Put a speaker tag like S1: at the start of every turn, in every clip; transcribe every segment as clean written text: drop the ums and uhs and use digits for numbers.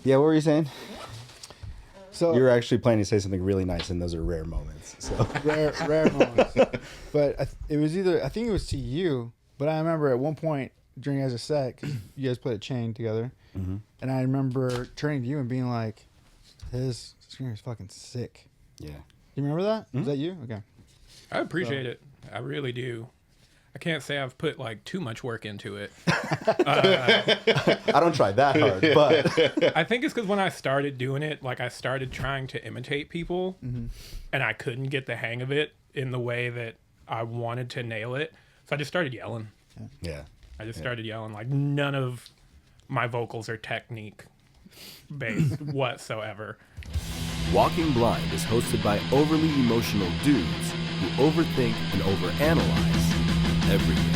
S1: Yeah, what were you saying?
S2: So
S1: You were actually planning to say something really nice, and those are rare moments. So
S2: rare moments. But it was I think it was to you, but I remember at one point during as a set, because you guys played a chain together, and I remember turning to you and being like, his screamer is fucking sick.
S1: yeah.
S2: You remember that? Was that you? Okay.
S3: I appreciate it. I really do. I can't say I've put like too much work into it.
S1: I don't try that hard, but
S3: I think it's because when I started doing it, like I started trying to imitate people, and I couldn't get the hang of it in the way that I wanted to nail it. So I just started yelling.
S1: yeah.
S3: I just started yelling. Like none of my vocals are technique based whatsoever.
S4: Walking Blind is hosted by overly emotional dudes who overthink and overanalyze everything.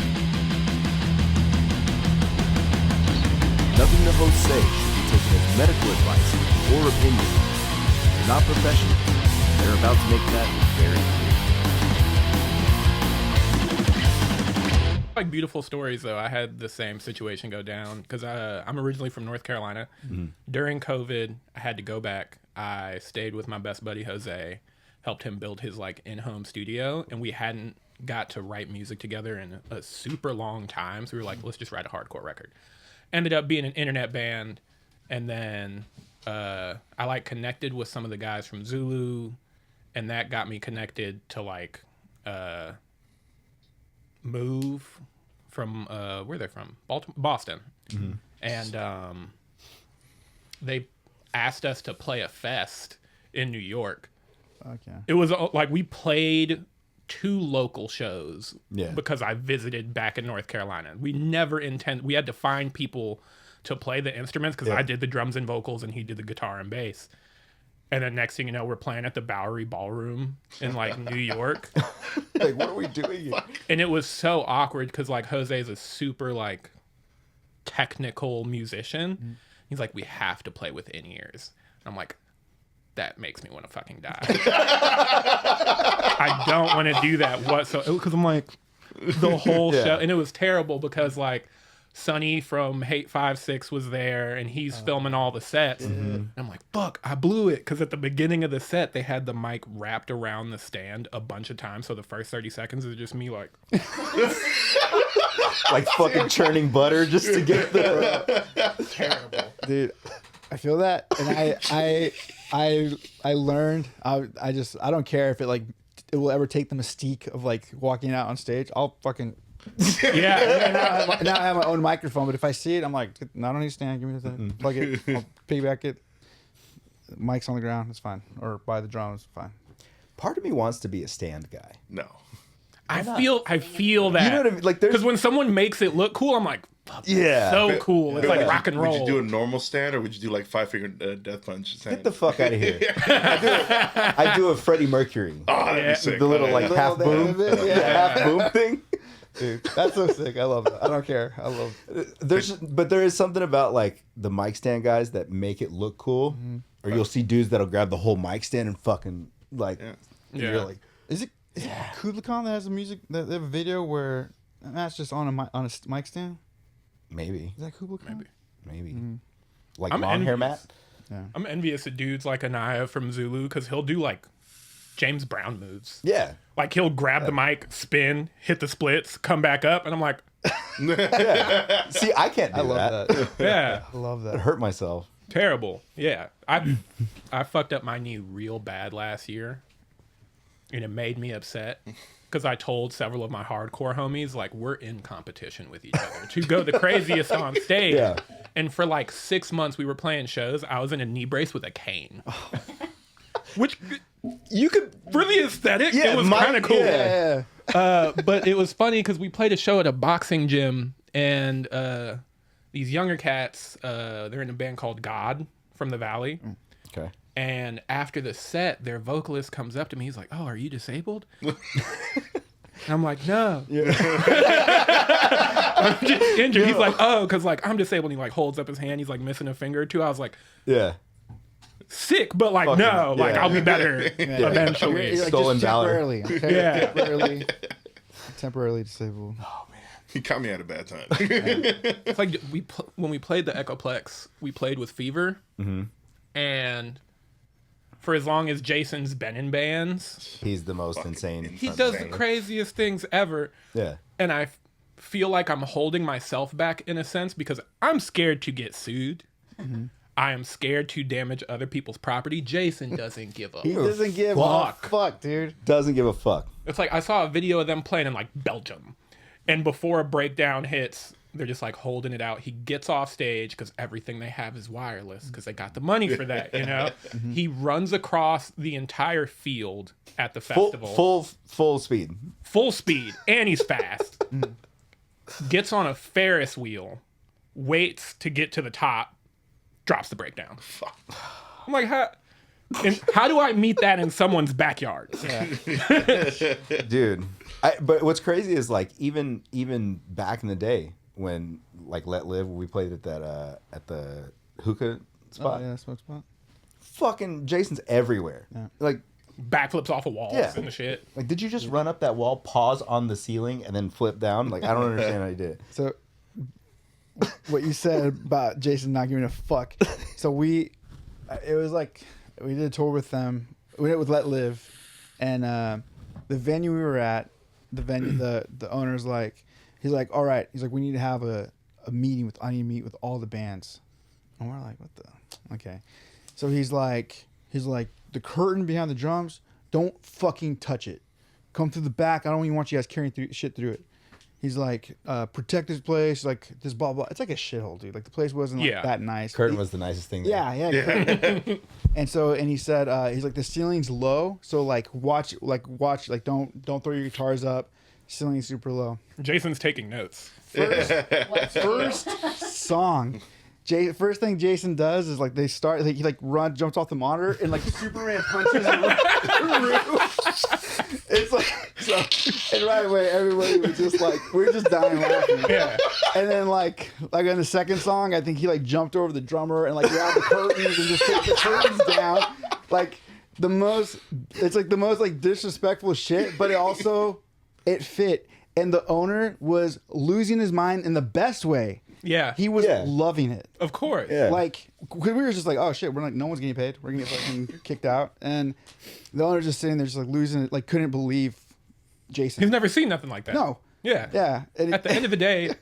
S4: Nothing the hosts say should be taken as medical advice or opinion. They're not professionals. They're about to make that very clear.
S3: Like beautiful stories though. I had the same situation go down because I'm originally from North Carolina. During COVID, I had to go back. I stayed with my best buddy Jose, helped him build his like in-home studio, and we hadn't got to write music together in a super long time. So we were like, let's just write a hardcore record. Ended up being an internet band, and then I like connected with some of the guys from Zulu, and that got me connected to like Move from where they're from, Boston, and they asked us to play a fest in New York.
S2: Okay.
S3: It was like we played 2 local shows because I visited back in North Carolina. We never we had to find people to play the instruments because I did the drums and vocals and he did the guitar and bass. And then next thing you know, we're playing at the Bowery Ballroom in like New York.
S1: Like, what are we doing here?
S3: And it was so awkward because like Jose is a super like technical musician. He's like, we have to play with in-ears. I'm like, that makes me want to fucking die. I don't want to do that whatsoever. Because I'm like, the whole show. And it was terrible because like Sonny from Hate 5-6 was there and he's filming all the sets. And I'm like, fuck, I blew it. Because at the beginning of the set, they had the mic wrapped around the stand a bunch of times. So the first 30 seconds is just me like...
S1: Like fucking churning butter just to get the...
S3: terrible.
S2: Dude, I feel that, and I learned. I don't care if it will ever take the mystique of like walking out on stage. I'll fucking now I have my own microphone. But if I see it, I'm like, no, I don't need to stand. Give me the plug it. I'll piggyback it. Mic's on the ground. It's fine. Or by the drums. Fine.
S1: Part of me wants to be a stand guy.
S5: No.
S3: I feel that.
S1: You know what I mean? Like,
S3: because when someone makes it look cool, I'm like, fuck,
S1: yeah,
S3: so cool. It's like rock and roll.
S5: Would you do a normal stand or would you do like 5-finger death punch stand?
S1: Get the fuck out of here. I do a Freddie Mercury.
S5: Oh, that'd be sick.
S1: The little like half boom, half boom thing.
S2: Dude, that's so sick. I love that. I don't care. I love it.
S1: But there is something about like the mic stand guys that make it look cool. Or you'll see dudes that'll grab the whole mic stand and fucking like you're like,
S2: is it Kubla Khan that has the music? They have a video where that's just on a mic stand.
S1: maybe.
S2: Is that Kubla Khan?
S1: Maybe. Like
S3: I'm
S1: long hair,
S3: envious.
S1: Matt?
S2: Yeah.
S3: I'm envious of dudes like Anaya from Zulu because he'll do like James Brown moves.
S1: Yeah.
S3: Like he'll grab the mic, spin, hit the splits, come back up, and I'm like,
S1: See, I can't do
S2: I love that.
S3: yeah,
S2: I love
S1: I'd
S2: that.
S1: hurt myself.
S3: terrible. Yeah, I fucked up my knee real bad last year, and it made me upset because I told several of my hardcore homies like we're in competition with each other to go the craziest on stage.
S1: Yeah.
S3: And for like 6 months we were playing shows. I was in a knee brace with a cane, which
S1: You could
S3: for the aesthetic,
S1: Yeah,
S3: it was kind of cool.
S2: Yeah.
S3: But it was funny because we played a show at a boxing gym, and these younger cats, they're in a band called God from the Valley.
S1: Okay.
S3: And after the set, their vocalist comes up to me. He's like, "Oh, are you disabled?" And I'm like, "No, I'm just injured." He's like, "Oh, because like I'm disabled." And he like holds up his hand. He's like missing a finger or two. I was like,
S1: Yeah.
S3: "Sick," but like
S1: Fucking-
S3: no, like
S1: yeah.
S3: I'll be better eventually.
S2: You're like,
S1: Stolen
S2: just
S1: valor.
S2: temporarily. Okay?
S3: Yeah.
S2: Temporarily disabled.
S1: Oh man.
S5: He caught me at a bad time.
S3: It's like when we played the Echoplex, we played with Fever, and for as long as Jason's been in bands,
S1: He's the most insane.
S3: he does the craziest things ever.
S1: Yeah.
S3: And I feel like I'm holding myself back in a sense because I'm scared to get sued. I am scared to damage other people's property. Jason doesn't give a
S2: He doesn't give a fuck, dude.
S1: Doesn't give a fuck.
S3: It's like I saw a video of them playing in like Belgium, and before a breakdown hits, they're just like holding it out. He gets off stage because everything they have is wireless because they got the money for that, you know. He runs across the entire field at the festival,
S1: Full speed.
S3: full speed, and he's fast. Gets on a Ferris wheel, waits to get to the top, drops the breakdown. I'm like, how do I meet that in someone's backyard?
S1: Dude. But what's crazy is like even back in the day when like Let Live, we played at that at the hookah spot.
S2: Oh, yeah, smoke spot.
S1: Fucking Jason's everywhere.
S2: Yeah.
S1: Like
S3: Backflips off of walls and the shit.
S1: Like, did you just run up that wall, pause on the ceiling, and then flip down? Like, I don't understand how you did it.
S2: So, what you said about Jason not giving a fuck. So it was like, we did a tour with them. We did it with Let Live, and the venue we were at, the owner's like, he's like, all right, he's like, we need to have a meeting I need to meet with all the bands, and we're like, what the, okay. So he's like, the curtain behind the drums, don't fucking touch it. Come through the back. I don't even want you guys carrying shit through it. He's like, protect this place, like this blah blah. It's like a shithole, dude. Like the place wasn't like that nice.
S1: Curtain was the nicest thing there.
S2: Yeah. And he said, he's like, the ceiling's low, so like watch, don't throw your guitars up. Ceiling's super low.
S3: Jason's taking notes.
S2: First song. First thing Jason does is like they start. He like jumps off the monitor and like Superman punches the roof. It's like so, and right away everybody was just like we're just dying laughing.
S3: Yeah.
S2: And then like in the second song, I think he like jumped over the drummer and like grabbed the curtains and just took the curtains down. Like it's like the most like disrespectful shit, but it fit. And the owner was losing his mind in the best way.
S3: Yeah.
S2: He was loving it.
S3: Of course.
S1: Yeah.
S2: Like, cause we were just like, oh shit, we're like, no one's getting paid. We're gonna get fucking kicked out. And the owner's just sitting there, just like losing it, like couldn't believe Jason.
S3: He's never seen nothing like that.
S2: No.
S3: Yeah.
S2: Yeah. And
S3: At the end of the day,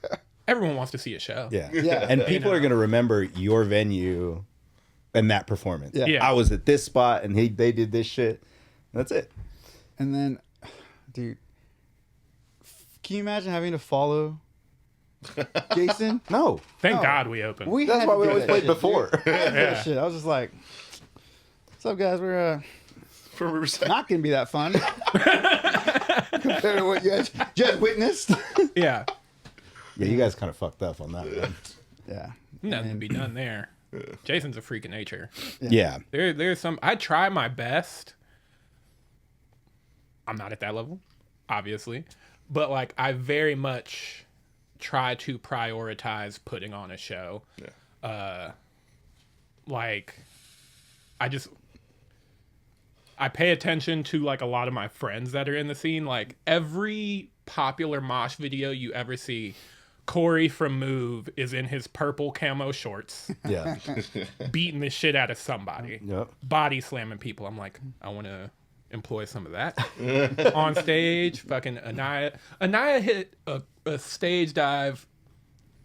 S3: everyone wants to see a show.
S1: Yeah.
S2: Yeah.
S1: And people are going to remember your venue and that performance.
S2: Yeah.
S3: Yeah.
S1: I was at this spot and they did this shit. That's it.
S2: And then, dude, can you imagine having to follow Jason?
S1: No.
S3: Thank God we opened.
S1: That's
S2: had
S1: why
S2: to
S1: we
S2: do
S1: always
S2: that
S1: played
S2: shit,
S1: before.
S2: dude. I had to do that
S3: Yeah.
S2: shit. I was just like, what's up, guys? We're
S5: From Riverside.
S2: not gonna be that fun compared to what you guys just witnessed.
S3: Yeah.
S1: Yeah, you guys kind of fucked up on that one.
S2: Yeah.
S3: Nothing to be done there. Jason's a freak of nature.
S1: Yeah.
S3: There's some. I try my best. I'm not at that level, obviously, but like I very much try to prioritize putting on a show.
S5: Yeah.
S3: Like I pay attention to like a lot of my friends that are in the scene. Like every popular mosh video you ever see, Corey from Move is in his purple camo shorts,
S1: Yeah.
S3: beating the shit out of somebody,
S1: Yep.
S3: body slamming people. I'm like, I want to employ some of that on stage. Fucking Anaya hit a stage dive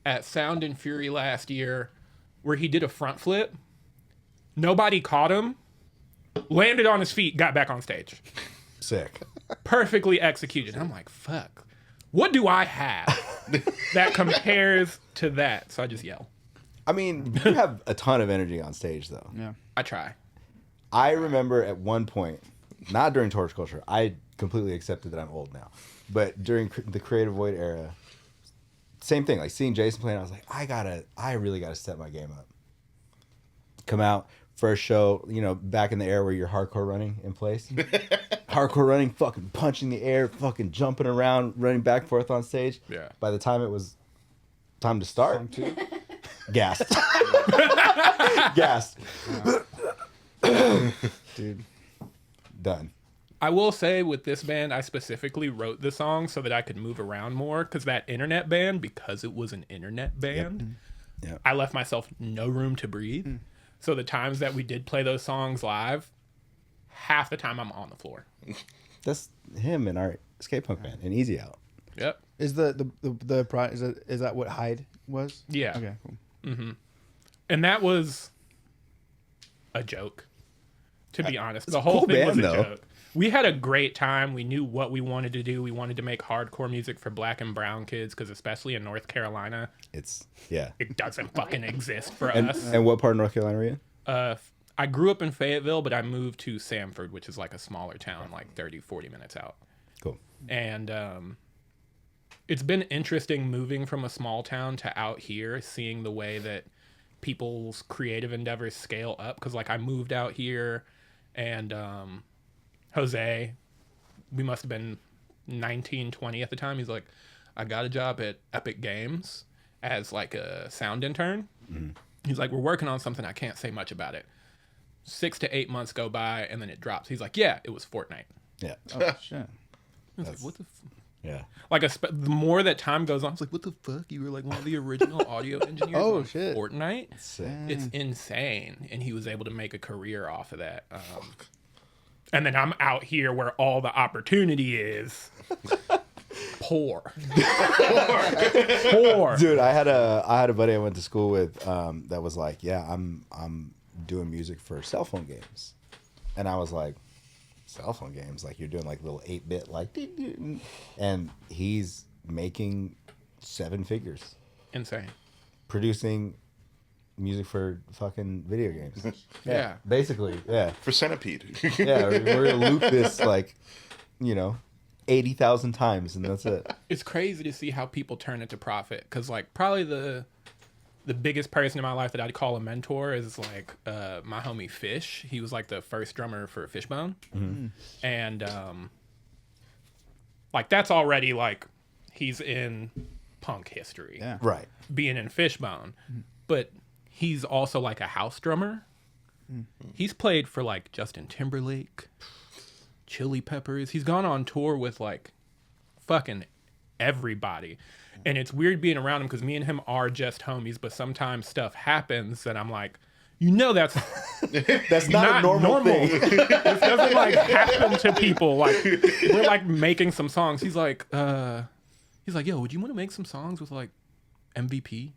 S3: at Sound and Fury last year where he did a front flip. Nobody caught him. Landed on his feet, got back on stage.
S1: Sick.
S3: Perfectly executed. I'm like, fuck. What do I have that compares to that? So I just yell.
S1: I mean, you have a ton of energy on stage, though.
S2: Yeah.
S3: I try.
S1: I remember at one point, not during Torch Culture, I completely accepted that I'm old now, but during the Creative Void era, same thing. Like seeing Jason playing, I was like, I really gotta step my game up. Come out, first show, back in the era where you're hardcore running in place. Hardcore running, fucking punching the air, fucking jumping around, running back and forth on stage.
S3: Yeah.
S1: By the time it was time to start, gassed. Gassed.
S2: Dude.
S1: Done.
S3: I will say with this band, I specifically wrote the song so that I could move around more because that internet band, because it was an internet band,
S1: Yep.
S3: I left myself no room to breathe. So the times that we did play those songs live, half the time I'm on the floor.
S1: That's him in our skate punk band, and Easy Out.
S3: Yep.
S2: Is is that what Hyde was?
S3: Yeah.
S2: Okay, cool.
S3: And that was a joke, to be honest. The
S1: a
S3: whole
S1: cool
S3: thing was
S1: band,
S3: a
S1: though.
S3: joke. We had a great time. We knew what we wanted to do. We wanted to make hardcore music for black and brown kids because especially in North Carolina,
S1: It
S3: doesn't fucking exist for
S1: And
S3: us.
S1: what part of North Carolina are you in?
S3: I grew up in Fayetteville, but I moved to Samford, which is like a smaller town, like 30, 40 minutes out.
S1: Cool.
S3: And it's been interesting moving from a small town to out here, seeing the way that people's creative endeavors scale up. Because, like, I moved out here, and Jose, we must have been 19, 20 at the time. He's like, I got a job at Epic Games as, like, a sound intern. He's like, we're working on something. I can't say much about it. 6 to 8 months go by, and then it drops. He's like, yeah, it was Fortnite.
S1: Yeah.
S2: Oh shit.
S3: I was like, what the
S1: Yeah.
S3: Like, the more that time goes on, it's like, what the fuck? You were like one of the original audio engineers
S2: Oh,
S3: on
S2: shit.
S3: Fortnite?
S1: Sick.
S3: It's insane. And he was able to make a career off of that. And then I'm out here where all the opportunity is. Poor. Poor.
S1: Dude, I had a buddy I went to school with that was like, yeah, I'm doing music for cell phone games, and I was like, cell phone games, like you're doing like little 8-bit like, and he's making 7 figures
S3: Insane.
S1: producing music for fucking video games.
S3: Yeah.
S1: Basically, yeah,
S5: For Centipede.
S1: yeah. We're gonna loop this like, 80,000 times, and that's it.
S3: It's crazy to see how people turn it to profit. Because, like, probably the biggest person in my life that I'd call a mentor is, like, my homie Fish. He was, like, the first drummer for Fishbone. And, like, that's already, like, he's in punk history.
S2: Yeah.
S1: Right.
S3: Being in Fishbone. But he's also, like, a house drummer. He's played for, like, Justin Timberlake, Chili Peppers. He's gone on tour with, like, fucking everybody. And it's weird being around him because me and him are just homies, but sometimes stuff happens and I'm like, that's
S1: That's not a normal thing.
S3: This doesn't like happen to people. Like we're like making some songs. He's like, yo, would you want to make some songs with like MVP?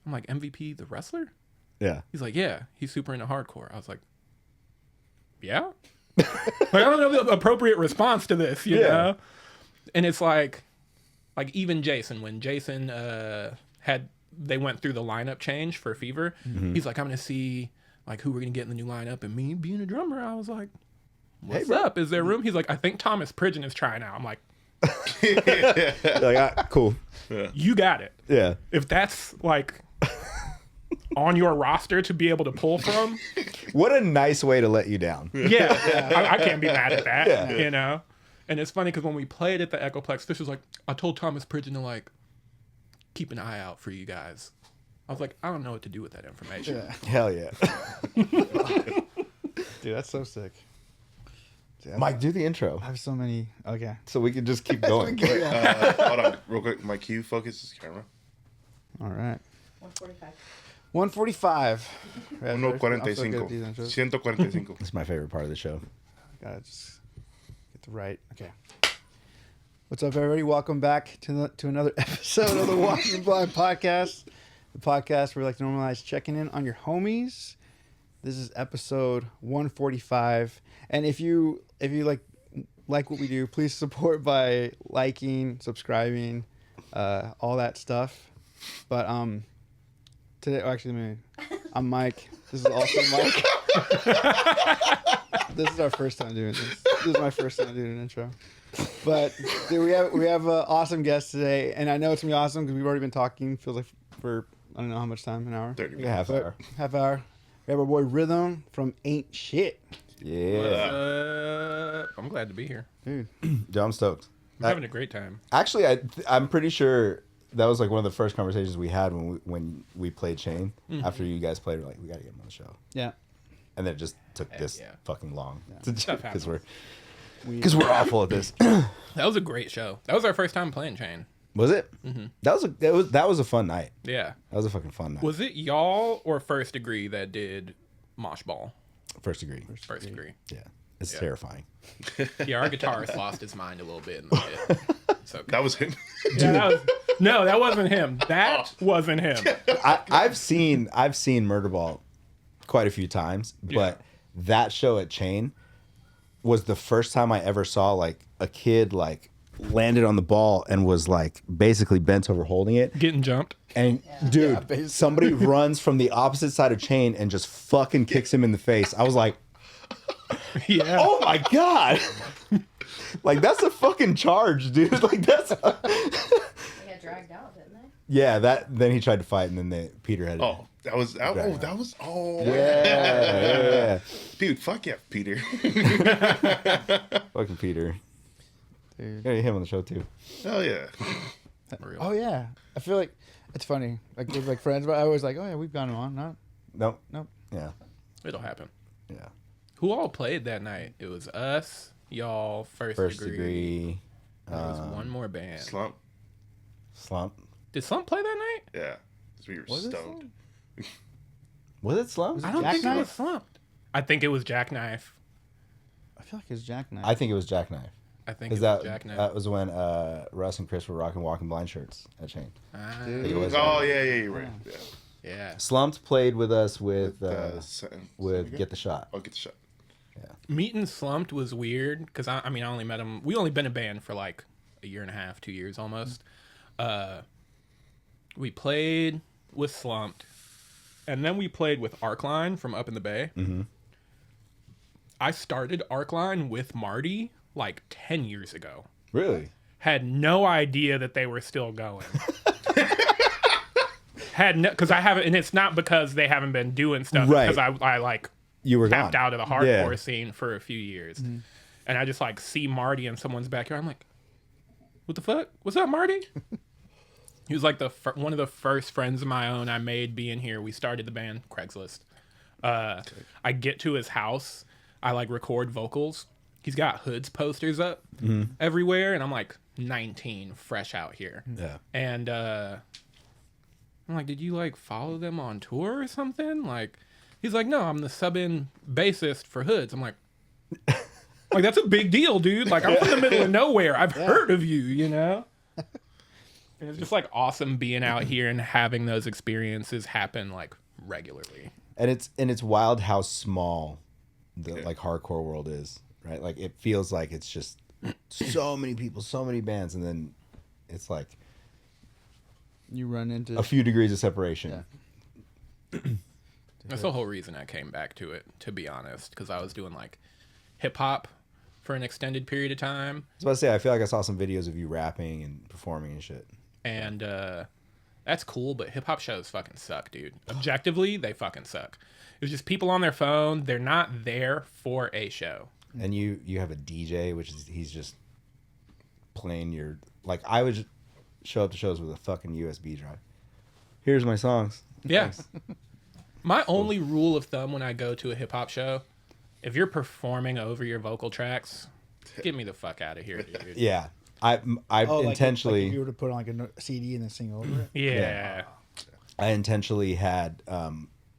S3: I'm like, MVP the wrestler?
S1: Yeah.
S3: He's like, yeah, he's super into hardcore. I was like, yeah? Like, I don't know the appropriate response to this, you know? And it's like even Jason, when Jason they went through the lineup change for Fever, he's like, I'm going to see like who we're going to get in the new lineup. And me being a drummer, I was like, what's up? Is there room? He's like, I think Thomas Pridgeon is trying out. I'm like,
S1: Cool.
S3: you got it.
S1: Yeah.
S3: If that's like on your roster to be able to pull from,
S1: What a nice way to let you down.
S3: I can't be mad at that,
S1: Yeah.
S3: you know? And it's funny because when we played at the Echoplex, Fish was like, I told Thomas Pridgeon to like keep an eye out for you guys. I was like, I don't know what to do with that information.
S2: Yeah.
S1: Hell yeah.
S2: Dude, that's so sick. Dude,
S1: Mike, do the
S2: I
S1: intro
S2: have so many. Okay.
S1: so we can just keep going.
S5: Hold on, real quick. My cue focuses camera.
S2: All right.
S6: 145.
S2: 145. Yeah, I'm so good
S5: 145.
S2: at these intros.
S5: 145.
S1: It's my favorite part of the show.
S2: Gotta just get the right. Okay. What's up, everybody? Welcome back to another episode of the Walking Blind Podcast, the podcast where we like to normalize checking in on your homies. This is episode 145, and if you like what we do, please support by liking, subscribing, all that stuff. But today, I'm Mike. This is also Mike. This is our first time doing this. This is my first time doing an intro. But dude, we have an awesome guest today, and I know it's gonna be awesome because we've already been talking. Feels like for I don't know how much time, an hour,
S5: 30
S1: Like a
S5: minutes.
S1: half hour.
S2: half hour. We have our boy Rhythm from Aint Shit,
S1: Yeah.
S3: I'm glad to be here.
S2: dude.
S1: Dude, I'm stoked.
S3: I'm having a great time.
S1: Actually, I'm pretty sure that was like one of the first conversations we had when we played Shane. After you guys played, we're like, we gotta get him on the show.
S2: Yeah,
S1: And then it just took this
S3: yeah.
S1: fucking long
S3: Stuff
S1: because we're because we're awful at this.
S3: That was a great show. That was our first time playing Chain.
S1: Was it? Mm-hmm. That was a fun night.
S3: Yeah.
S1: That was a fucking fun night.
S3: Was it y'all or First Degree that did Mosh Ball?
S1: First Degree.
S3: First Degree.
S1: Yeah, it's terrifying.
S3: Yeah, our guitarist lost his mind a little bit in the pit. So
S5: That was him.
S3: yeah, no, that wasn't him. That wasn't him.
S1: I've seen Murderball quite a few times, but that show at Chain was the first time I ever saw like a kid like landed on the ball and was like basically bent over holding it.
S3: Getting jumped.
S1: And dude, somebody runs from the opposite side of Chain and just fucking kicks him in the face. I was like,
S3: Yeah.
S1: oh my God. Like that's a fucking charge, dude. Like that's
S6: They got dragged out, didn't they?
S1: yeah, then he tried to fight and then Peter had it.
S5: Oh, that was.
S1: Yeah.
S5: Dude, fuck yeah, Peter.
S1: Fucking Peter.
S2: Dude.
S1: Yeah, him on the show too.
S5: Hell yeah.
S3: Real.
S2: Oh yeah, I feel like it's funny. Like with like friends, but I was like, oh yeah, we've gone on.
S1: Nope.
S2: Nope.
S1: Yeah.
S3: It'll happen.
S1: Yeah.
S3: Who all played that night? It was us, y'all, First
S1: First
S3: Degree.
S1: degree.
S3: There was one more band.
S5: Slump.
S1: Slump.
S3: Did Slump play that night?
S5: Yeah. 'Cause we were
S2: Was it
S5: stoned.
S1: Was it Slump?
S3: I don't think it
S2: Jackknife?
S3: was Slump. I think it was Jackknife.
S2: I feel like it's Jackknife.
S1: I think it was Jackknife.
S3: I think it
S1: Because
S3: was
S1: that
S3: Jackknife.
S1: was when Russ and Chris were rocking Walking Blind shirts at Chain.
S3: Ah,
S1: It was,
S5: Oh yeah, you're right. Yeah.
S3: yeah.
S1: Slumped played with us with
S5: Get
S1: Get the Shot.
S5: Oh, get the shot.
S3: Meeting Slumped was weird because I only met him. We only been a band for like a year and a half, 2 years almost. We played with Slumped, and then we played with Arcline from up in the Bay.
S1: Mm-hmm.
S3: I started Arcline with Marty like 10 years ago.
S1: Really?
S3: Had no idea that they were still going. Because I haven't, and it's not because they haven't been doing stuff.
S1: Right.
S3: Because I like
S1: You were
S3: tapped
S1: gone.
S3: out of the hardcore
S1: Yeah.
S3: scene for a few years, and I just like see Marty in someone's backyard. I'm like, what the fuck? What's up, Marty? He was like one of the first friends of my own I made being here. We started the band Craigslist. I get to his house. I like record vocals. He's got Hoods posters up everywhere, and I'm like 19, fresh out here.
S1: Yeah.
S3: And I'm like, did you like follow them on tour or something? Like, he's like, no, I'm the sub-in bassist for Hoods. I'm like, that's a big deal, dude. Like, I'm from the middle of nowhere. I've heard of you, you know? And it's just like awesome being out here and having those experiences happen like regularly.
S1: And it's wild how small the like hardcore world is, right? Like it feels like it's just so many people, so many bands, and then it's like
S2: You run into
S1: a few degrees of separation.
S2: Yeah.
S3: That's the whole reason I came back to it, to be honest, because I was doing like hip hop for an extended period of time.
S1: I was about to say, I feel like I saw some videos of you rapping and performing and shit.
S3: And that's cool, but hip hop shows fucking suck, dude. Objectively, they fucking suck. It's just people on their phone. They're not there for a show.
S1: And you have a DJ, which is he's just playing your like. I would just show up to shows with a fucking USB drive. Here's my songs.
S3: Yeah. My only rule of thumb when I go to a hip hop show, if you're performing over your vocal tracks, get me the fuck out of here, dude.
S1: Yeah, I
S2: like
S1: intentionally
S2: if you were to put on like a CD and then sing over it.
S3: Yeah.
S1: I intentionally had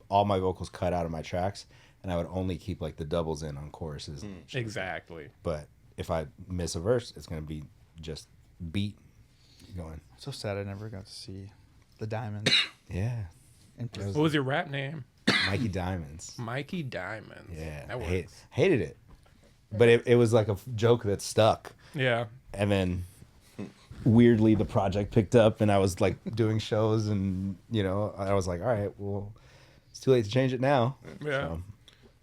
S1: all my vocals cut out of my tracks, and I would only keep like the doubles in on choruses.
S3: Exactly.
S1: But if I miss a verse, it's gonna be just beat going.
S2: So sad I never got to see the Diamonds.
S1: Yeah,
S3: What was your rap name?
S1: Mikey Diamonds.
S3: Mikey Diamonds.
S1: Yeah,
S3: That
S1: I
S3: works.
S1: hated it, but it was like a joke that stuck.
S3: Yeah.
S1: And then weirdly the project picked up and I was like doing shows and I was like, all right, well, it's too late to change it now.
S3: Yeah.
S1: So,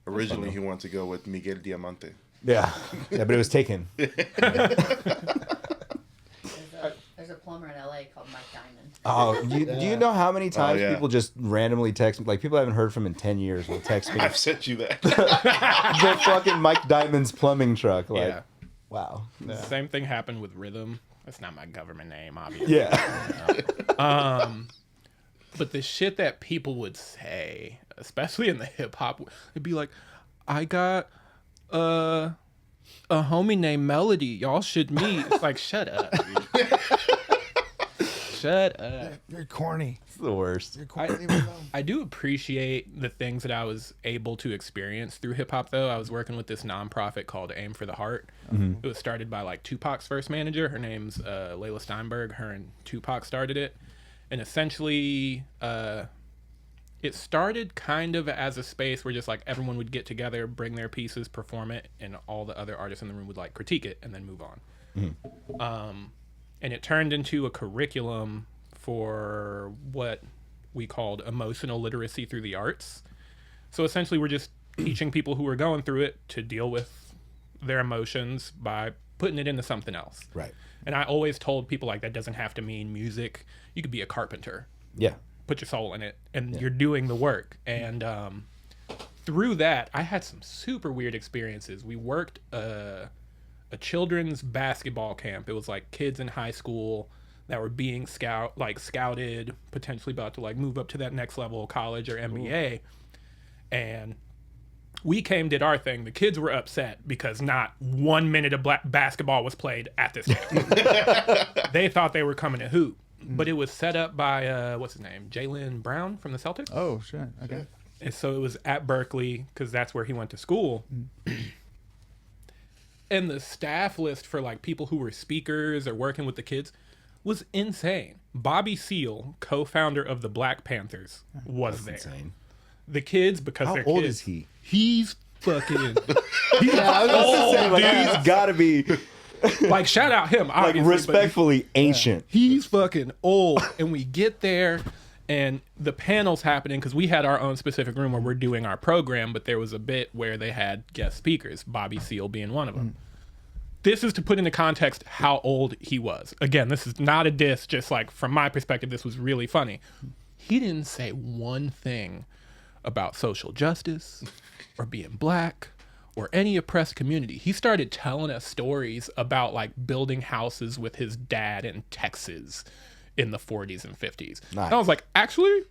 S5: Originally, he wanted to go with Miguel Diamante.
S1: yeah, but it was taken.
S6: There's a plumber in LA called Mike Diamond.
S1: Oh, do you know how many times
S5: yeah.
S1: people just randomly text me? Like people I haven't heard from in 10 years will text me
S5: I've sent you that.
S1: the fucking Mike Diamond's plumbing truck. Like,
S3: Yeah.
S1: wow.
S3: Same thing happened with Rhythm. That's not my government name, obviously.
S1: Yeah.
S3: But the shit that people would say, especially in the hip hop, it'd be like, I got a homie named Melody. Y'all should meet. It's like, shut up. Dude. Shut up.
S2: You're corny.
S1: It's the worst.
S2: You're corny. Leave it alone.
S3: I do appreciate the things that I was able to experience through hip hop, though. I was working with this nonprofit called Aim for the Heart. It was started by like Tupac's first manager. Her name's Layla Steinberg. Her and Tupac started it. And essentially, it started kind of as a space where just like everyone would get together, bring their pieces, perform it, and all the other artists in the room would like critique it and then move on. And it turned into a curriculum for what we called emotional literacy through the arts. So essentially, we're just teaching people who are going through it to deal with their emotions by putting it into something else.
S1: Right.
S3: And I always told people like that doesn't have to mean music. You could be a carpenter.
S1: Yeah.
S3: Put your soul in it, and you're doing the work. And through that, I had some super weird experiences. We worked a children's basketball camp. It was like kids in high school that were being scouted, potentially about to like move up to that next level, college or NBA. And we did our thing. The kids were upset because not 1 minute of basketball was played at this camp. They thought they were coming to hoop. But it was set up by, what's his name? Jaylen Brown from the Celtics?
S2: Oh, shit. Okay.
S3: And so it was at Berkeley because that's where he went to school. And the staff list for like people who were speakers or working with the kids was insane. Bobby Seale, co-founder of the Black Panthers, was there.
S1: Insane.
S3: The kids, because
S1: How
S3: they're
S1: old
S3: kids,
S1: is he?
S3: He's fucking
S2: Yeah, I was gonna say,
S1: Like, he's got to be
S3: like shout out him,
S1: like
S3: obviously, but
S1: respectfully ancient.
S3: he's fucking old. And we get there and the panel's happening because we had our own specific room where we're doing our program, but there was a bit where they had guest speakers, Bobby Seale being one of them. This is to put into context how old he was. Again, this is not a diss, just like from my perspective, this was really funny. He didn't say one thing about social justice or being black or any oppressed community. He started telling us stories about like building houses with his dad in Texas in the 40s and 50s.
S1: Nice.
S3: And I was like, actually,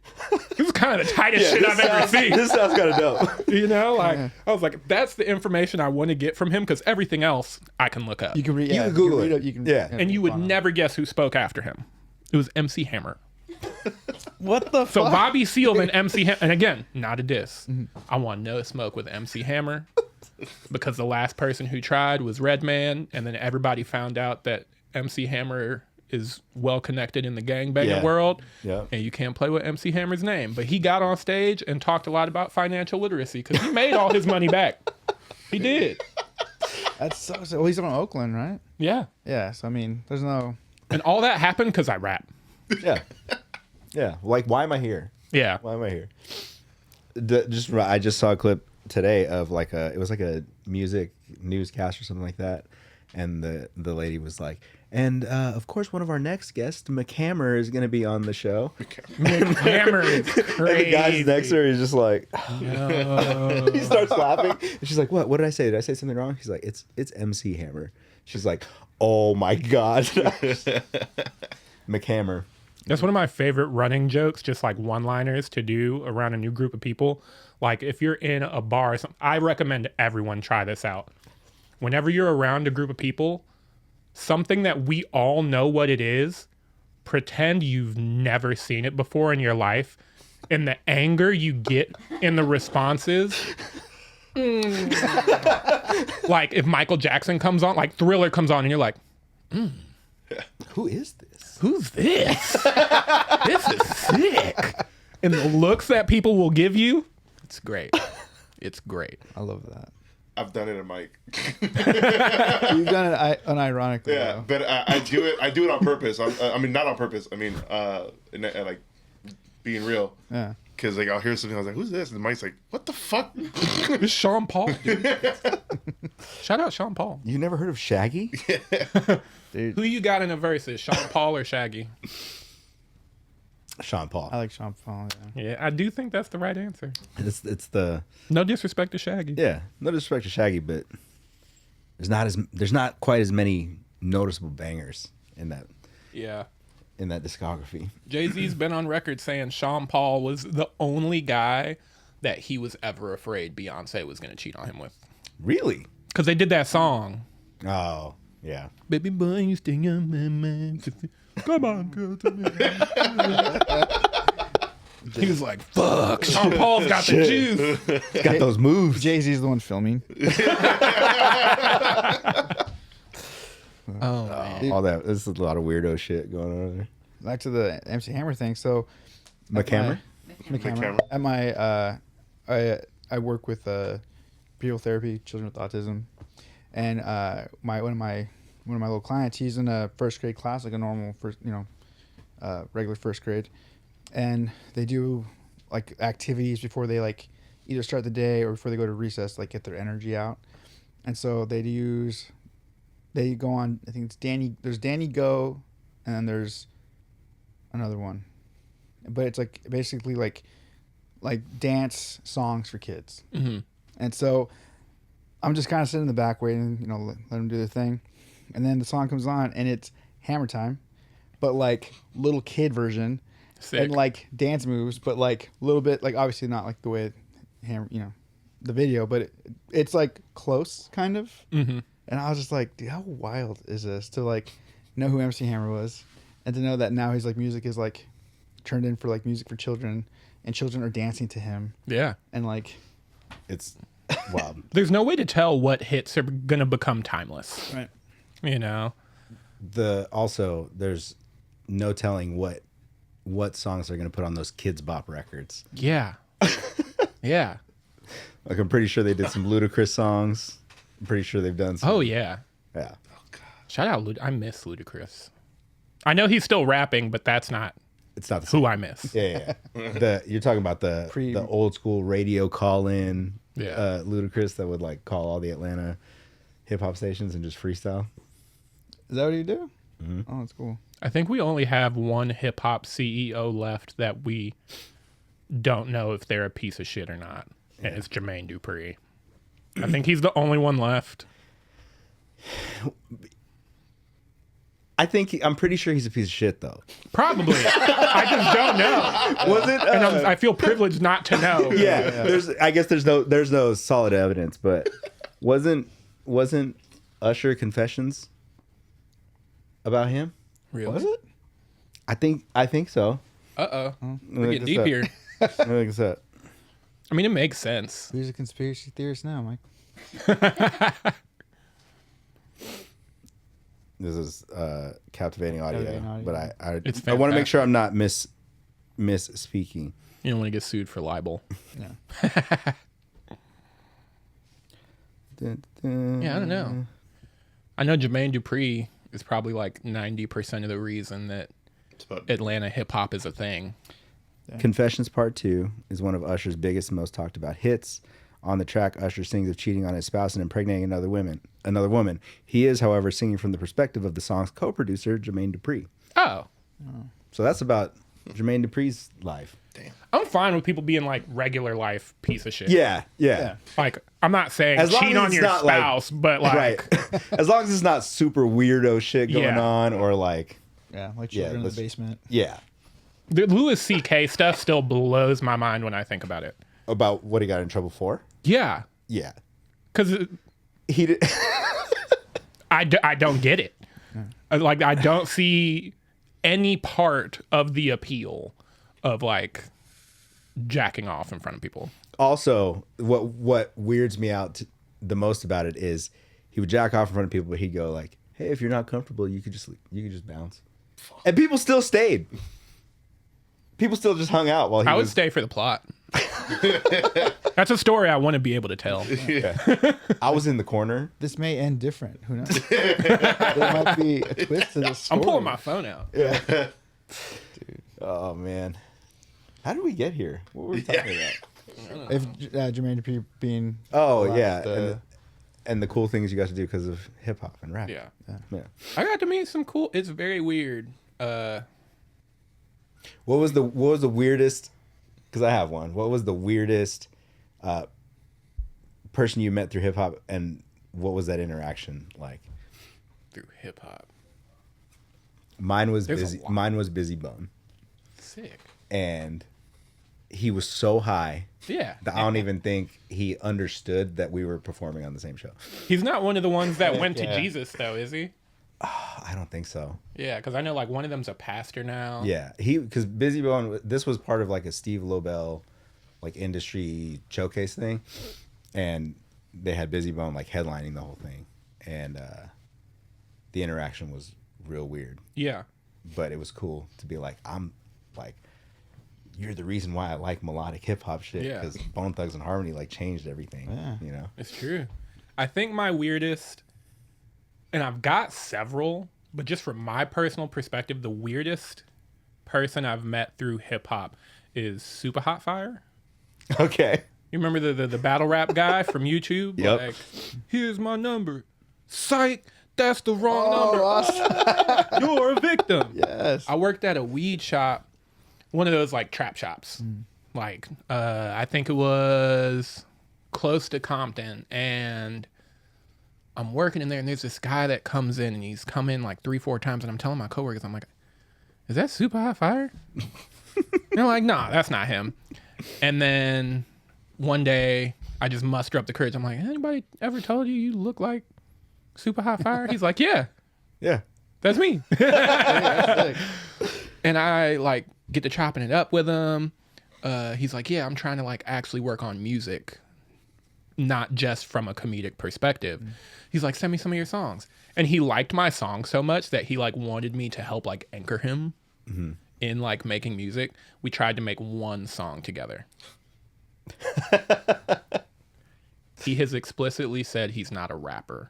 S3: this is kind of the tightest shit I've ever seen.
S1: This sounds kind of dope.
S3: You know, like I was like, that's the information I want to get from him because everything else I can look up.
S2: You can read.
S1: You
S2: Yeah,
S1: can Google
S2: read
S1: it.
S2: You can,
S1: Yeah.
S3: And you would never guess who spoke after him. It was MC Hammer.
S2: What the
S3: So
S2: fuck?
S3: Bobby Seale and MC Hammer, and again, not a diss. I want no smoke with MC Hammer because the last person who tried was Redman, and then everybody found out that MC Hammer is well connected in the gangbanging
S1: Yeah.
S3: world,
S1: Yeah.
S3: and you can't play with MC Hammer's name. But he got on stage and talked a lot about financial literacy because he made all his money back. He did.
S2: That's so. Well, he's from Oakland, right?
S3: Yeah.
S2: Yeah. So I mean, there's no.
S3: And all that happened because I rap.
S1: Yeah. Yeah. Like, why am I here?
S3: Yeah.
S1: Why am I here? I just saw a clip today of like it was like a music newscast or something like that, and the lady was like, and of course one of our next guests, McHammer, is going to be on the show.
S3: Hammer is
S1: And
S3: crazy.
S1: the guy next to her is just like,
S3: Yo.
S1: he starts laughing, and she's like, "What? What did I say? Did I say something wrong?" He's like, "It's MC Hammer." She's like, "Oh my god, McHammer."
S3: That's one of my favorite running jokes, just like one-liners to do around a new group of people. Like if you're in a bar or something, I recommend everyone try this out. Whenever you're around a group of people, something that we all know what it is, pretend you've never seen it before in your life. And the anger you get in the responses. Like if Michael Jackson comes on, like Thriller comes on and you're like,
S1: Who is this?
S3: who's this? This is sick. And the looks that people will give you, it's great. It's great.
S2: I love that.
S5: I've done it at Mike.
S2: You've done it unironically.
S5: Yeah,
S2: though.
S5: but I do it. I do it on purpose. I mean, not on purpose. I mean, like being real.
S2: Yeah.
S5: Because like I'll hear something, I was like, "Who's this?" And Mike's like, "What the fuck?"
S3: It's Sean Paul, dude. Shout out Sean Paul.
S1: You never heard of Shaggy?
S3: Who you got in a versus, Sean Paul or Shaggy?
S1: Sean Paul.
S2: I like Sean Paul. Yeah.
S3: Yeah, I do think that's the right answer.
S1: It's the
S3: No disrespect to Shaggy.
S1: yeah. No disrespect to Shaggy, but there's not quite as many noticeable bangers in that
S3: Yeah.
S1: discography.
S3: Jay-Z's been on record saying Sean Paul was the only guy that he was ever afraid Beyonce was going to cheat on him with.
S1: Really?
S3: Because they did that song.
S1: Oh, yeah.
S3: Baby boy, you sting on my mind. Come on, girl. To me. He was like, fuck. Sean Paul's got the juice.
S1: Got those moves.
S2: Jay-Z's the one filming.
S3: Oh, man.
S1: All that. There's a lot of weirdo shit going on there.
S2: Back to the MC Hammer thing. So,
S1: McHammer?
S2: McHammer. At my, I work with behavioral therapy, children with autism, and one of my little clients, he's in a first grade class, like a normal first, regular first grade, and they do like activities before they like either start the day or before they go to recess, like get their energy out, and so they go on. I think it's Danny. There's Danny Go, and then there's another one, but it's like basically like dance songs for kids.
S3: Mm-hmm.
S2: And so I'm just kind of sitting in the back waiting, let them do their thing. And then the song comes on and it's Hammer Time, but like little kid version.
S3: Sick.
S2: And like dance moves, but like a little bit, like obviously not like the way Hammer, the video, but it's like close kind of.
S3: Mm-hmm.
S2: And I was just like, dude, how wild is this to like know who MC Hammer was and to know that now his like music is like turned in for like music for children and children are dancing to him.
S3: Yeah.
S2: And like,
S1: It's wild.
S3: There's no way to tell what hits are going to become timeless.
S2: right.
S1: Also, there's no telling what songs they're going to put on those Kids Bop records.
S3: Yeah. Yeah.
S1: Like, I'm pretty sure they did some Ludacris songs. I'm pretty sure they've done some.
S3: Oh, yeah.
S1: Yeah.
S3: Shout out I miss Ludacris. I know he's still rapping, but that's not
S1: It's not the same.
S3: who I miss.
S1: Yeah. You're talking about the old school radio call-in
S3: Yeah.
S1: Ludacris that would like call all the Atlanta hip-hop stations and just freestyle.
S2: Is that what you do?
S1: Mm-hmm.
S2: Oh, that's cool.
S3: I think we only have one hip hop CEO left that we don't know if they're a piece of shit or not. And it's Jermaine Dupri. I think he's the only one left.
S1: I'm pretty sure he's a piece of shit though.
S3: Probably. I just don't know.
S1: Was it?
S3: And I feel privileged not to know.
S1: Yeah. I guess there's no solid evidence, but wasn't Usher Confessions about him?
S3: Really?
S2: Was it?
S1: I think so.
S3: Uh-oh. We're getting deep
S1: up.
S3: here.
S1: Let me look this up.
S3: I mean, it makes sense.
S2: Who's a conspiracy theorist now, Mike?
S1: This is captivating audio,
S2: Captivating audio.
S1: but
S3: It's
S1: I want to make
S3: fantastic.
S1: sure I'm not misspeaking.
S3: You don't want to get sued for libel.
S2: Yeah.
S3: Yeah, I don't know. I know Jermaine Dupri is probably like 90% of the reason that
S5: But
S3: Atlanta hip hop is a thing.
S1: Confessions Part 2 is one of Usher's biggest and most talked about hits. On the track, Usher sings of cheating on his spouse and impregnating another woman. He is, however, singing from the perspective of the song's co-producer, Jermaine Dupri.
S3: Oh.
S1: So that's about Jermaine Dupri's life.
S3: I'm fine with people being like regular life piece of shit.
S1: Yeah.
S3: Like, I'm not saying
S1: As long
S3: cheat
S1: as
S3: on
S1: it's
S3: your
S1: not, like-
S3: spouse, but like,
S1: Right. As long as it's not super weirdo shit going
S3: Yeah.
S1: on or like,
S2: Yeah, like
S1: Yeah,
S2: children in the
S1: let's-
S2: basement.
S1: yeah,
S3: the Louis C.K. stuff still blows my mind when I think about it.
S1: about what he got in trouble for.
S3: Yeah.
S1: Yeah.
S3: Because
S1: He did.
S3: I don't get it. Like, I don't see any part of the appeal of like jacking off in front of people.
S1: Also, what weirds me out the most about it is he would jack off in front of people, but he'd go like, "Hey, if you're not comfortable, you could just bounce," and people still stayed. People still just hung out while he
S3: I would
S1: was.
S3: stay for the plot. That's a story I want to be able to tell.
S1: I was in the corner.
S2: This may end different. Who knows? There might be a twist to this story.
S3: I'm pulling my phone out.
S1: Oh man, how did we get here? What were we talking about?
S2: If Jermaine Dupri being
S1: Oh
S2: allowed
S1: yeah,
S2: the-
S1: and the cool things you got to do because of hip hop and rap.
S3: Yeah.
S1: Yeah.
S3: I got to meet some cool. It's very weird.
S1: What was the weirdest? Because I have one. What was the weirdest person you met through hip hop, and what was that interaction like?
S3: Through hip hop.
S1: Mine was
S3: There's a
S1: busy.
S3: lot.
S1: Mine was Busy Bone,
S3: Sick.
S1: and he was so high
S3: Yeah.
S1: that I don't even think he understood that we were performing on the same show.
S3: He's not one of the ones that went to
S2: Yeah.
S3: Jesus, though, is he?
S1: I don't think so.
S3: Yeah, because I know like one of them's a pastor now.
S1: Yeah, because Busy Bone, this was part of like a Steve Lobel like industry showcase thing, and they had Busy Bone like headlining the whole thing, and the interaction was real weird,
S3: Yeah.
S1: but it was cool to be like, I'm like, you're the reason why I like melodic hip hop shit,
S3: Yeah.
S1: because Bone Thugs and Harmony like changed everything.
S2: Yeah.
S1: You know.
S3: It's true. I think my weirdest, and I've got several, but just from my personal perspective, the weirdest person I've met through hip hop is Super Hot Fire.
S1: Okay.
S3: You remember the battle rap guy from YouTube?
S1: Yep.
S3: Like, here's my number. Psych, that's the wrong number. You're a victim.
S2: Yes.
S3: I worked at a weed shop, one of those like trap shops. Like, I think it was close to Compton, and I'm working in there, and there's this guy that comes in, and he's come in like 3-4 times, and I'm telling my coworkers, I'm like, is that Super Hot Fire? They're like, nah, that's not him. And then one day, I just muster up the courage. I'm like, anybody ever told you look like Super Hot Fire? He's like, yeah,
S1: Yeah.
S3: that's me.
S2: That's sick.
S3: And I like get to chopping it up with him. He's like, yeah, I'm trying to like actually work on music, not just from a comedic perspective. He's like, send me some of your songs. And he liked my song so much that he like wanted me to help like anchor him in like making music. We tried to make one song together. He has explicitly said he's not a rapper,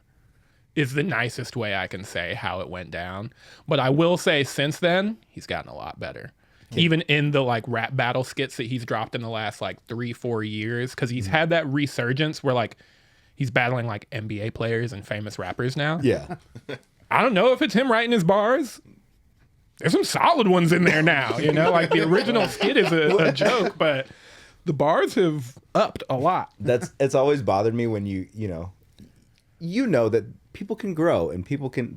S3: is the nicest way I can say how it went down. But I will say since then, he's gotten a lot better. Even in the like rap battle skits that he's dropped in the last like 3-4 years, because he's had that resurgence where like he's battling like NBA players and famous rappers now.
S1: Yeah.
S3: I don't know if it's him writing his bars. There's some solid ones in there now, you know, like the original skit is a joke, but the bars have upped a lot.
S1: It's always bothered me when you know that people can grow and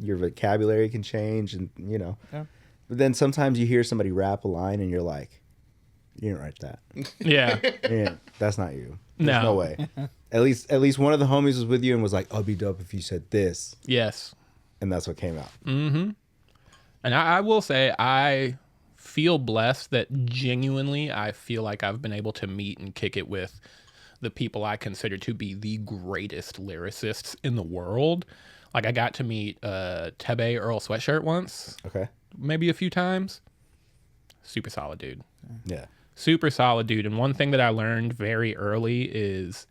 S1: your vocabulary can change, and
S2: Yeah.
S1: but then sometimes you hear somebody rap a line and you're like, you didn't write that.
S3: Yeah.
S1: Yeah, that's not you. There's
S3: No.
S1: no way. At least one of the homies was with you and was like, I'll be dope if you said this,
S3: Yes.
S1: and that's what came out.
S3: And I will say, I feel blessed that genuinely I feel like I've been able to meet and kick it with the people I consider to be the greatest lyricists in the world. Like, I got to meet Tebe Earl Sweatshirt once,
S1: Okay.
S3: maybe a few times. Super solid dude.
S1: Yeah.
S3: Super solid dude. And one thing that I learned very early is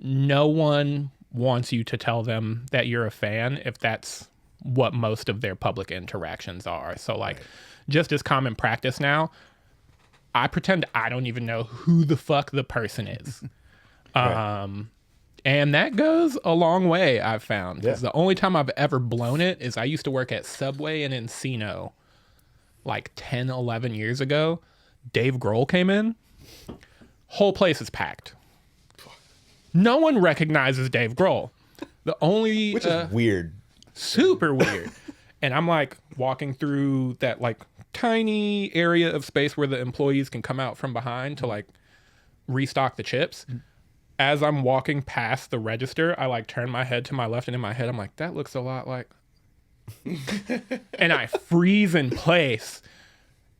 S3: no one wants you to tell them that you're a fan if that's what most of their public interactions are. So like just as common practice now, I pretend I don't even know who the fuck the person is. And that goes a long way, I've found. Because the only time I've ever blown it is I used to work at Subway in Encino like 10, 11 years ago. Dave Grohl came in. Whole place is packed. No one recognizes Dave Grohl. The only...
S1: Which is weird.
S3: Super weird. And I'm like walking through that like tiny area of space where the employees can come out from behind to like restock the chips. As I'm walking past the register, I like turn my head to my left, and in my head I'm like, that looks a lot like and I freeze in place,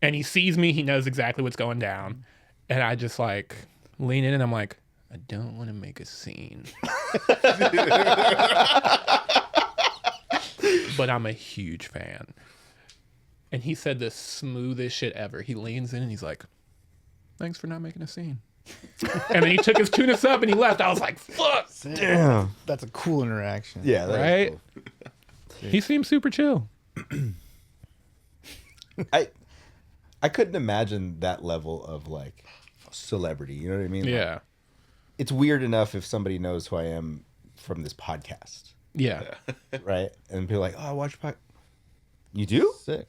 S3: and he sees me, he knows exactly what's going down, and I just like lean in and I'm like, I don't want to make a scene. But I'm a huge fan. And he said the smoothest shit ever. He leans in and he's like, thanks for not making a scene. And then he took his tuna sub and he left. I was like, fuck.
S1: Damn.
S2: That's a cool interaction.
S1: Yeah. That
S3: Right?
S1: is cool.
S3: He seems super chill.
S1: I couldn't imagine that level of like celebrity. You know what I mean? Like,
S3: Yeah.
S1: it's weird enough if somebody knows who I am from this podcast,
S3: Yeah.
S1: right? And people are like, oh, I watch podcast. You do?
S2: Sick.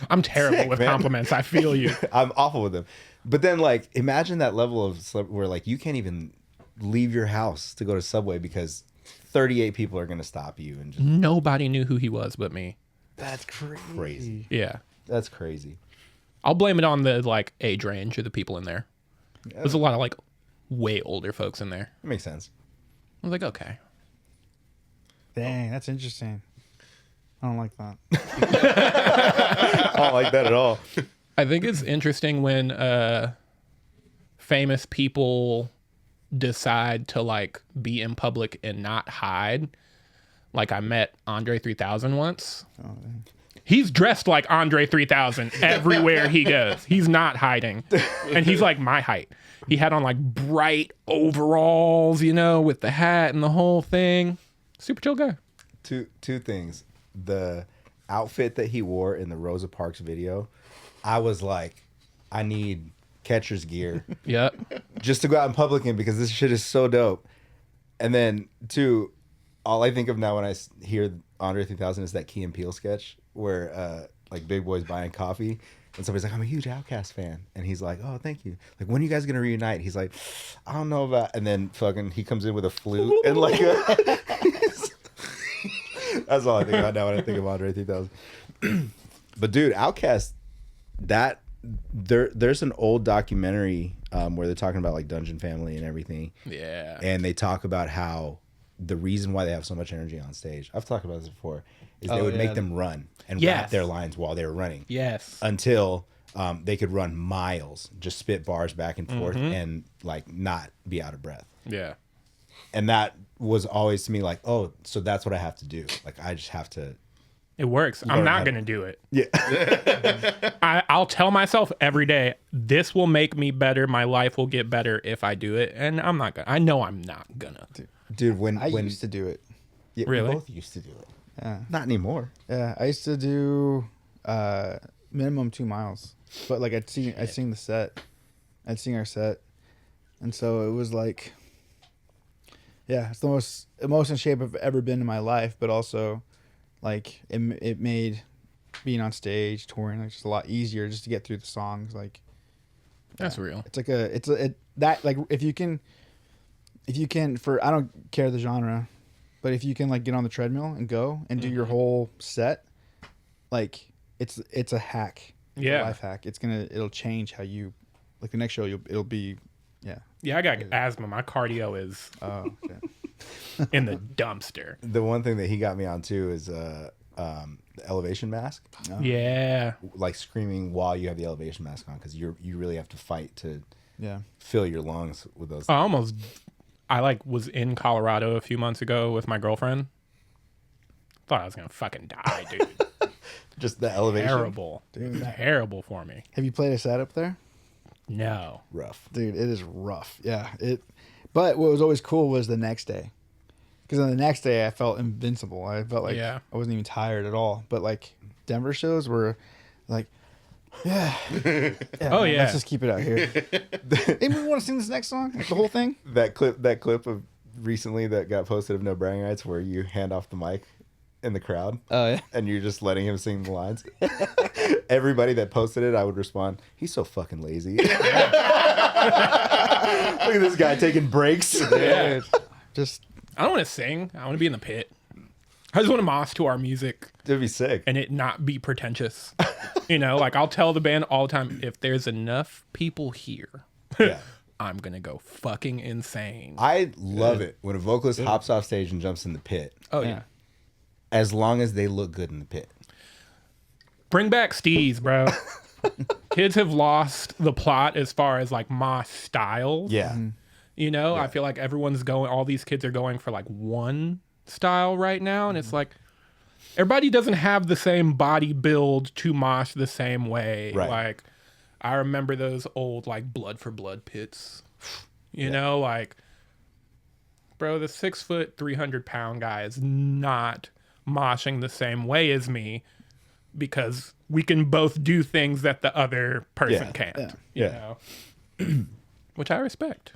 S3: I'm terrible
S1: Sick,
S3: with
S1: man.
S3: compliments. I feel you.
S1: I'm awful with them. But then, like, imagine that level of where, like, you can't even leave your house to go to Subway because 38 people are going to stop you and just...
S3: Nobody knew who he was but me.
S1: That's crazy.
S3: Yeah.
S1: That's crazy.
S3: I'll blame it on the like age range of the people in there. There's a lot of like way older folks in there.
S1: It makes sense.
S3: I was like, okay.
S2: Dang, that's interesting. I don't like that.
S1: I don't like that at all.
S3: I think it's interesting when famous people decide to like be in public and not hide. Like I met Andre 3000 once. He's dressed like Andre 3000 everywhere he goes. He's not hiding. And he's like my height. He had on like bright overalls, you know, with the hat and the whole thing. Super chill guy.
S1: Two things. The outfit that he wore in the Rosa Parks video, I was like, I need catcher's gear
S3: Yep.
S1: just to go out in public in because this shit is so dope. And then two, all I think of now when I hear Andre 3000 is that Key and Peele sketch where like Big Boy's buying coffee and somebody's like, I'm a huge Outkast fan. And he's like, oh, thank you. Like, when are you guys going to reunite? He's like, I don't know about. And then fucking he comes in with a flute and like that's all I think about now when I think of Andre 3000. But dude, Outkast, that there's an old documentary where they're talking about like Dungeon Family and everything.
S3: Yeah.
S1: And they talk about how the reason why they have so much energy on stage, I've talked about this before, is they would make them run and rap their lines while they were running.
S3: Yes.
S1: Until they could run miles, just spit bars back and forth and like not be out of breath.
S3: Yeah.
S1: And that was always to me like, oh, so that's what I have to do. Like I just have to.
S3: It works. I'm not going to do it.
S1: Yeah.
S3: I'll tell myself every day, this will make me better. My life will get better if I do it. And I'm not going to. I know I'm not going to.
S1: Dude, when
S2: I used to do it.
S1: yeah,
S3: Really?
S1: we both used to do it.
S2: Yeah.
S1: Not anymore.
S2: Yeah, I used to do minimum 2 miles, but like I'd seen the set, I'd seen our set, and so it was like, yeah, it's the most in shape I've ever been in my life, but also, like it made being on stage touring like just a lot easier just to get through the songs. Like
S3: That's real.
S2: it's like that like if you can for I don't care the genre. But if you can like get on the treadmill and go and do your whole set, like it's a hack. It's a life hack. It'll change how you like the next show. It'll be
S3: Yeah, I got asthma. My cardio is
S2: okay.
S3: in the dumpster.
S1: The one thing that he got me on too is the elevation mask.
S3: Yeah.
S1: Like screaming while you have the elevation mask on because you really have to fight to fill your lungs with those.
S3: I like was in Colorado a few months ago with my girlfriend. Thought I was gonna fucking die, dude.
S1: Just the elevation.
S3: Terrible, dude. Terrible for me.
S2: Have you played a set up there?
S3: No.
S1: Rough.
S2: Dude, it is rough. Yeah. But what was always cool was the next day. Because on the next day I felt invincible. I felt like I wasn't even tired at all. But like Denver shows were like
S3: Oh yeah.
S2: Let's just keep it out here. Anyone want to sing this next song? Like the whole thing?
S1: That clip of recently that got posted of No Bragging Rights where you hand off the mic in the crowd.
S2: Oh yeah.
S1: And you're just letting him sing the lines. Everybody that posted it, I would respond, he's so fucking lazy. Look at this guy taking breaks.
S3: Yeah.
S2: Just
S3: I don't want to sing. I want to be in the pit. I just want to mosh to our music
S1: That'd be sick.
S3: and it not be pretentious. You know, like I'll tell the band all the time, if there's enough people here,
S1: Yeah.
S3: I'm gonna go fucking insane.
S1: I love it when a vocalist hops off stage and jumps in the pit.
S3: Oh yeah.
S1: As long as they look good in the pit.
S3: Bring back steez, bro. Kids have lost the plot as far as like mosh styles.
S1: Yeah.
S3: You know, I feel like all these kids are going for like one style right now. And it's like, everybody doesn't have the same body build to mosh the same way.
S1: Right.
S3: Like, I remember those old like Blood for Blood pits. You know, like, bro, the 6 foot, 300-pound guy is not moshing the same way as me because we can both do things that the other person can't. You know? Which I respect.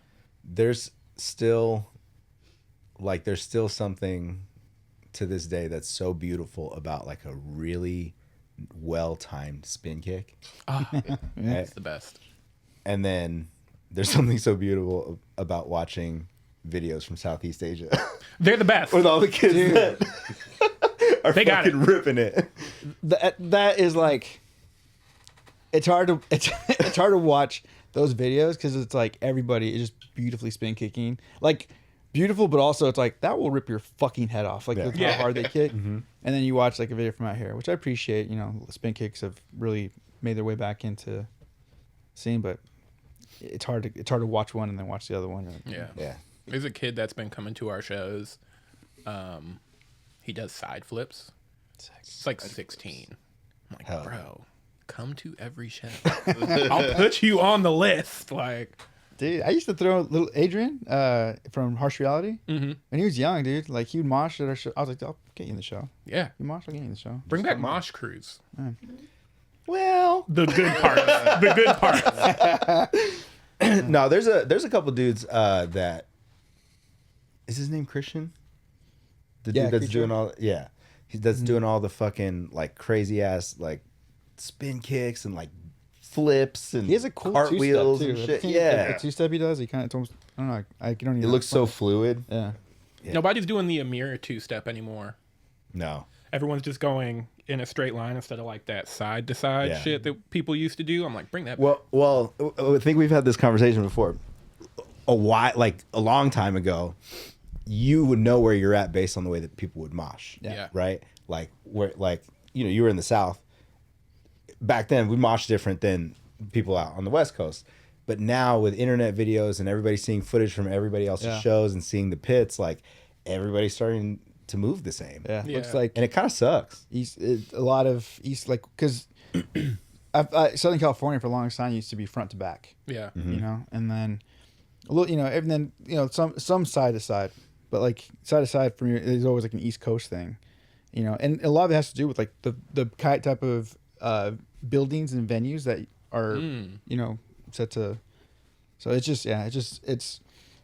S1: There's still something to this day that's so beautiful about like a really well-timed spin kick.
S3: It's the best.
S1: And then there's something so beautiful about watching videos from Southeast Asia
S3: They're the best.
S1: with all the kids that are
S3: They got
S1: fucking ripping it.
S2: that is like it's hard to it's hard to watch those videos because it's like everybody is just beautifully spin kicking, like beautiful, but also it's like that will rip your fucking head off, like that's how hard they kick. And then you watch like a video from out here, which I appreciate. You know, spin kicks have really made their way back into scene, but it's hard to watch one and then watch the other one.
S1: Yeah.
S3: There's a kid that's been coming to our shows. He does side flips. It's like 16. I'm like,
S1: Hell.
S3: bro, come to every show. I'll put you on the list. Like,
S2: Dude, I used to throw little Adrian from Harsh Reality. When he was young, dude, like he would mosh at our show. I was like, I'll get you in the show.
S3: yeah.
S2: You mosh, I'll get you in the show.
S3: Bring back Mosh Cruise.
S1: Well,
S3: The good parts. The good parts.
S1: no, there's a couple dudes that is his name Christian? The
S2: Yeah,
S1: dude that's
S2: Creature.
S1: doing all that's doing all the fucking like crazy ass like spin kicks and like flips and
S2: He has a cool
S1: cartwheels
S2: two-step,
S1: and
S2: too.
S1: shit.
S2: The
S1: Yeah.
S2: two-step he does, he kind of almost, I don't know, I don't even
S1: It looks so fluid.
S2: Yeah.
S3: Nobody's doing the Amir two-step anymore.
S1: No.
S3: Everyone's just going in a straight line instead of like that side to side
S1: Yeah.
S3: shit that people used to do. I'm like, bring that back.
S1: Well, I think we've had this conversation before. A long time ago, you would know where you're at based on the way that people would mosh.
S3: Yeah.
S1: Right? Like you were in the South. Back then, we mosh different than people out on the West Coast. But now with internet videos and everybody seeing footage from everybody else's shows and seeing the pits, like everybody's starting to move the same.
S2: Yeah.
S3: Yeah.
S2: Looks like
S1: And it kind of sucks.
S2: a lot of East, like, because Southern California for a long time used to be front to back.
S3: Yeah.
S2: You know, and then a little, and then some side to side, but like side to side for me, there's always like an East Coast thing, and a lot of it has to do with like the type of buildings and venues that are set to. So it's just it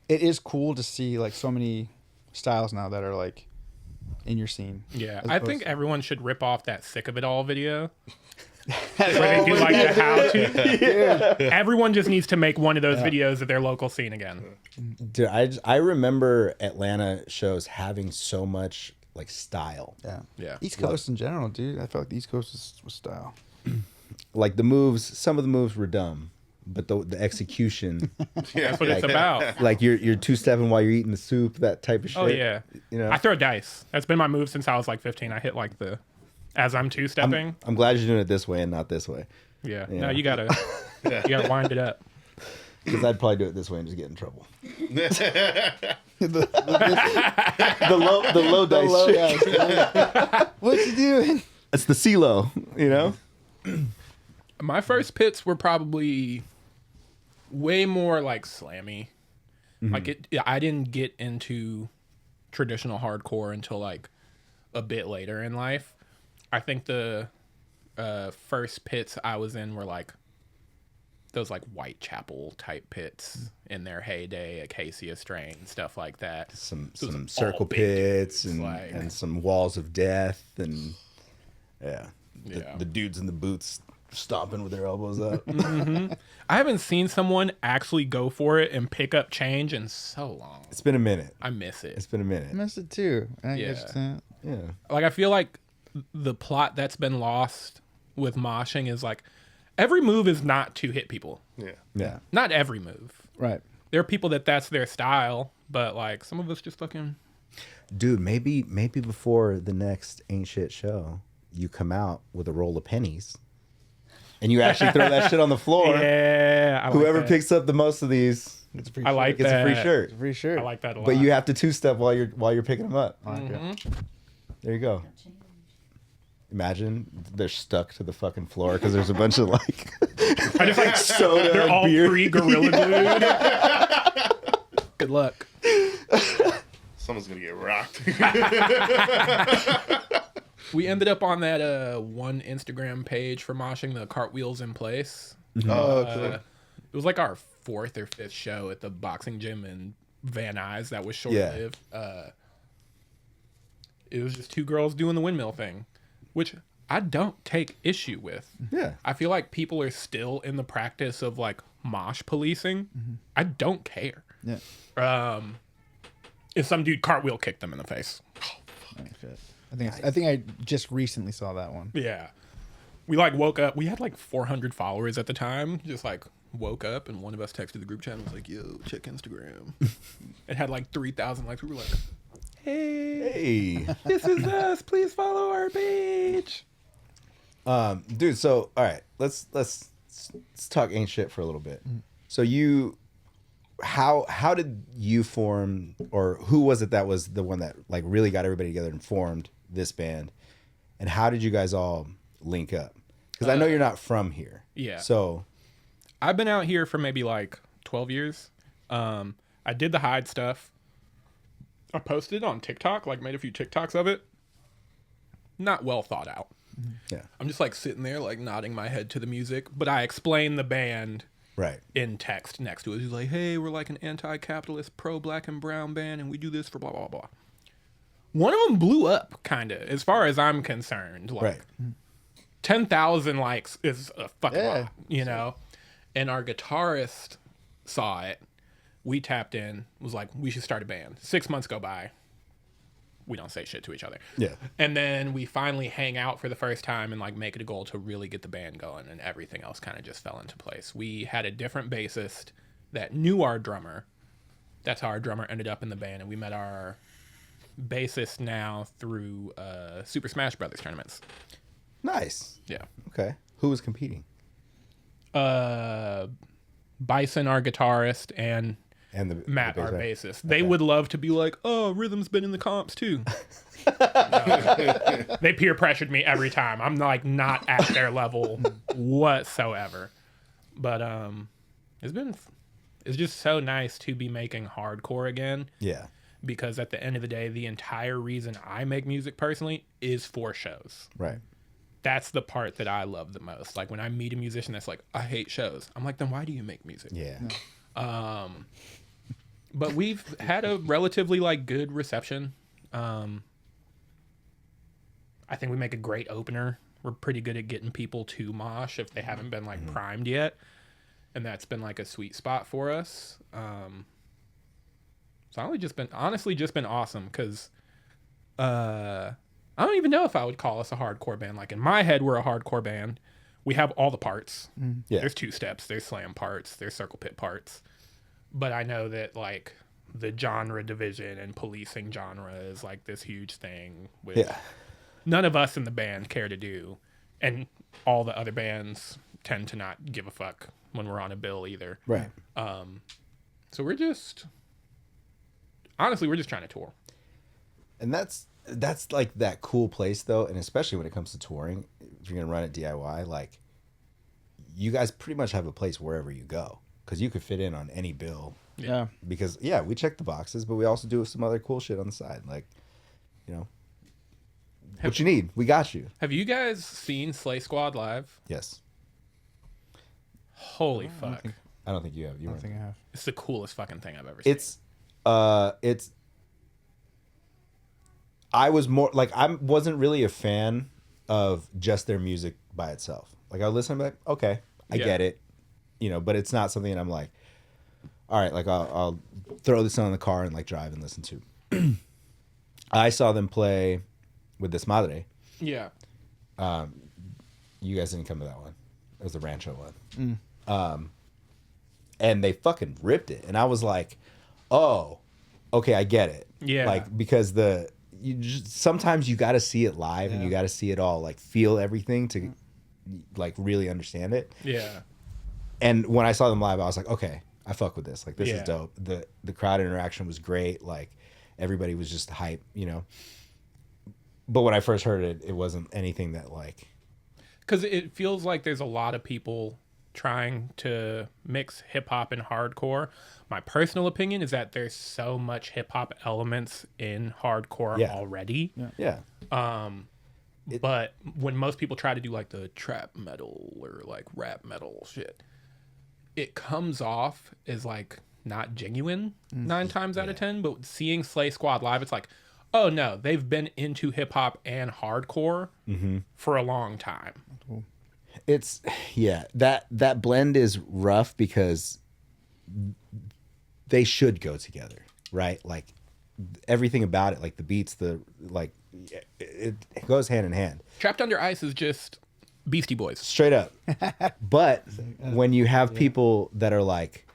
S2: is cool to see like so many styles now that are like in your scene.
S3: Yeah.
S2: As
S3: I
S2: opposed
S3: think
S2: to-
S3: everyone should rip off that Sick of It All video. Where they do like the how to. Everyone just needs to make one of those videos at their local scene again.
S1: Dude, I remember Atlanta shows having so much like style.
S2: Yeah.
S3: Yeah.
S2: East Coast in general, dude. I felt like the East Coast was style.
S1: Like the moves, some of the moves were dumb, but the execution,
S3: That's what it's about.
S1: like you're two-stepping while you're eating the soup, that type of shit.
S3: Oh, yeah.
S1: You know?
S3: I throw dice. That's been my move since I was like 15. I hit like as I'm two-stepping.
S1: I'm glad you're doing it this way and not this way.
S3: Yeah.
S1: Yeah.
S3: No, you gotta wind it up.
S1: Because I'd probably do it this way and just get in trouble.
S2: The
S1: The low dice
S2: low
S1: shit.
S2: guys. What you doing?
S1: It's the CeeLo, you know?
S3: My first pits were probably way more like slammy. Like I didn't get into traditional hardcore until like a bit later in life. I think the first pits I was in were like those like Whitechapel type pits in their heyday, Acacia Strain, stuff like that.
S1: Some
S3: So it's all
S1: circle
S3: big
S1: pits
S3: dudes,
S1: and,
S3: like-
S1: and some walls of death and
S3: Yeah.
S1: the dudes in the boots stomping with their elbows up.
S3: I haven't seen someone actually go for it and pick up change in so long.
S1: It's been a minute.
S3: I miss it.
S1: It's been a minute.
S2: I missed it too. I
S3: Yeah.
S2: guess,
S1: Yeah.
S3: Like I feel like the plot that's been lost with moshing is like every move is not to hit people.
S5: Yeah.
S1: Yeah.
S3: Not every move.
S2: right.
S3: There are people that's their style, but like some of us just fucking
S1: Dude, maybe before the next Aint Shit show, you come out with a roll of pennies and you actually throw that shit on the floor.
S3: yeah. I like
S1: Whoever
S3: that.
S1: picks up the most of these
S2: It's a free
S3: I like
S1: gets
S3: that.
S1: a free shirt.
S2: Free shirt.
S3: I like that a lot.
S1: But you have to two-step while you're picking them up.
S2: I like it.
S1: There you go. Imagine they're stuck to the fucking floor because there's a bunch of like
S3: I just like
S1: soda
S3: they're
S1: and
S3: all
S1: beer.
S3: pre-gorilla dude. Good luck.
S5: Someone's gonna get rocked.
S3: We ended up on that one Instagram page for moshing, the cartwheels in place.
S5: Oh,
S3: It was like our 4th or 5th show at the boxing gym in Van Nuys that was short-lived. It was just 2 girls doing the windmill thing, which I don't take issue with.
S1: Yeah.
S3: I feel like people are still in the practice of like mosh policing. I don't care.
S2: Yeah.
S3: If some dude cartwheel kicked them in the face.
S2: I think I just recently saw that one.
S3: Yeah. We like woke up. We had like 400 followers at the time. Just like woke up and one of us texted the group chat and was like, "Yo, check Instagram." It had like 3,000 likes. We were like, "Hey, this is us. Please follow our page."
S1: Dude. So all right, let's talk Ain't Shit for a little bit. So how did you form, or who was it that was the one that like really got everybody together and formed this band, and how did you guys all link up? Because I know you're not from here.
S3: Yeah.
S1: So
S3: I've been out here for maybe like 12 years. I did the hide stuff. I posted it on TikTok, like made a few TikToks of it. Not well thought out.
S1: yeah,
S3: I'm just like sitting there like nodding my head to the music, but I explained the band
S1: right.
S3: in text next to it. He's like, "Hey, we're like an anti-capitalist, pro-black and brown band, and we do this for blah, blah, blah." One of them blew up, kind of, as far as I'm concerned. Like,
S1: Right.
S3: 10,000 likes is a fucking
S2: Yeah.
S3: lot, you know? And our guitarist saw it. We tapped in, was like, "We should start a band." 6 months go by. We don't say shit to each other.
S1: Yeah.
S3: And then we finally hang out for the first time and like make it a goal to really get the band going, and everything else kind of just fell into place. We had a different bassist that knew our drummer. That's how our drummer ended up in the band, and we met our bassist now through Super Smash Brothers tournaments.
S1: Nice.
S3: Yeah.
S1: Okay. Who was competing?
S3: Bison, our guitarist, and
S1: And the
S3: Matt,
S1: the
S3: our
S1: bass
S3: bassist. They would love to be like, "Oh, Rhythm's been in the comps too." They peer pressured me every time. I'm like not at their level whatsoever. But it's just so nice to be making hardcore again,
S1: Yeah.
S3: because at the end of the day, the entire reason I make music personally is for shows.
S1: Right.
S3: That's the part that I love the most. Like when I meet a musician that's like, "I hate shows," I'm like, "Then why do you make music?"
S1: Yeah.
S3: But we've had a relatively like good reception. I think we make a great opener. We're pretty good at getting people to mosh if they haven't been like primed yet, and that's been like a sweet spot for us. It's honestly just been awesome, because I don't even know if I would call us a hardcore band. Like in my head, we're a hardcore band. We have all the parts.
S1: Yeah.
S3: There's two steps. There's slam parts. There's circle pit parts. But I know that like the genre division and policing genre is like this huge thing, which
S1: Yeah.
S3: none of us in the band care to do, and all the other bands tend to not give a fuck when we're on a bill either.
S1: Right.
S3: So we're just trying to tour.
S1: And that's like that cool place though, and especially when it comes to touring, if you're gonna run it DIY, like you guys pretty much have a place wherever you go, because you could fit in on any bill.
S2: Yeah.
S1: Because yeah, we check the boxes, but we also do some other cool shit on the side, like, you know, what you need, we got you.
S3: Have you guys seen Slay Squad live?
S1: Yes.
S3: Holy fuck.
S1: I don't think you have. You
S2: I don't
S1: weren't.
S2: think I have.
S3: It's the coolest fucking thing I've ever seen.
S1: It's I was more like, I wasn't really a fan of just their music by itself. Like I would listen and be like, okay, I get it, you know, but it's not something that I'm like, all right, like I'll throw this on in the car and like drive and listen to. I saw them play with Desmadre.
S3: Yeah.
S1: You guys didn't come to that one. It was the Rancho one. And they fucking ripped it. And I was like, oh, okay, I get it.
S3: Yeah.
S1: Like, because sometimes you got to see it live and you got to see it all, like feel everything to like really understand it.
S3: Yeah.
S1: And when I saw them live, I was like, okay, I fuck with this. Like, this is
S3: Yeah.
S1: dope. The crowd interaction was great. Like, everybody was just hype, you know. But when I first heard it, it wasn't anything that like...
S3: Because it feels like there's a lot of people trying to mix hip-hop and hardcore. My personal opinion is that there's so much hip-hop elements in hardcore already.
S1: Yeah.
S3: But when most people try to do like the trap metal or like rap metal shit, it comes off as like not genuine 9 times out of 10. But seeing Slay Squad live, it's like, oh no, they've been into hip hop and hardcore for a long time.
S1: It's that blend is rough because they should go together, right? Like everything about it, like the beats, the like it goes hand in hand.
S3: Trapped Under Ice is just Beastie Boys.
S1: Straight up. But when you have people that are like,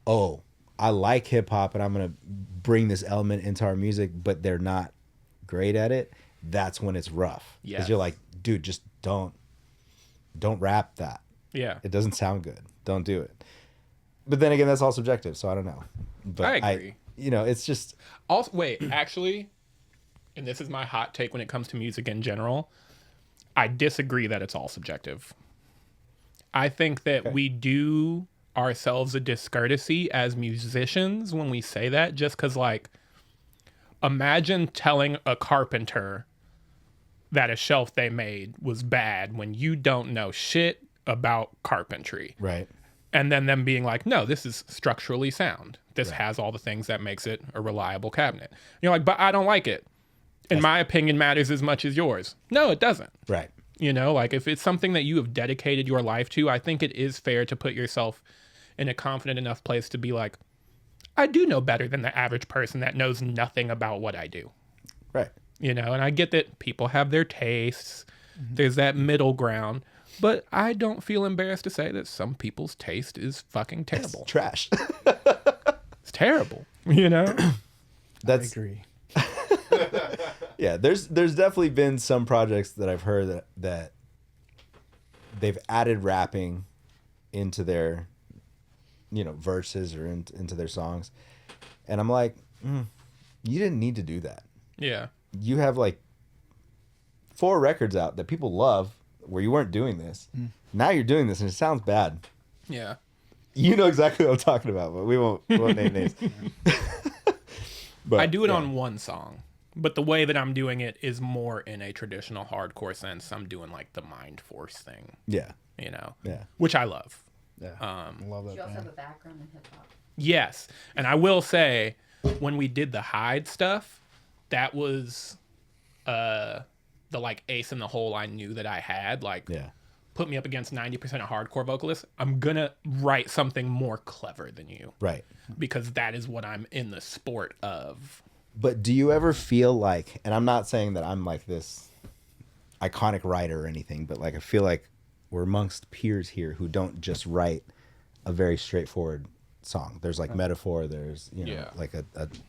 S1: oh, I like hip hop and I'm going to bring this element into our music, but they're not great at it, that's when it's rough. Because
S3: Yes.
S1: you're like, dude, just don't rap that.
S3: Yeah.
S1: It doesn't sound good. Don't do it. But then again, that's all subjective, so I don't know. But
S3: I agree.
S1: It's just
S3: Also, wait, actually, and this is my hot take when it comes to music in general, I disagree that it's all subjective. I think that we do ourselves a discourtesy as musicians when we say that, just because, like, imagine telling a carpenter that a shelf they made was bad when you don't know shit about carpentry.
S1: right.
S3: And then them being like, no, this is structurally sound. This has all the things that makes it a reliable cabinet. You're like, but I don't like it. And my opinion matters as much as yours. No, it doesn't.
S1: Right.
S3: You know, like if it's something that you have dedicated your life to, I think it is fair to put yourself in a confident enough place to be like, I do know better than the average person that knows nothing about what I do.
S1: Right.
S3: You know, and I get that people have their tastes. There's that middle ground. But I don't feel embarrassed to say that some people's taste is fucking terrible.
S1: Trash.
S3: It's terrible, you know?
S2: I
S1: That's
S2: agree.
S1: yeah, there's definitely been some projects that I've heard that they've added rapping into their verses or into their songs. And I'm like, you didn't need to do that.
S3: Yeah.
S1: You have like 4 records out that people love where you weren't doing this. Now you're doing this and it sounds bad.
S3: Yeah.
S1: You know exactly what I'm talking about, but we won't name names. But
S3: I do it
S1: yeah.
S3: on one song, but the way that I'm doing it is more in a traditional hardcore sense. I'm doing like the Mind Force thing,
S1: Yeah.
S3: you know?
S1: Yeah.
S3: Which I love.
S2: Yeah. Love that
S6: You also
S2: band.
S6: have a background in hip hop.
S3: Yes. And I will say, when we did the Hyde stuff, that was the like ace in the hole I knew that I had. Like,
S1: Yeah.
S3: put me up against 90% of hardcore vocalists. I'm going to write something more clever than you.
S1: Right.
S3: Because that is what I'm in the sport of.
S1: But do you ever feel like, and I'm not saying that I'm like this iconic writer or anything, but like I feel like we're amongst peers here who don't just write a very straightforward song. There's like metaphor, there's, like a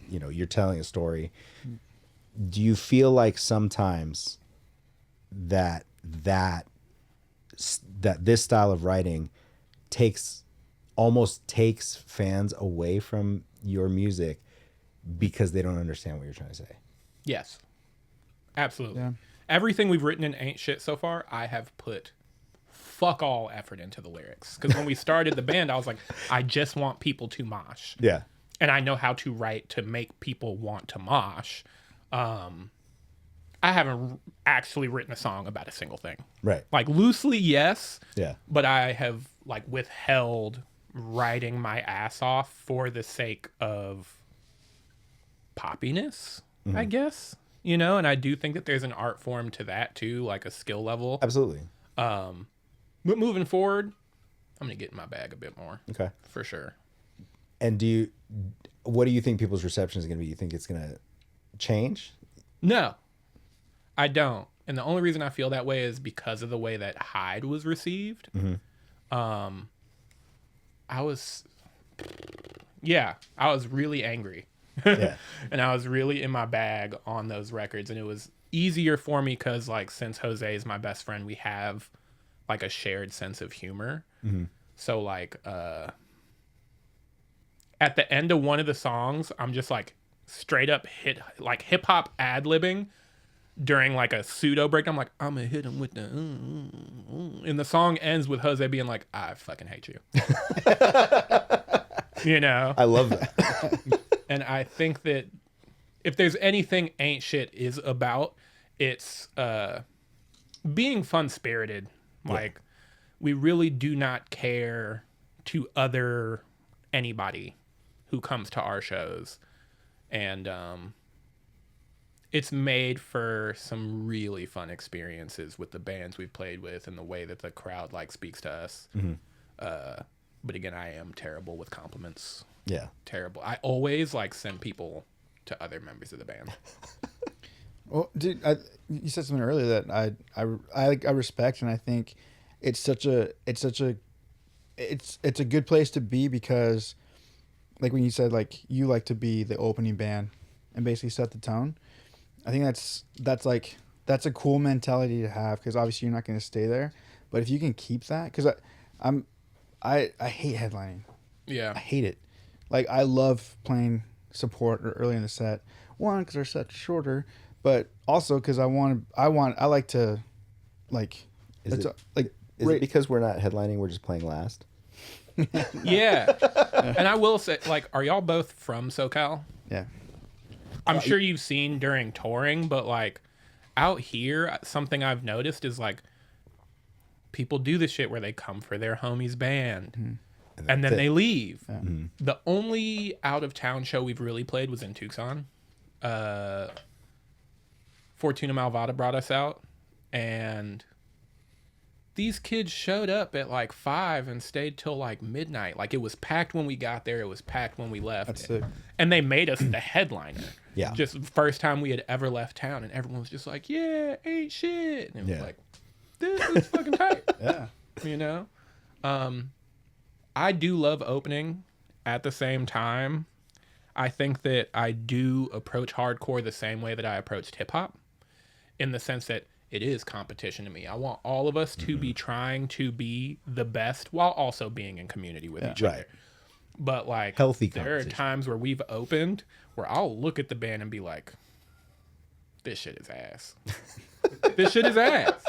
S1: you're telling a story. Do you feel like sometimes that this style of writing almost takes fans away from your music because they don't understand what you're trying to say?
S3: Yes. Absolutely.
S2: Yeah.
S3: Everything we've written in Aint Shit so far, I have put fuck all effort into the lyrics. Because when we started the band, I was like, I just want people to mosh.
S1: Yeah.
S3: And I know how to write to make people want to mosh. I haven't actually written a song about a single thing.
S1: Right.
S3: Like loosely, yes.
S1: Yeah.
S3: But I have like withheld writing my ass off for the sake of poppiness, I guess. You know, and I do think that there's an art form to that too, like a skill level.
S1: Absolutely.
S3: But moving forward, I'm gonna get in my bag a bit more.
S1: Okay.
S3: For sure.
S1: And what do you think people's reception is going to be? You think it's going to change?
S3: No, I don't. And the only reason I feel that way is because of the way that Hyde was received. I was really angry.
S1: Yeah.
S3: And I was really in my bag on those records. And it was easier for me because, like, since Jose is my best friend, we have, like, a shared sense of humor. So, like, at the end of one of the songs, I'm just, like, straight up hip-hop ad-libbing during, like, a pseudo break. I'm like, I'm gonna hit him with the and the song ends with Jose being like, I fucking hate you. You know?
S1: I love that.
S3: And I think that if there's anything Aint Shit is about, it's being fun-spirited. Like, we really do not care to other anybody who comes to our shows. And it's made for some really fun experiences with the bands we've played with and the way that the crowd, like, speaks to us. But again, I am terrible with compliments.
S1: Yeah.
S3: Terrible. I always, like, send people to other members of the band.
S2: Well, dude, you said something earlier that I respect, and I think it's a good place to be because, like when you said like you like to be the opening band and basically set the tone. I think that's a cool mentality to have because obviously you're not going to stay there, but if you can keep that, because I hate headlining.
S3: Yeah.
S2: I hate it. Like I love playing support early in the set. One, because our set's shorter, but also because I like to, like,
S1: Is
S2: it's
S1: it because we're not headlining, we're just playing last?
S3: Yeah. And I will say, like, are y'all both from SoCal?
S2: Yeah.
S3: I'm sure you've seen during touring, but like out here, something I've noticed is like people do this shit where they come for their homie's band and then they leave.
S2: Yeah.
S3: The only out of town show we've really played was in Tucson. Fortuna Malvada brought us out, and these kids showed up at like 5 and stayed till like midnight. Like it was packed when we got there. It was packed when we left.
S2: That's sick.
S3: And they made us the headliner.
S1: Yeah.
S3: Just the first time we had ever left town, and everyone was just like, yeah, ain't shit. And it was like, this is fucking tight.
S2: Yeah.
S3: You know? I do love opening. At the same time, I think that I do approach hardcore the same way that I approached hip hop, in the sense that it is competition to me. I want all of us to be trying to be the best while also being in community with each other. But like,
S1: Healthy
S3: there are
S1: competition.
S3: times where we've opened where I'll look at the band and be like, this shit is ass. This shit is ass.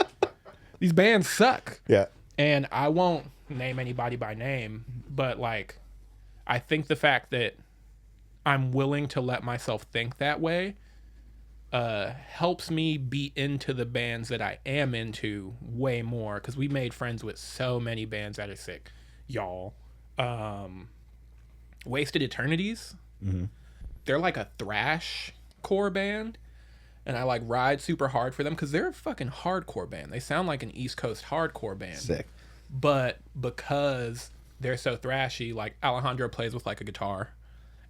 S3: These bands suck.
S1: Yeah.
S3: And I won't name anybody by name, but like, I think the fact that I'm willing to let myself think that way helps me be into the bands that I am into way more, because we made friends with so many bands that are sick. Y'all. Wasted Eternities. They're like a thrash core band, and I like ride super hard for them because they're a fucking hardcore band. They sound like an East Coast hardcore band.
S1: Sick.
S3: But because they're so thrashy, like Alejandro plays with like a guitar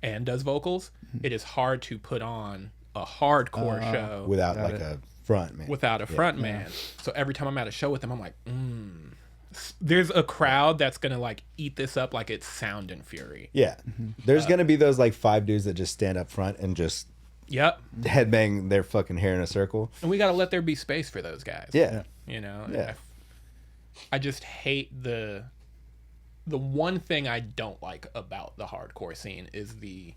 S3: and does vocals, it is hard to put on a hardcore show
S1: Without like a front man.
S3: without a front man. So every time I'm at a show with them, I'm like, there's a crowd that's gonna like eat this up like it's Sound and Fury.
S1: Yeah. There's going to be those like 5 dudes that just stand up front and just
S3: Yep.
S1: headbang their fucking hair in a circle.
S3: And we gotta let there be space for those guys.
S1: Yeah.
S3: You know?
S1: Yeah.
S3: I just hate the one thing I don't like about the hardcore scene is the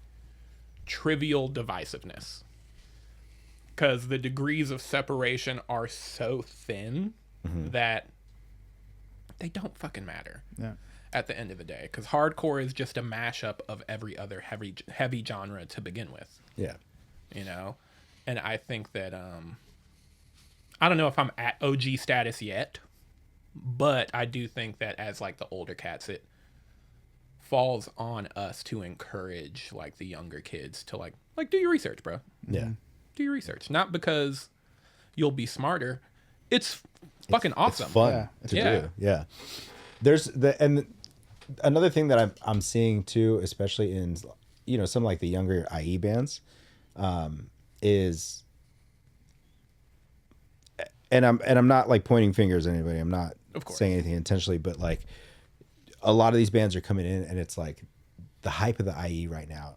S3: trivial divisiveness. Because the degrees of separation are so thin that they don't fucking matter at the end of the day. Because hardcore is just a mashup of every other heavy genre to begin with.
S1: Yeah.
S3: You know? And I think that, I don't know if I'm at OG status yet, but I do think that as like the older cats, it falls on us to encourage like the younger kids to like do your research, bro.
S1: Yeah.
S3: Do your research. Not because you'll be smarter. It's fucking awesome.
S1: It's fun to
S3: Yeah.
S1: do. Yeah. There's another thing that I'm seeing too, especially in, you know, some like the younger IE bands, is, and I'm not like pointing fingers at anybody. I'm not saying anything intentionally, but like a lot of these bands are coming in and it's like the hype of the IE right now.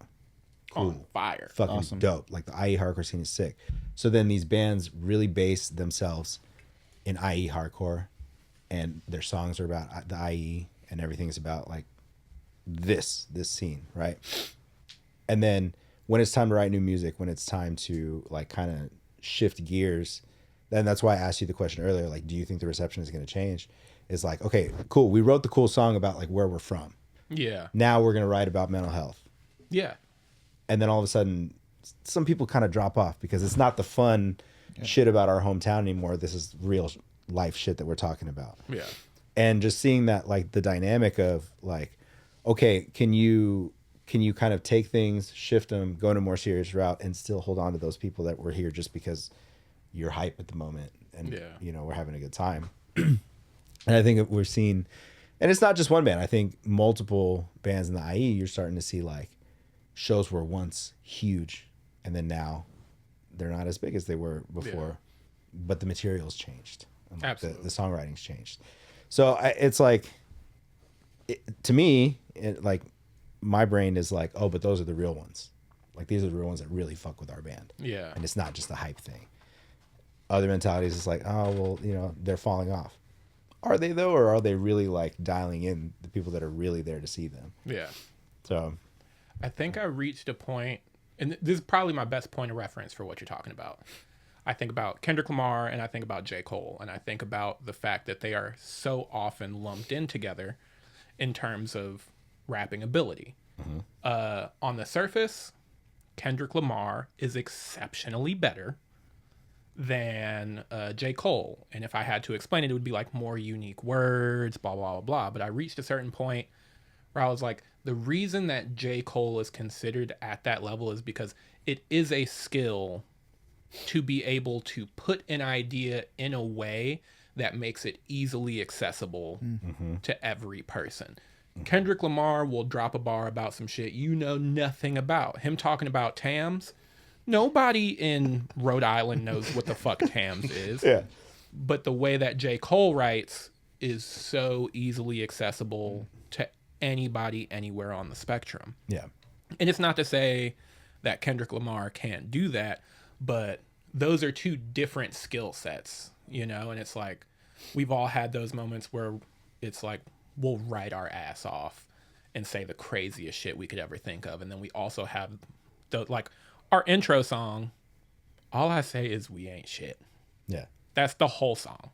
S3: On fire.
S1: Fucking dope. Like the IE hardcore scene is sick. So then these bands really base themselves in IE hardcore, and their songs are about the IE, and everything's about like this scene, right? And then when it's time to write new music, when it's time to like kind of shift gears, then that's why I asked you the question earlier, like, do you think the reception is going to change? It's like, okay, cool. We wrote the cool song about like where we're from.
S3: Yeah.
S1: Now we're going to write about mental health.
S3: Yeah.
S1: And then all of a sudden, some people kind of drop off because it's not the fun shit about our hometown anymore. This is real life shit that we're talking about.
S3: Yeah.
S1: And just seeing that, like the dynamic of like, okay, can you kind of take things, shift them, go in a more serious route, and still hold on to those people that were here just because you're hype at the moment, and you know, we're having a good time. And I think we're seeing, and it's not just one band. I think multiple bands in the IE, you're starting to see like shows were once huge, and then now they're not as big as they were before, but the material's changed. And, like,
S3: Absolutely.
S1: the songwriting's changed. So it's like, to me, like my brain is like, oh, but those are the real ones. Like these are the real ones that really fuck with our band.
S3: Yeah.
S1: And it's not just a hype thing. Other mentalities is like, oh, well, you know, they're falling off. Are they though, or are they really like dialing in the people that are really there to see them?
S3: Yeah.
S1: So
S3: I think I reached a point, and this is probably my best point of reference for what you're talking about. I think about Kendrick Lamar and I think about J. Cole, and I think about the fact that they are so often lumped in together in terms of rapping ability. On the surface, Kendrick Lamar is exceptionally better than J. Cole. And if I had to explain it, it would be like more unique words, blah, blah, blah, blah. But I reached a certain point where I was like, the reason that J. Cole is considered at that level is because it is a skill to be able to put an idea in a way that makes it easily accessible to every person. Kendrick Lamar will drop a bar about some shit you know nothing about. Him talking about Tams, nobody in Rhode Island knows what the fuck Tams is.
S1: yeah,
S3: But the way that J. Cole writes is so easily accessible to anybody anywhere on the spectrum.
S1: yeah,
S3: And it's not to say that Kendrick Lamar can't do that, but those are two different skill sets, you know? And it's like, we've all had those moments where it's like, we'll write our ass off and say the craziest shit we could ever think of. And then we also have the, like, our intro song, all I say is we ain't shit.
S1: yeah,
S3: That's the whole song.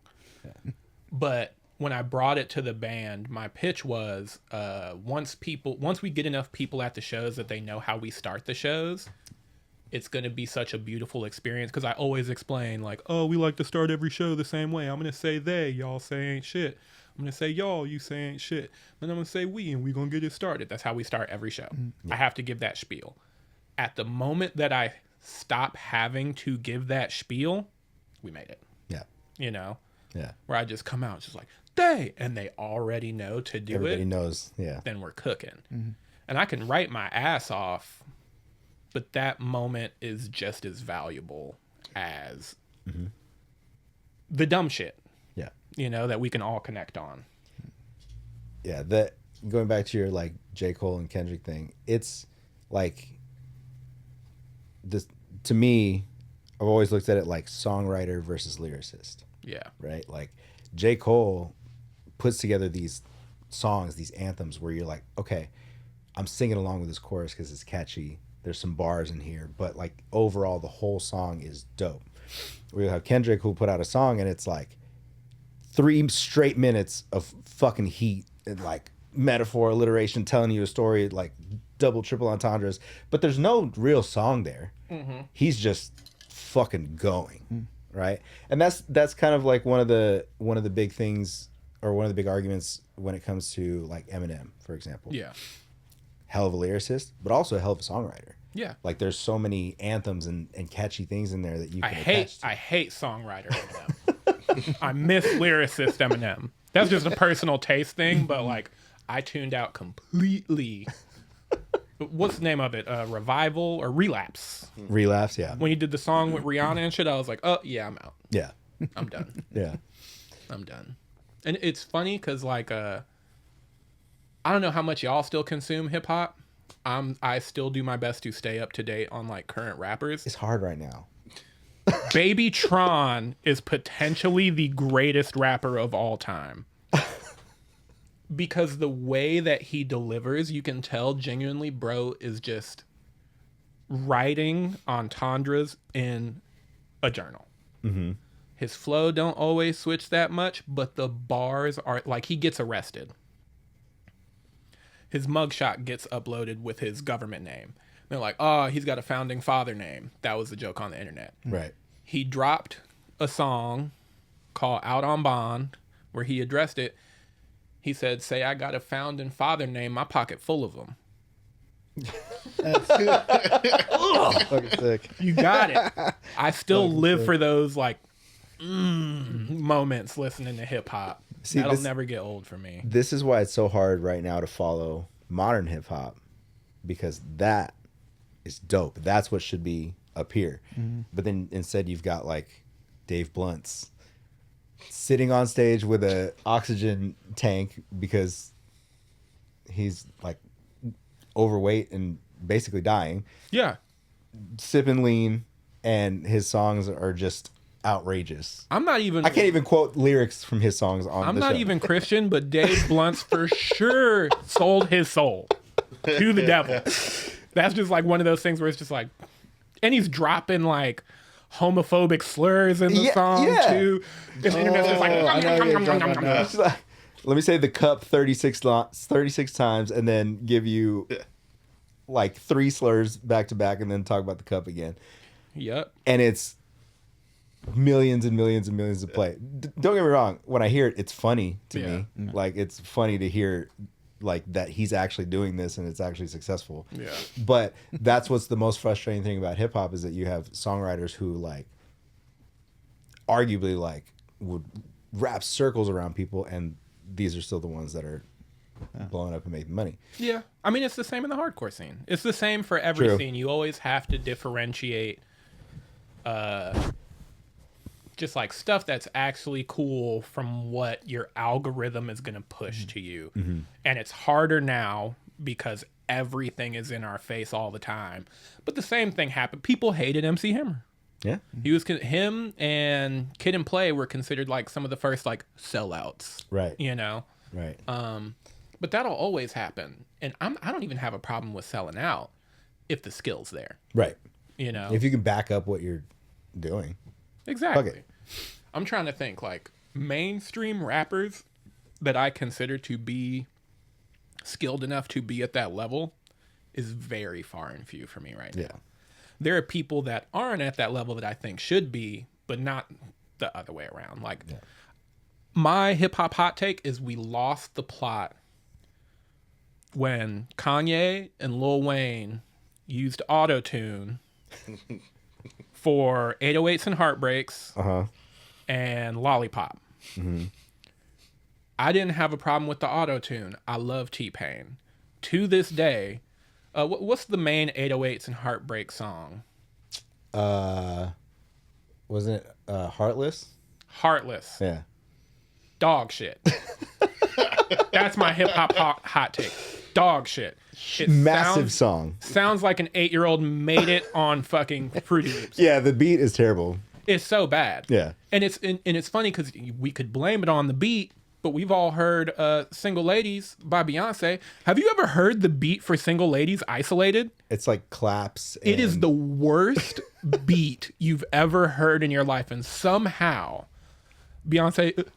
S3: But when I brought it to the band, my pitch was once we get enough people at the shows that they know how we start the shows, it's going to be such a beautiful experience. Because I always explain, like, oh, we like to start every show the same way. I'm going to say they, y'all say ain't shit. I'm going to say y'all, you say ain't shit. Then I'm going to say we, and we going to get it started. That's how we start every show. I have to give that spiel. At the moment that I stop having to give that spiel, we made it.
S1: yeah,
S3: You know?
S1: yeah.
S3: Where I just come out just like, they, and they already know to do
S1: Everybody
S3: it,
S1: knows. Yeah,
S3: then we're cooking. And I can write my ass off, but that moment is just as valuable as the dumb shit,
S1: yeah,
S3: you know, that we can all connect on.
S1: yeah. That going back to your like J. Cole and Kendrick thing, it's like this to me. I've always looked at it like songwriter versus lyricist.
S3: Yeah.
S1: Right? Like J. Cole puts together these songs, these anthems where you're like, okay, I'm singing along with this chorus because it's catchy. There's some bars in here, but like overall, the whole song is dope. We have Kendrick who put out a song and it's like 3 straight minutes of fucking heat and like metaphor, alliteration, telling you a story, like double, triple entendres, but there's no real song there. He's just fucking going. Right. And that's kind of like one of the big things or one of the big arguments when it comes to like Eminem, for example.
S3: Yeah.
S1: Hell of a lyricist, but also a hell of a songwriter.
S3: Yeah.
S1: Like there's so many anthems and catchy things in there that you can attach to.
S3: I hate songwriter Eminem. I miss lyricist Eminem. That's just a personal taste thing, but like I tuned out completely. What's the name of it? Revival or Relapse?
S1: Relapse, yeah.
S3: When he did the song with Rihanna and shit, I was like, oh yeah, I'm out.
S1: Yeah.
S3: I'm done.
S1: Yeah.
S3: I'm done. And it's funny because like I don't know how much y'all still consume hip hop. I still do my best to stay up to date on like current rappers.
S1: It's hard right now.
S3: Baby Tron is potentially the greatest rapper of all time. Because the way that he delivers, you can tell genuinely bro is just writing entendres in a journal. His flow don't always switch that much, but the bars are like he gets arrested. His mugshot gets uploaded with his government name. They're like, oh, he's got a founding father name. That was the joke on the internet.
S1: Right.
S3: He dropped a song called Out on Bond where he addressed it. He said, say I got a founding father name, my pocket full of them.
S2: Fucking sick.
S3: You got it. I still live for those like moments listening to hip hop.
S1: See,
S3: That'll
S1: this-
S3: never get old for me.
S1: This is why it's so hard right now to follow modern hip hop, because that is dope. That's what should be up here. But then instead you've got like Dave Blunt's sitting on stage with a oxygen tank because he's like overweight and basically dying,
S3: Yeah.
S1: sipping lean, and his songs are just outrageous.
S3: I'm not even.
S1: I can't even quote lyrics from his songs on
S3: I'm
S1: the
S3: not
S1: show.
S3: even Christian, but Dave Blunt's for sure sold his soul to the devil. That's just like one of those things where it's just like, and he's dropping like homophobic slurs in the song too. And the internet's just like,
S2: I know you're talking about now.
S1: It's like, let me say the cup 36 times and then give you like 3 slurs back to back and then talk about the cup again.
S3: Yep.
S1: And it's millions and millions and millions of play. Don't get me wrong. When I hear it, it's funny to me. Like, it's funny to hear like that he's actually doing this and it's actually successful.
S3: Yeah.
S1: But that's what's the most frustrating thing about hip hop is that you have songwriters who like arguably like would wrap circles around people, and these are still the ones that are blowing up and making money.
S3: Yeah. I mean, it's the same in the hardcore scene. It's the same for every
S1: True.
S3: scene. You always have to differentiate just like stuff that's actually cool from what your algorithm is going to push to you. And it's harder now because everything is in our face all the time. But the same thing happened. People hated MC Hammer.
S1: Yeah.
S3: Him and Kid and Play were considered like some of the first like sellouts.
S1: Right.
S3: You know?
S1: Right.
S3: But that'll always happen. And I don't even have a problem with selling out if the skill's there.
S1: Right.
S3: You know?
S1: If you can back up what you're doing.
S3: Exactly.
S1: Fuck it.
S3: I'm trying to think like mainstream rappers that I consider to be skilled enough to be at that level is very far and few for me right now.
S1: Yeah.
S3: There are people that aren't at that level that I think should be, but not the other way around. Like my hip hop hot take is we lost the plot when Kanye and Lil Wayne used auto-tune for 808s and Heartbreaks and Lollipop. I didn't have a problem with the auto-tune. I love T-Pain. To this day, what's the main 808s and Heartbreak song?
S1: Wasn't it Heartless?
S3: Heartless.
S1: Yeah.
S3: Dog shit. That's my hip hop hot take. Dog shit. It
S1: Massive song.
S3: Sounds like an 8-year-old made it on fucking Fruity Loops.
S1: Yeah, the beat is terrible.
S3: It's so bad.
S1: Yeah.
S3: And it's funny because we could blame it on the beat, but we've all heard "Single Ladies" by Beyonce. Have you ever heard the beat for "Single Ladies" isolated?
S1: It's like claps.
S3: It is the worst beat you've ever heard in your life, and somehow Beyonce.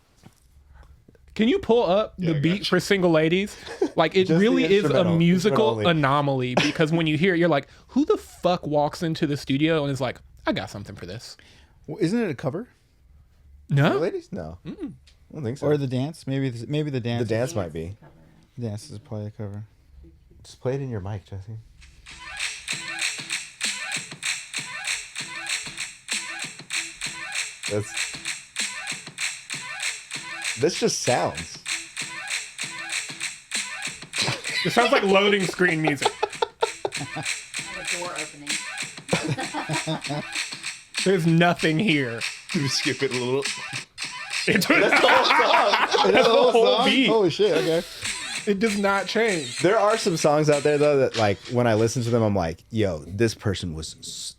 S3: Can you pull up the beat for "Single Ladies"? Like, it
S1: Just the
S3: really is a
S1: instrumental.
S3: musical
S1: Instrumental only.
S3: anomaly because when you hear it, you're like, who the fuck walks into the studio and is like, I got something for this?
S2: Well, isn't it a cover
S3: No?
S1: Ladies? No. I don't think so.
S2: or the dance? Maybe the
S1: the
S2: dance.
S1: dance might be.
S2: Dance is probably a cover.
S1: Just play it in your mic, Jesse. This just sounds.
S3: It sounds like loading screen music.
S6: Like a door opening.
S3: There's nothing here.
S5: Skip it a little.
S3: It's
S2: That's the
S3: whole
S2: song?
S3: beat.
S2: Holy shit! Okay.
S3: It does not change.
S1: There are some songs out there though that like when I listen to them, I'm like, yo, this person was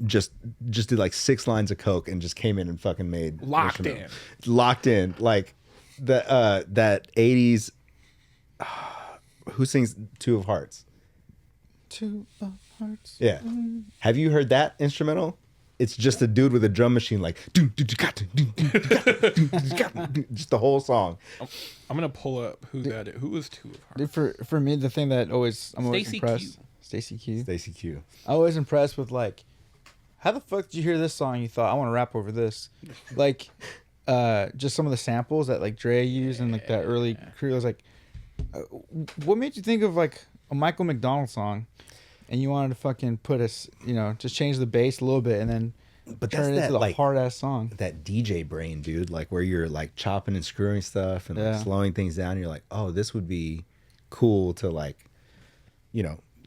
S1: just did like 6 lines of coke and just came in and fucking made
S3: Locked
S1: instrumental. Locked in. Like the that 80s. Who sings Two of Hearts?
S2: Two of Hearts.
S1: Yeah. Have you heard that instrumental? It's just a dude with a drum machine, like just the whole song.
S3: I'm gonna pull up who that is. Who was Two of Hearts?
S2: Dude, for me, the thing that I'm always
S3: Stacey
S2: impressed.
S3: Q.
S2: Stacey Q.
S1: Stacey Q.
S2: I'm always impressed with like, how the fuck did you hear this song? You thought I want to rap over this, like, just some of the samples that like Dre used and like that early crew. I was like, what made you think of like a Michael McDonald song, and you wanted to fucking put us, just change the bass a little bit and then
S1: But
S2: turn
S1: that's
S2: it into
S1: that
S2: the
S1: like
S2: hard ass song.
S1: that DJ brain, dude. Like where you're like chopping and screwing stuff and like
S2: Yeah.
S1: slowing things down. You're like, oh, this would be cool to like,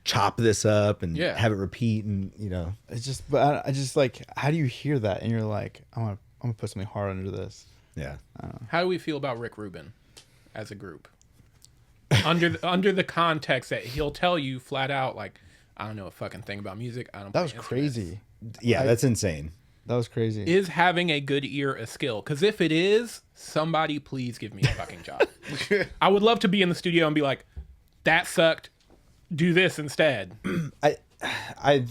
S1: chop this up and
S3: Yeah.
S1: have it repeat, and you know.
S2: It's just, but I just like, how do you hear that and you're like, I'm gonna put something hard under this.
S1: Yeah.
S3: How do we feel about Rick Rubin as a group? under the context that he'll tell you flat out, like, I don't know a fucking thing about music. I don't.
S2: That
S3: play
S2: was
S3: instruments."
S2: crazy.
S1: Yeah, that's insane.
S2: That was crazy.
S3: Is having a good ear a skill? Because if it is, somebody please give me a fucking job. I would love to be in the studio and be like, that sucked. Do this instead.
S1: I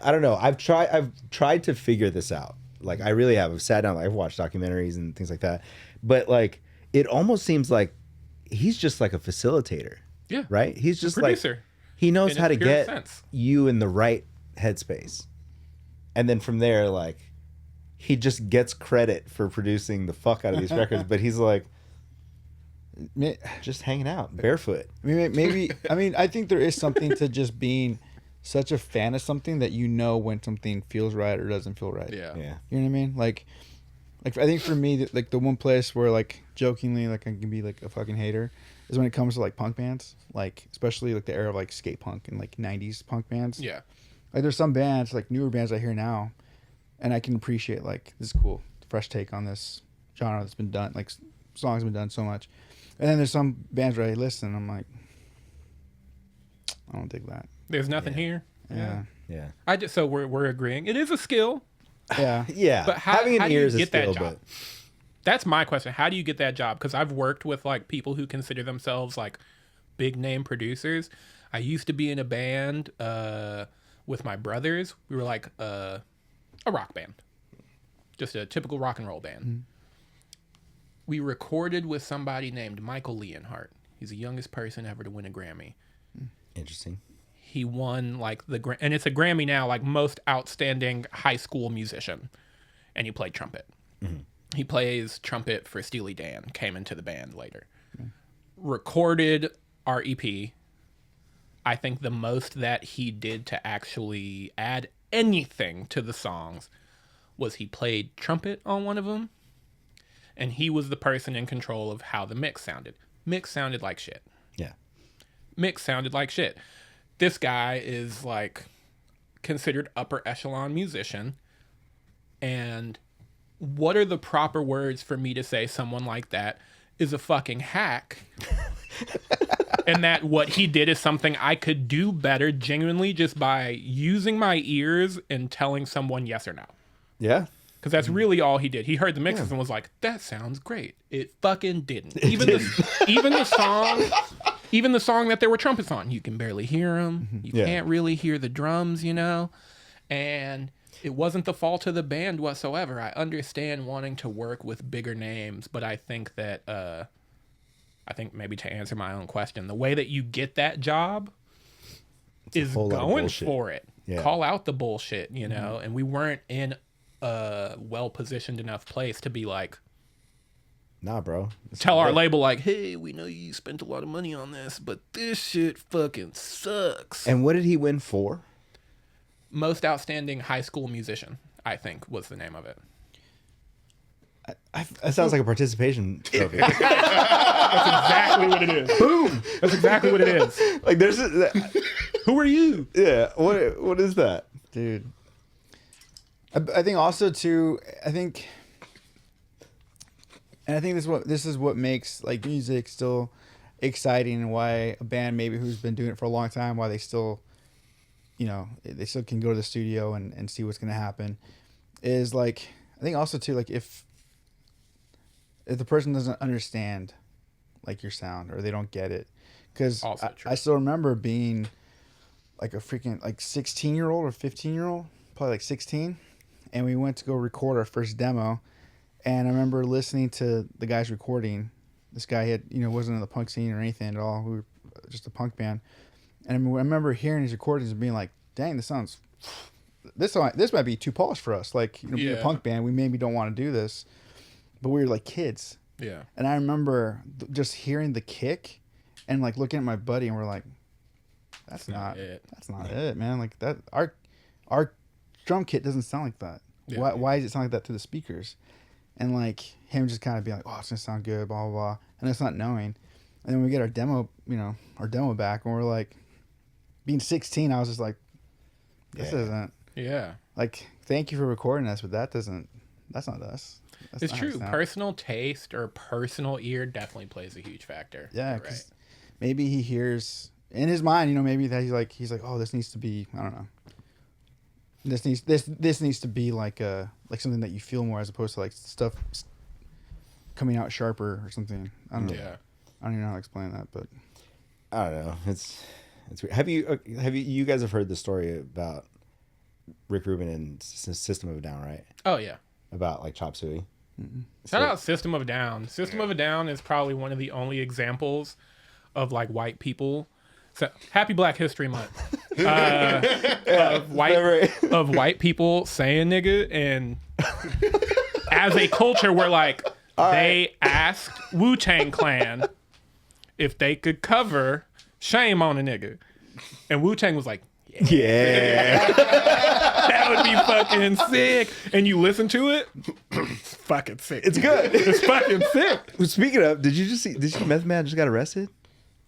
S1: don't know. I've tried to figure this out. Like I really have. I've sat down. I've watched documentaries and things like that. But like, it almost seems like he's just like a facilitator.
S3: Yeah.
S1: Right. He's just
S3: producer.
S1: like he knows
S3: In
S1: how to
S3: its purest
S1: get
S3: sense.
S1: you in the right headspace, and then from there, like, he just gets credit for producing the fuck out of these records. But he's like just hanging out barefoot.
S2: I mean, maybe. I mean, I think there is something to just being such a fan of something that you know when something feels right or doesn't feel right.
S3: Yeah.
S1: Yeah.
S2: You know what I mean? Like I think for me, like the one place where like jokingly, like I can be like a fucking hater is when it comes to like punk bands, like especially like the era of like skate punk and like '90s punk bands.
S3: Yeah.
S2: Like there's some bands, like newer bands I hear now, and I can appreciate like this is cool, fresh take on this genre that's been done, like songs been done so much. And then there's some bands where I listen, and I'm like, I don't dig that.
S3: There's nothing here.
S2: Yeah.
S1: Yeah.
S3: So we're agreeing. It is a skill.
S2: Yeah.
S1: Yeah.
S3: But how,
S1: having
S3: how
S1: an
S3: do
S1: ear
S3: you
S1: is a
S3: get
S1: skill,
S3: that job?
S1: but
S3: That's my question. How do you get that job? Because I've worked with like people who consider themselves like big name producers. I used to be in a band with my brothers. We were like a rock band, just a typical rock and roll band. Mm-hmm. We recorded with somebody named Michael Leonhardt. He's the youngest person ever to win a Grammy.
S1: interesting.
S3: He won like and it's a Grammy now, like most outstanding high school musician, and he played trumpet. Mm-hmm. He plays trumpet for Steely Dan. Came into the band later. Mm-hmm. Recorded our EP. I think the most that he did to actually add anything to the songs was he played trumpet on one of them, and he was the person in control of how the mix sounded. Mix sounded like shit.
S1: Yeah.
S3: Mix sounded like shit. This guy is like considered upper echelon musician. And what are the proper words for me to say someone like that is a fucking hack? And that what he did is something I could do better genuinely just by using my ears and telling someone yes or no.
S1: Yeah.
S3: Because that's really all he did. He heard the mixes and was like, that sounds great. It fucking didn't. Even the song that there were trumpets on, you can barely hear them. You can't really hear the drums, you know? And it wasn't the fault of the band whatsoever. I understand wanting to work with bigger names, but I think that, maybe to answer my own question, the way that you get that job is going for it.
S1: Yeah.
S3: Call out the bullshit, you know? And we weren't in a well-positioned enough place to be like,
S1: Nah, bro.
S3: tell our label like, hey, we know you spent a lot of money on this, but this shit fucking sucks.
S1: And what did he win for?
S3: Most Outstanding High School Musician, I think, was the name of it.
S1: That sounds like a participation trophy.
S3: That's exactly what it is. Boom. That's exactly what it is.
S1: Like there's
S3: Who are you?
S1: yeah. What is that?
S2: Dude. I think also too, and I think this is what makes like music still exciting, and why a band maybe who's been doing it for a long time, why they still, you know, they still can go to the studio and see what's going to happen, is like, I think also too, like if the person doesn't understand like your sound, or they don't get it, because I still remember being like a freaking like 16-year-old or 15-year-old, probably like 16, and we went to go record our first demo. And I remember listening to the guys recording. This guy had, you know, wasn't in the punk scene or anything at all. We were just a punk band. And I remember hearing his recordings and being like, dang, this might be too polished for us. Like, you know, being a punk band, we maybe don't want to do this. But we were like kids.
S3: Yeah.
S2: And I remember just hearing the kick and like looking at my buddy, and we're like, that's not it, man. Like that, our drum kit doesn't sound like that. Yeah. Why does it sound like that to the speakers? And like him just kind of being like, oh, it's gonna sound good, blah blah blah, and it's not knowing. And then we get our demo back, and we're like, being 16, I was just like, this
S1: Yeah.
S2: isn't
S3: Yeah.
S2: like. Thank you for recording us, but that's not us. That's
S3: It's
S2: not how
S3: true.
S2: sound.
S3: Personal taste or personal ear definitely plays a huge factor.
S2: Yeah,
S3: You're
S2: because maybe he hears in his mind, you know, maybe that he's like, oh, this needs to be, I don't know. This needs to be like something that you feel more as opposed to like stuff coming out sharper or something. I don't know.
S3: Yeah.
S2: I don't even know how to explain that, but
S1: I don't know. It's weird. Have you guys have heard the story about Rick Rubin and System of a Down, right?
S3: Oh yeah.
S1: About like Chop Suey.
S3: Shout out System of a Down. System of a Down is probably one of the only examples of like white people. So happy Black History Month. Of white people saying nigga, and as a culture we're like they asked Wu-Tang Clan if they could cover Shame on a Nigga. And Wu-Tang was like,
S1: Yeah.
S3: that would be fucking sick. And you listen to it, it's fucking sick.
S1: It's good.
S3: It's fucking sick.
S1: Speaking of, did you see Meth Man just got arrested?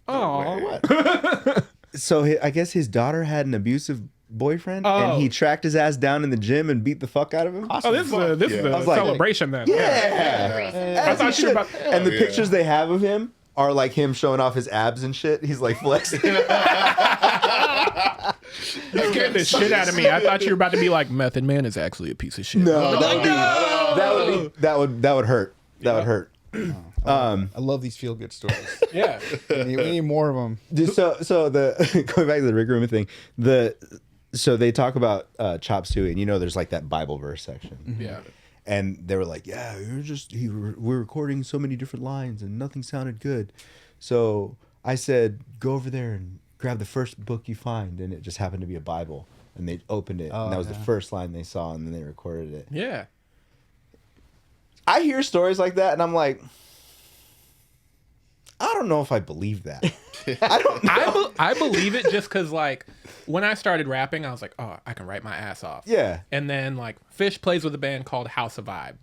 S3: Oh,
S1: What? So I guess his daughter had an abusive boyfriend, and he tracked his ass down in the gym and beat the fuck out of him.
S3: oh, this is a
S1: I was like,
S3: celebration then.
S1: Yeah.
S3: I thought you were about.
S1: And the pictures they have of him are like him showing off his abs and shit. He's like flexing.
S3: You scared the shit out of me. I thought you were about to be like, Method Man is actually a piece of shit.
S1: No, that would hurt. That would hurt.
S2: I love these feel good stories.
S3: Yeah.
S2: we need more of them.
S1: So the going back to the Rick Rubin thing, so they talk about Chop Suey, and you know there's like that Bible verse section.
S3: Yeah.
S1: And they were like, yeah, we're recording so many different lines and nothing sounded good. So I said, go over there and grab the first book you find. And it just happened to be a Bible. And they opened it. And that was the first line they saw. And then they recorded it.
S3: Yeah.
S1: I hear stories like that and I'm like, I don't know if I believe that. I don't know.
S3: I believe it just because, like, when I started rapping, I was like, oh, I can write my ass off.
S1: Yeah.
S3: And then, like, Fish plays with a band called House of Vibe.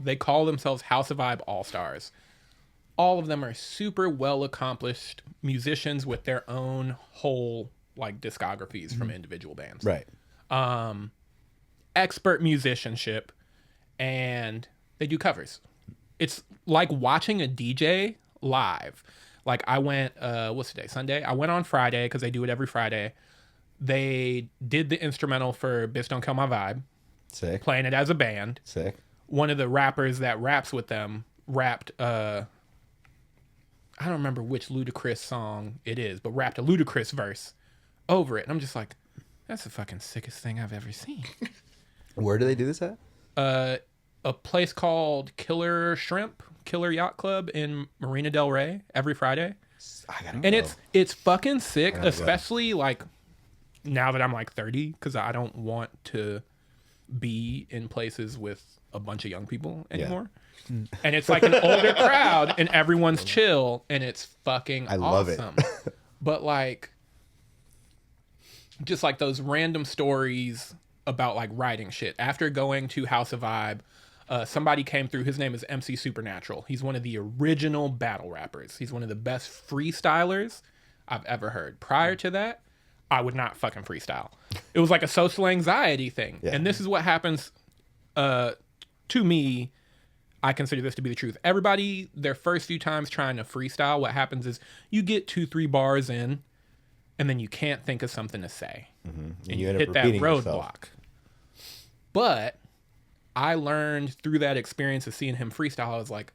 S3: They call themselves House of Vibe All-Stars. All of them are super well-accomplished musicians with their own whole, like, discographies from individual bands.
S1: Right.
S3: Expert musicianship, and they do covers. It's like watching a DJ live. Like I went, what's today? Sunday? I went on Friday because they do it every Friday. They did the instrumental for Bitch Don't Kill My Vibe,
S1: Sick.
S3: playing it as a band.
S1: Sick.
S3: One of the rappers that raps with them rapped, I don't remember which Ludacris song it is, but rapped a Ludacris verse over it. And I'm just like, that's the fucking sickest thing I've ever seen.
S1: Where do they do this at?
S3: A place called Killer Yacht Club in Marina Del Rey every Friday. And it's fucking sick, especially like now that I'm like 30, because I don't want to be in places with a bunch of young people anymore. And it's like an older crowd and everyone's chill and it's fucking
S1: I love it.
S3: awesome. But like just like those random stories about like writing shit. After going to House of Vibe, somebody came through. His name is MC Supernatural. He's one of the original battle rappers. He's one of the best freestylers I've ever heard. Prior to that, I would not fucking freestyle. It was like a social anxiety thing.
S1: Yeah.
S3: And this is what happens to me. I consider this to be the truth. Everybody, their first few times trying to freestyle, what happens is you get 2-3 bars in, and then you can't think of something to say.
S1: And
S3: And you
S1: end up
S3: hit that
S1: repeating
S3: roadblock.
S1: yourself.
S3: But I learned through that experience of seeing him freestyle, I was like,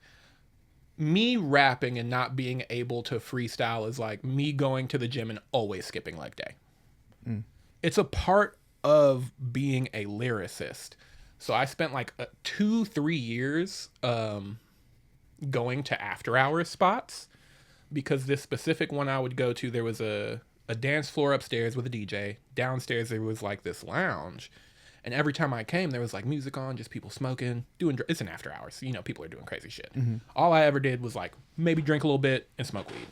S3: me rapping and not being able to freestyle is like me going to the gym and always skipping leg day. It's a part of being a lyricist. So I spent like 2-3 years going to after hours spots, because this specific one I would go to, there was a dance floor upstairs with a DJ. Downstairs there was like this lounge. And every time I came, there was like music on, just people smoking, it's an after hours. You know, people are doing crazy shit. All I ever did was like maybe drink a little bit and smoke weed.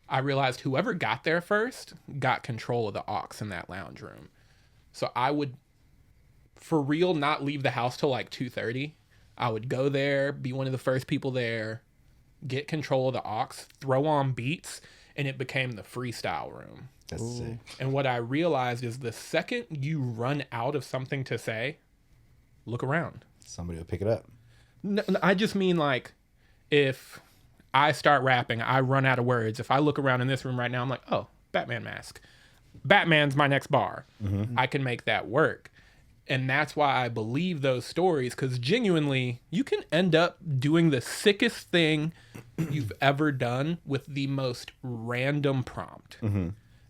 S3: I realized whoever got there first got control of the aux in that lounge room. So I would, for real, not leave the house till like 2:30. I would go there, be one of the first people there, get control of the aux, throw on beats, and it became the freestyle room.
S1: That's sick.
S3: And what I realized is the second you run out of something to say, look around.
S1: Somebody will pick it up.
S3: No, I just mean like if I start rapping, I run out of words. If I look around in this room right now, I'm like, oh, Batman mask. Batman's my next bar. I can make that work. And that's why I believe those stories, because genuinely, you can end up doing the sickest thing you've ever done with the most random prompt.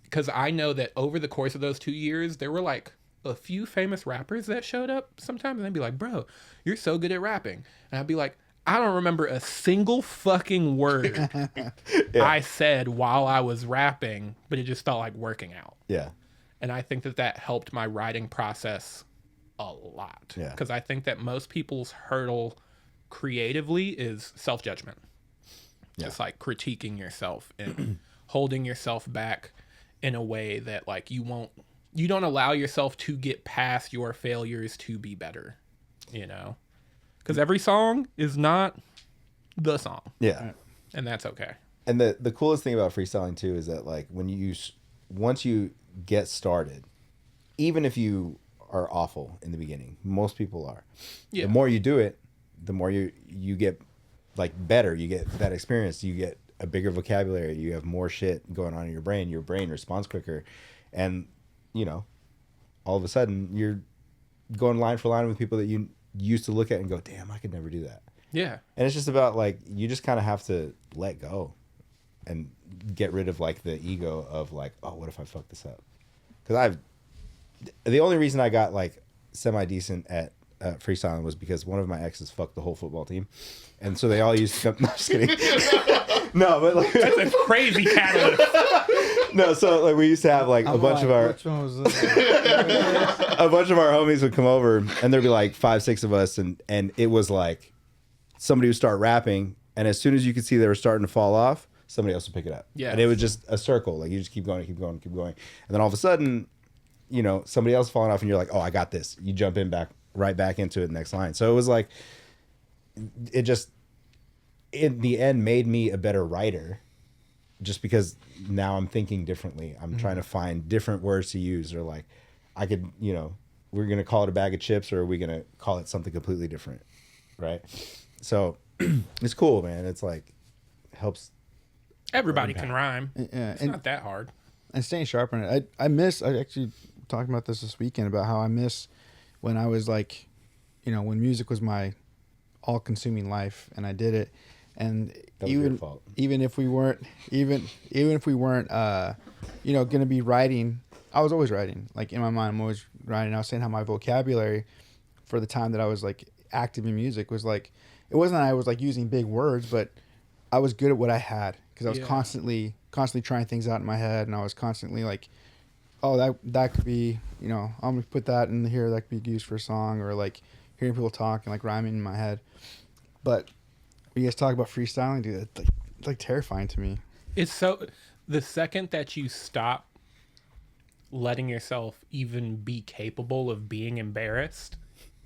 S3: Because I know that over the course of those 2 years, there were like a few famous rappers that showed up sometimes, and they'd be like, bro, you're so good at rapping. And I'd be like, I don't remember a single fucking word I said while I was rapping, but it just felt like working out.
S1: Yeah.
S3: And I think that that helped my writing process a lot.
S1: Yeah.
S3: Because I think that most people's hurdle creatively is self-judgment. Just like critiquing yourself and holding yourself back in a way that like you don't allow yourself to get past your failures to be better, you know? Because every song is not the song.
S1: Yeah.
S3: And that's okay.
S1: And the coolest thing about freestyling too is that like once you get started, even if you are awful in the beginning, most people are.
S3: Yeah.
S1: The more you do it, the more you get like better. You get that experience. You get a bigger vocabulary. You have more shit going on in your brain. Your brain responds quicker, and all of a sudden you're going line for line with people that you used to look at and go, damn, I could never do that.
S3: Yeah.
S1: And it's just about like you just kind of have to let go and get rid of like the ego of like, oh, what if I fuck this up? Because the only reason I got like semi decent at freestyling was because one of my exes fucked the whole football team, and so they all used to come. No, just kidding. No, but like
S3: That's a crazy catalyst.
S1: no. So like we used to have like a bunch of our
S2: Which one was this?
S1: a bunch of our homies would come over, and there'd be like 5-6 of us, and it was like somebody would start rapping, and as soon as you could see they were starting to fall off, somebody else would pick it up.
S3: Yeah.
S1: And it was just a circle. Like you just keep going, and then all of a sudden, somebody else falling off, and you're like, oh, I got this. You jump in right back into it next line. So it was like, it just in the end made me a better writer, just because now I'm thinking differently. I'm trying to find different words to use, or like I could, we're gonna call it a bag of chips, or are we gonna call it something completely different, right? So it's cool, man. It's like helps.
S3: Everybody can rhyme.
S2: Yeah,
S3: It's not that hard.
S2: And staying sharp on it. I actually talked about this weekend about how I miss when I was like, when music was my all-consuming life, and I did it, and
S1: That was your fault.
S2: even if we weren't gonna be writing, I was always writing. Like in my mind, I'm always writing. I was saying how my vocabulary for the time that I was like active in music was like, it wasn't that I was like using big words, but I was good at what I had, because I was constantly trying things out in my head, and I was constantly like, oh, that could be, I'm gonna put that in here, that could be used for a song, or like hearing people talk and like rhyming in my head. But when you guys talk about freestyling, dude, it's like terrifying to me.
S3: It's so, the second that you stop letting yourself even be capable of being embarrassed,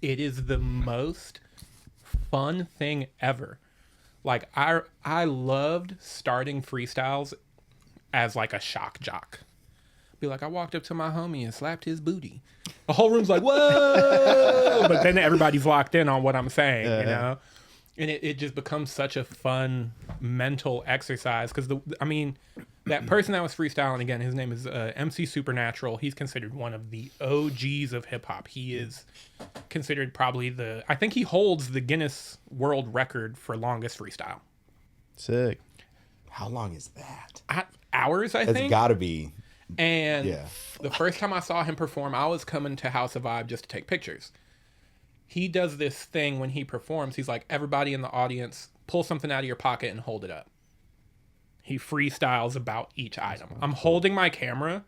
S3: it is the most fun thing ever. Like I loved starting freestyles as like a shock jock. Be like, I walked up to my homie and slapped his booty. The whole room's like, whoa! But then everybody's locked in on what I'm saying, And it just becomes such a fun mental exercise. Because, that person that was freestyling, again, his name is MC Supernatural. He's considered one of the OGs of hip-hop. He is considered probably I think he holds the Guinness World Record for longest freestyle.
S2: Sick.
S1: How long is that?
S3: Hours, I
S1: It's
S3: think.
S1: got to be.
S3: And
S1: Yeah.
S3: the first time I saw him perform, I was coming to House of Vibe just to take pictures. He does this thing when he performs. He's like, everybody in the audience, pull something out of your pocket and hold it up. He freestyles about each item. I'm holding my camera.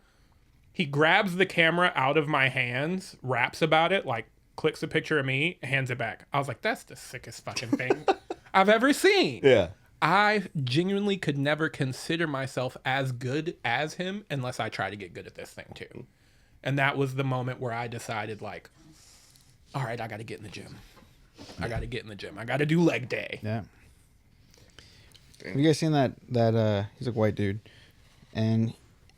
S3: He grabs the camera out of my hands, raps about it, like clicks a picture of me, hands it back. I was like, that's the sickest fucking thing I've ever seen.
S1: Yeah.
S3: I genuinely could never consider myself as good as him unless I try to get good at this thing too. And that was the moment where I decided, like, all right, I got to get in the gym. I got to do leg day.
S2: Yeah. Have you guys seen that he's a white dude, and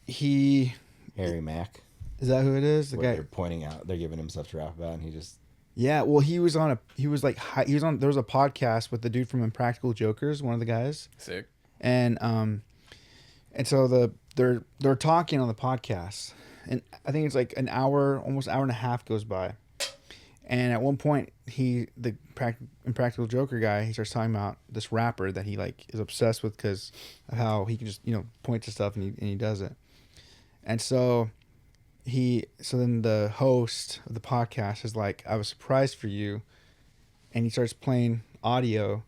S1: Harry Mack.
S2: Is that who it is? The
S1: What
S2: guy.
S1: they're pointing out, they're giving him stuff to rap about, and he just
S2: Yeah, well, there was a podcast with the dude from Impractical Jokers, one of the guys,
S3: Sick.
S2: and so they're talking on the podcast, and I think it's like an hour, almost hour and a half goes by, and at one point the Impractical Joker guy, he starts talking about this rapper that he like is obsessed with because of how he can just point to stuff and he does it, and so then the host of the podcast is like, I was surprised for you, and he starts playing audio,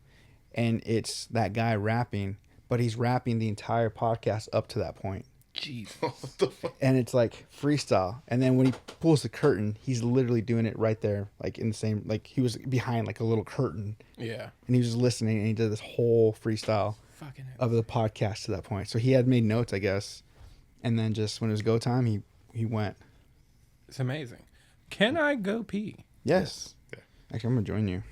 S2: and it's that guy rapping, but he's rapping the entire podcast up to that point.
S3: Jesus.
S5: What the fuck?
S2: And it's like freestyle, and then when he pulls the curtain, he's literally doing it right there, like in the same, like he was behind like a little curtain,
S3: Yeah.
S2: and he was just listening, and he did this whole freestyle
S3: Fucking
S2: of the podcast to that point. So he had made notes, I guess, and then just when it was go time, he went.
S3: It's amazing. Can I go pee?
S2: Yes. Actually, I'm gonna join you.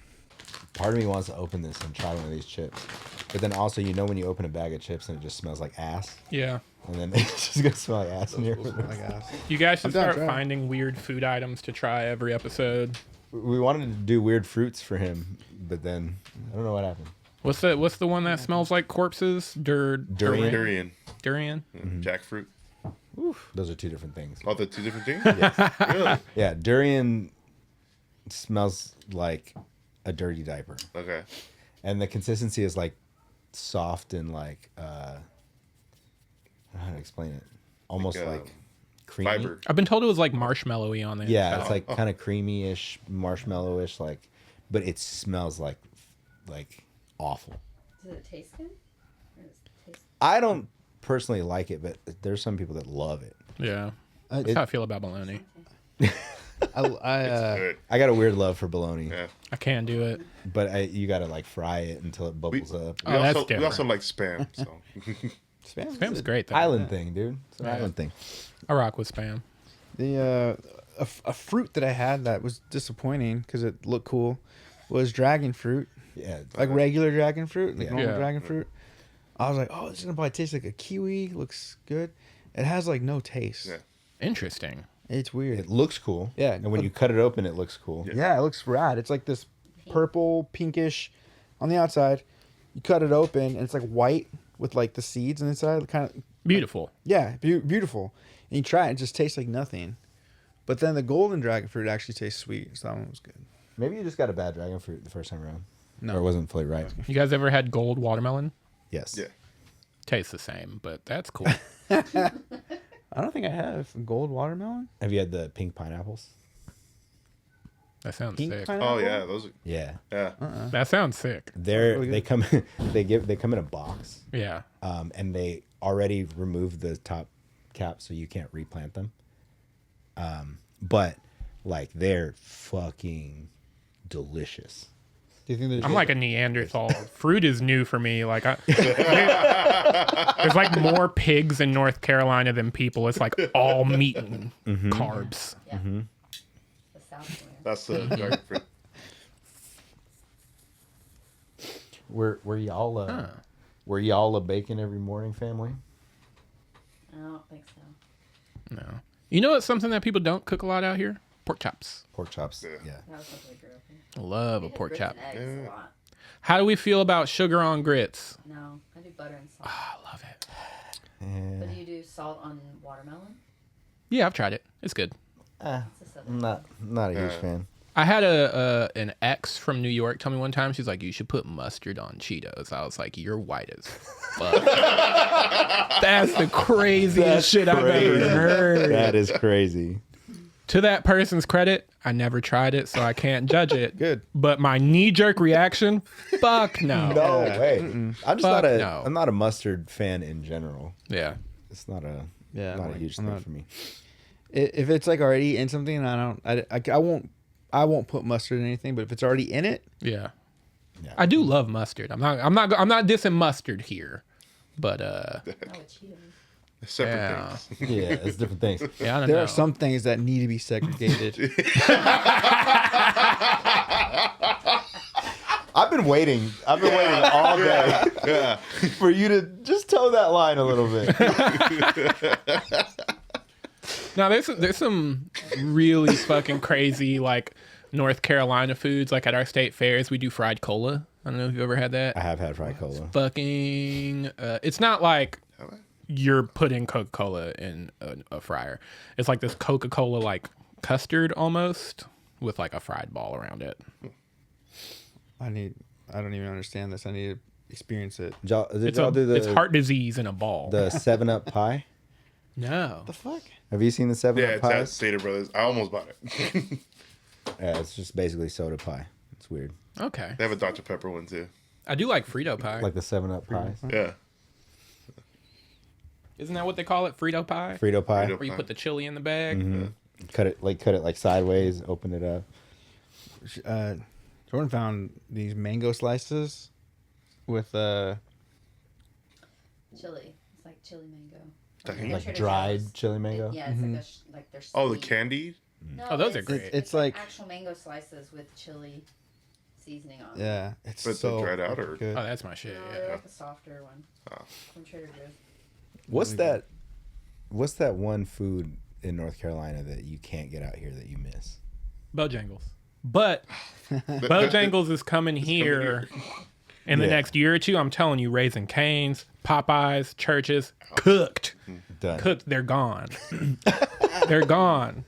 S1: part of me wants to open this and try one of these chips, but then also when you open a bag of chips and it just smells like ass,
S3: Yeah.
S1: and then it's just gonna smell like ass in here.
S2: I guess.
S3: You guys should
S2: I'm down
S3: start
S2: to try it.
S3: finding weird food items to try every episode.
S1: We wanted to do weird fruits for him, but then I don't know what happened.
S3: What's the one that smells like corpses?
S1: Durian.
S3: Durian.
S5: Jackfruit.
S1: Those are two different things.
S5: Oh, the two different things?
S1: Yes.
S5: Really?
S1: Yeah, durian smells like a dirty diaper,
S5: Okay.
S1: and the consistency is like soft and like I don't know how to explain it. Almost like creamy.
S5: Fiber.
S3: I've been told it was like marshmallowy on the
S1: Yeah,
S3: inside.
S1: it's like kind of creamy-ish, marshmallow-ish, like, but it smells like awful.
S6: Does it taste good? Or does it taste...
S1: I don't personally like it, but there's some people that love it.
S3: Yeah. That's how I feel about bologna.
S5: Good.
S1: I got a weird love for bologna,
S5: Yeah.
S3: I can't do it.
S1: but you got to like fry it until it bubbles up.
S3: Oh, that's
S5: We also
S3: different.
S5: like spam. So
S3: Spam's great though.
S1: Island thing, dude. It's an
S3: Yeah.
S1: island thing.
S3: I rock with spam.
S2: The a fruit that I had that was disappointing because it looked cool was dragon fruit,
S1: Yeah,
S2: like regular dragon fruit, like
S1: Yeah.
S2: normal
S3: Yeah.
S2: dragon fruit. I was like, oh, this is gonna probably taste like a kiwi. Looks good. It has like no taste.
S5: Yeah.
S3: Interesting.
S2: It's weird.
S1: it looks cool.
S2: Yeah.
S1: and when you cut it open, it looks cool.
S2: Yeah, it looks rad. It's like this purple, pinkish on the outside. You cut it open, and it's like white with like the seeds on the inside. Kind of,
S3: Beautiful.
S2: yeah, beautiful. And you try it, it just tastes like nothing. But then the golden dragon fruit actually tastes sweet, so that one was good.
S1: Maybe you just got a bad dragon fruit the first time around.
S2: No.
S1: Or it wasn't fully ripe.
S3: You guys ever had gold watermelon?
S1: Yes.
S5: yeah.
S3: Tastes the same, but that's cool.
S2: I don't think I have gold watermelon.
S1: Have you had the pink pineapples?
S3: That sounds
S2: Pink
S3: sick.
S2: pineapple?
S5: Oh yeah, those.
S1: Yeah.
S5: Yeah.
S3: That sounds sick.
S1: They come they come in a box.
S3: Yeah.
S1: And they already removed the top cap so you can't replant them. But like they're fucking delicious.
S2: Do you think there's
S3: I'm like a Neanderthal. Fruit is new for me. Like there's like more pigs in North Carolina than people. It's like all meat and carbs.
S6: Yeah. The South one.
S5: That's the dragon fruit.
S1: Were y'all a bacon every morning family?
S6: I don't think so.
S3: No. You know what's something that people don't cook a lot out here? Pork chops.
S1: Pork chops.
S5: Yeah.
S1: Yeah.
S6: That was something we grew up in.
S3: I love a
S6: We had
S3: pork
S6: grits
S3: chop.
S6: and eggs a lot.
S3: How do we feel about sugar on grits?
S6: No, I do butter and salt.
S3: I love it.
S6: But do you do salt on watermelon?
S3: Yeah, I've tried it. It's good.
S6: It's a southern.
S1: I'm not a huge fan.
S3: I had an ex from New York tell me one time, she's like, you should put mustard on Cheetos. I was like, you're white as fuck. That's the craziest shit I've ever heard.
S1: That is crazy.
S3: To that person's credit, I never tried it, so I can't judge it.
S2: Good.
S3: But my knee-jerk reaction, fuck no.
S1: No way. I'm just
S3: Fuck
S1: not a
S3: no.
S1: I'm not a mustard fan in general.
S3: Yeah.
S1: It's not a
S2: Yeah,
S1: not a
S2: like,
S1: huge
S2: I'm
S1: thing
S2: not-
S1: for me.
S2: if it's like already in something, I won't put mustard in anything. But if it's already in it,
S3: Yeah.
S1: Yeah.
S3: I do love mustard. I'm not dissing mustard here. But
S6: Oh, it's Cheetos.
S5: Separate
S3: Yeah.
S5: things.
S1: Yeah, it's different things.
S3: yeah, I don't
S2: there
S3: know.
S2: are some things that need to be segregated.
S1: I've been waiting all day
S5: Yeah.
S1: for you to just tell toe that line a little bit.
S3: Now there's some really fucking crazy like North Carolina foods. Like at our state fairs, we do fried cola. I don't know if you've ever had that.
S1: I have had fried cola.
S3: Fucking, it's not like you're putting Coca-Cola in a fryer. It's like this Coca-Cola like custard almost with like a fried ball around it.
S2: I don't even understand this. I need to experience it.
S3: It's heart disease in a ball.
S1: The 7-Up pie?
S3: No.
S2: The fuck?
S1: Have you seen the 7-Up
S5: Yeah, it's at
S1: pies?
S5: Stater Brothers. I almost bought it.
S1: Yeah, it's just basically soda pie. It's weird.
S3: Okay.
S5: They have a Dr. Pepper one too.
S3: I do like Frito pie.
S1: Like the 7-Up pies.
S5: Yeah.
S3: Isn't that what they call it? Frito pie?
S1: Frito pie.
S5: Frito-
S3: Where you put the chili in the bag?
S1: Mm-hmm. Cut it like sideways, open it up.
S2: Jordan found these mango slices with
S6: Chili. It's like chili mango.
S5: Dang.
S1: Like
S6: Trader
S1: dried
S6: Joe's.
S1: chili mango.
S6: Yeah, it's like like they're
S5: Oh, the
S6: sweet.
S5: candy?
S6: No,
S3: Oh, those are great.
S2: It's like-
S6: actual mango slices with chili seasoning on.
S2: yeah. It's
S5: But
S2: so
S5: they're dried out or-
S2: good.
S3: Oh, that's my shit.
S6: No,
S3: Yeah.
S6: they're like a softer one
S5: Oh.
S6: from Trader Joe's.
S1: What's that one food in North Carolina that you can't get out here that you miss?
S3: Bojangles. But Bojangles is coming here in the
S1: Yeah.
S3: next year or two. I'm telling you, Raising Cane's, Popeyes, Churches, cooked.
S1: Done.
S3: Cooked. They're gone. They're gone.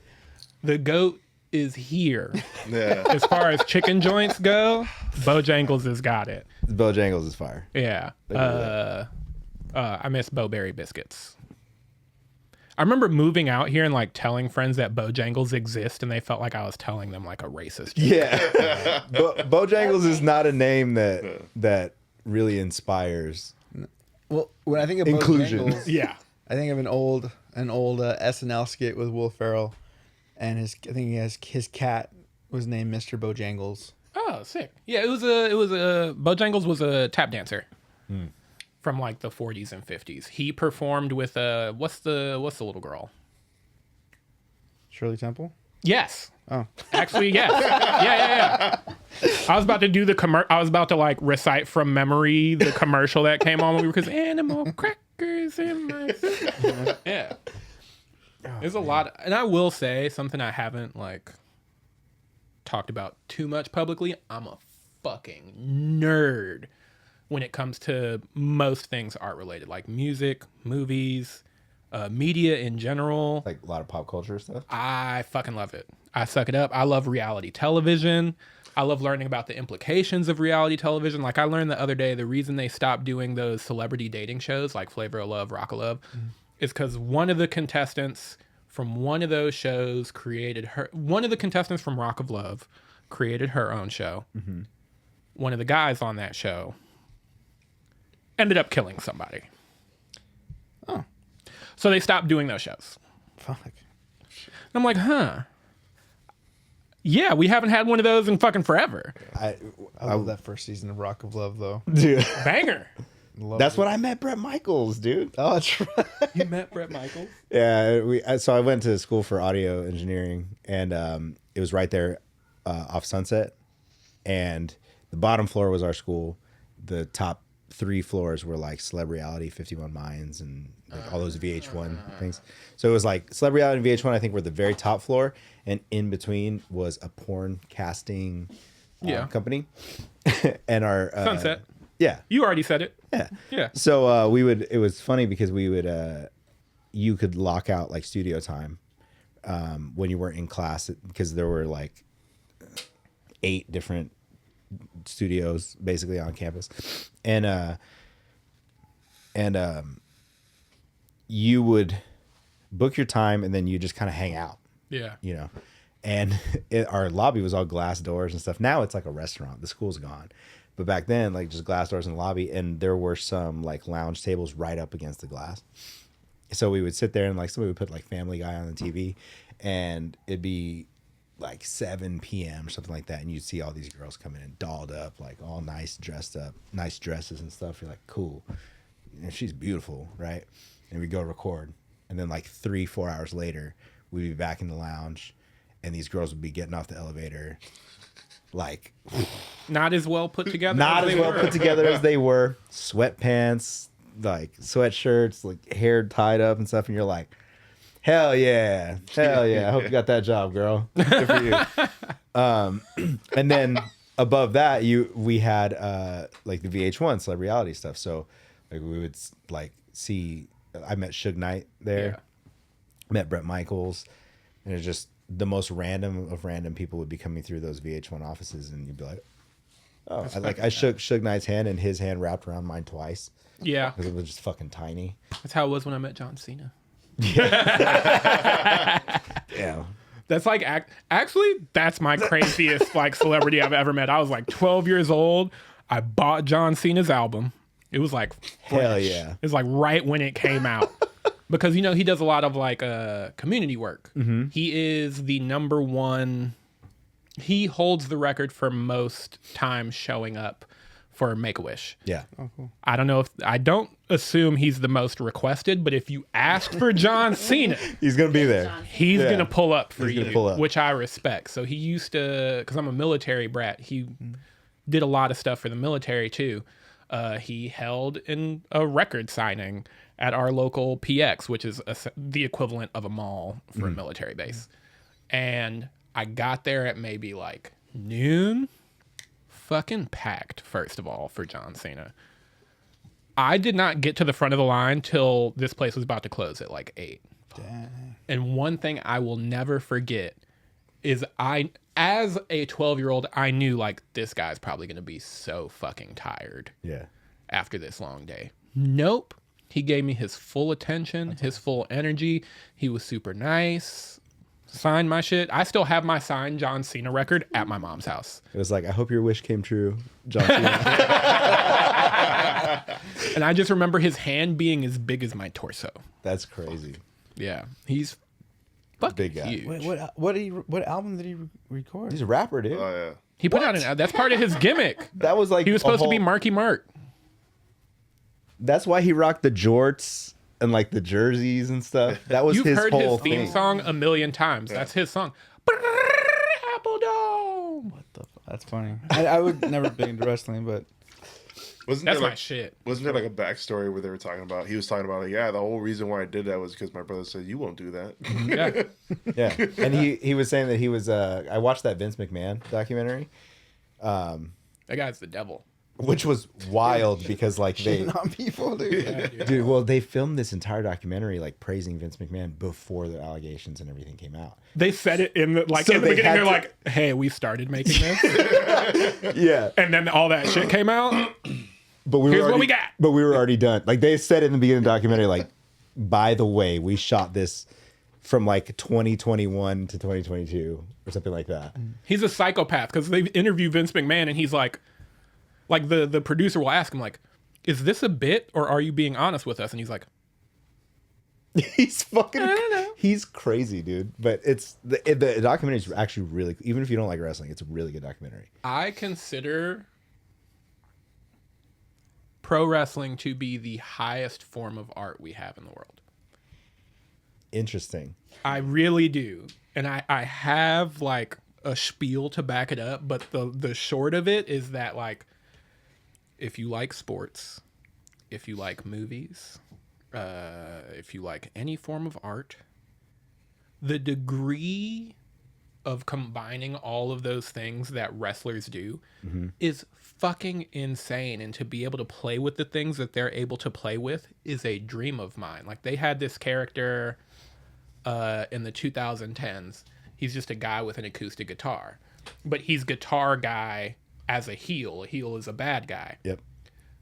S3: The goat is here.
S5: Yeah.
S3: As far as chicken joints go, Bojangles has got it.
S1: Bojangles is fire.
S3: Yeah.
S1: Look at
S3: I miss Bo-Berry biscuits. I remember moving out here and like telling friends that Bojangles exist, and they felt like I was telling them like a racist joke.
S1: Yeah. Bojangles is not a name that really inspires.
S2: Well, when I think of
S1: Inclusion.
S2: Bojangles,
S3: Yeah.
S2: I think of an old SNL skit with Will Ferrell, and his cat was named Mr. Bojangles.
S3: Oh, sick. Yeah, it was a Bojangles was a tap dancer from like the 40s and 50s. He performed with what's the little girl?
S2: Shirley Temple.
S3: Yes.
S2: Oh,
S3: Actually, yes. Yeah. I was about to do I was about to like recite from memory the commercial that came on when we were because animal crackers in my system. Yeah. There's a lot, and I will say something I haven't like talked about too much publicly. I'm a fucking nerd when it comes to most things art related, like music, movies, media in general.
S1: Like a lot of pop culture stuff.
S3: I fucking love it. I suck it up. I love reality television. I love learning about the implications of reality television. Like I learned the other day, the reason they stopped doing those celebrity dating shows like Flavor of Love, Rock of Love, is because one of the contestants from one of those shows one of the contestants from Rock of Love created her own show. Mm-hmm. One of the guys on that show ended up killing somebody.
S2: Oh.
S3: So they stopped doing those shows.
S2: fuck.
S3: And I'm like, huh. Yeah, we haven't had one of those in fucking forever.
S2: I love that first season of Rock of Love, though.
S1: Dude,
S3: Banger.
S2: Love
S1: that's
S2: it.
S1: when I met Brett Michaels, dude.
S2: Oh, that's right.
S3: You met Brett Michaels?
S1: Yeah, so I went to school for audio engineering, and it was right there off Sunset. And the bottom floor was our school. The top 3 floors were like Celeb Reality, 51 Minds, and like all those VH1 things. So it was like Celeb Reality and VH1, I think, were the very top floor, and in between was a porn casting company. And our
S3: Sunset.
S1: Yeah.
S3: You already said it.
S1: Yeah.
S3: Yeah.
S1: So it was funny because we would, you could lock out like studio time when you weren't in class because there were like 8 different studios basically on campus. And you would book your time and then you just kind of hang out,
S3: Yeah.
S1: you know. And our lobby was all glass doors and stuff. Now it's like a restaurant. The school's gone. But back then, like just glass doors in the lobby, and there were some like lounge tables right up against the glass. So we would sit there and like somebody would put like Family Guy on the TV, and it'd be like 7 p.m. or something like that, and you'd see all these girls coming in dolled up, like all nice, dressed up, nice dresses and stuff. You're like, cool. And she's beautiful, right? And we go record, and then like 3-4 hours later, we'd be back in the lounge, and these girls would be getting off the elevator. Like
S3: Not as well put together.
S1: not
S3: as
S1: as
S3: they
S1: well
S3: were.
S1: put together as they were. Sweatpants, like sweatshirts, like hair tied up and stuff, and you're like, hell yeah. I hope you got that job, girl. Good for you. And then above that, we had like the VH1 celebrity reality stuff. So like we would like see. I met Suge Knight there.
S3: Yeah.
S1: Met Bret Michaels, and it's just the most random of random people would be coming through those VH1 offices, and you'd be like, "Oh, I shook Suge Knight's hand, and his hand wrapped around mine twice
S3: Yeah.
S1: because it was just fucking tiny."
S3: That's how it was when I met John Cena.
S1: Yeah,
S3: That's like actually that's my craziest like celebrity I've ever met. I was like 12 years old. I bought John Cena's album. It was like fresh.
S1: Hell yeah.
S3: It was like right when it came out. Because you know he does a lot of like community work.
S1: Mm-hmm.
S3: He is the number one. He holds the record for most times showing up for Make-A-Wish.
S1: yeah.
S3: I don't assume he's the most requested, but if you ask for John Cena,
S1: He's gonna be there.
S6: John
S3: he's
S1: Yeah.
S3: gonna pull up for
S1: He's gonna
S3: you,
S1: pull up.
S3: which I respect. So he used to, because I'm a military brat. He did a lot of stuff for the military too. He held in a record signing at our local PX, which is the equivalent of a mall for a military base. And I got there at maybe like noon. Fucking packed, first of all, for John Cena. I did not get to the front of the line till this place was about to close at like 8.
S2: Dang.
S3: And one thing I will never forget is as a 12-year-old, I knew like this guy's probably going to be so fucking tired
S1: Yeah.
S3: after this long day. Nope. He gave me his full attention, his full energy. He was super nice. Signed my shit. I still have my signed John Cena record at my mom's house.
S1: It was like, I hope your wish came true, John Cena.
S3: And I just remember his hand being as big as my torso.
S1: That's crazy.
S3: Yeah. He's fucking
S1: Big guy.
S3: huge.
S2: What album did he record?
S1: He's a rapper, dude.
S5: Oh yeah.
S3: He put out that's part of his gimmick.
S1: That was like
S3: He was
S1: a
S3: supposed to be
S1: whole-
S3: Marky Mark.
S1: That's why he rocked the jorts and like the jerseys and stuff. That was
S3: You've
S1: his
S3: heard
S1: whole
S3: his theme
S1: thing.
S3: song a million times. That's his song. Apple Dome.
S2: That's funny. I would never been into wrestling, but
S5: Wasn't
S3: That's
S5: there
S3: my
S5: like,
S3: shit.
S5: wasn't there like a backstory where they were talking about? He was talking about like, yeah, the whole reason why I did that was because my brother said you won't do that.
S3: Yeah.
S1: Yeah, and he was saying that he was. I watched that Vince McMahon documentary,
S3: That guy's the devil.
S1: which was wild because like they,
S2: on people, dude.
S1: dude, well they filmed this entire documentary like praising Vince McMahon before the allegations and everything came out.
S3: They said it in the
S1: So
S3: in the
S1: they
S3: beginning.
S1: had
S3: They're
S1: to-
S3: like, "Hey, we started making this,"
S1: Yeah,
S3: and then all that shit came out.
S1: but we
S3: Here's
S1: were
S3: what
S1: already,
S3: we got.
S1: But we were already done. Like they said in the beginning of the documentary, like, by the way, we shot this from like 2021 to 2022 or something like that.
S3: He's a psychopath because they interview Vince McMahon and he's like the producer will ask him like, "Is this a bit or are you being honest with us?" And he's like,
S1: He's fucking.
S3: I don't know.
S1: He's crazy, dude. But it's the documentary is actually really. Even if you don't like wrestling, it's a really good documentary.
S3: "I consider pro wrestling to be the highest form of art we have in the world.
S1: Interesting.
S3: I really do. And I have like a spiel to back it up, but the short of it is that like if you like sports, if you like movies, if you like any form of art, the degree of combining all of those things that wrestlers do is fucking insane. And to be able to play with the things that they're able to play with is a dream of mine. Like they had this character in the 2010s. He's just a guy with an acoustic guitar, but he's guitar guy as a heel. A heel is a bad guy.
S1: Yep.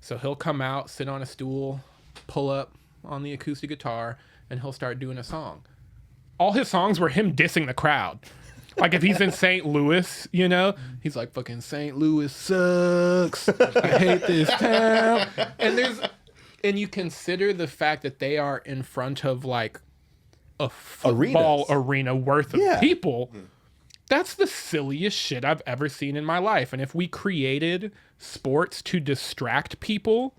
S3: So he'll come out, sit on a stool, pull up on the acoustic guitar, and he'll start doing a song. All his songs were him dissing the crowd. Like if he's in St. Louis, you know, he's like, fucking St. Louis sucks. I hate this town. And you consider the fact that they are in front of like a football arena worth of people. That's the silliest shit I've ever seen in my life. And if we created sports to distract people,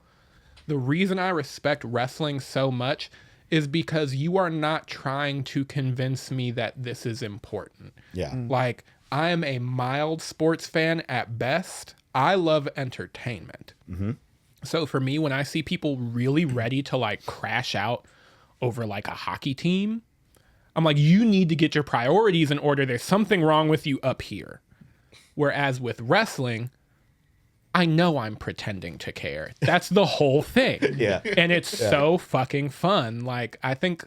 S3: the reason I respect wrestling so much is because you are not trying to convince me that this is important.
S1: Yeah.
S3: Like, I am a mild sports fan at best. I love entertainment. So for me, when I see people really ready to like crash out over like a hockey team, I'm like, you need to get your priorities in order. There's something wrong with you up here. Whereas with wrestling, I know I'm pretending to care. That's the whole thing.
S1: Yeah.
S3: And it's so fucking fun. Like, I think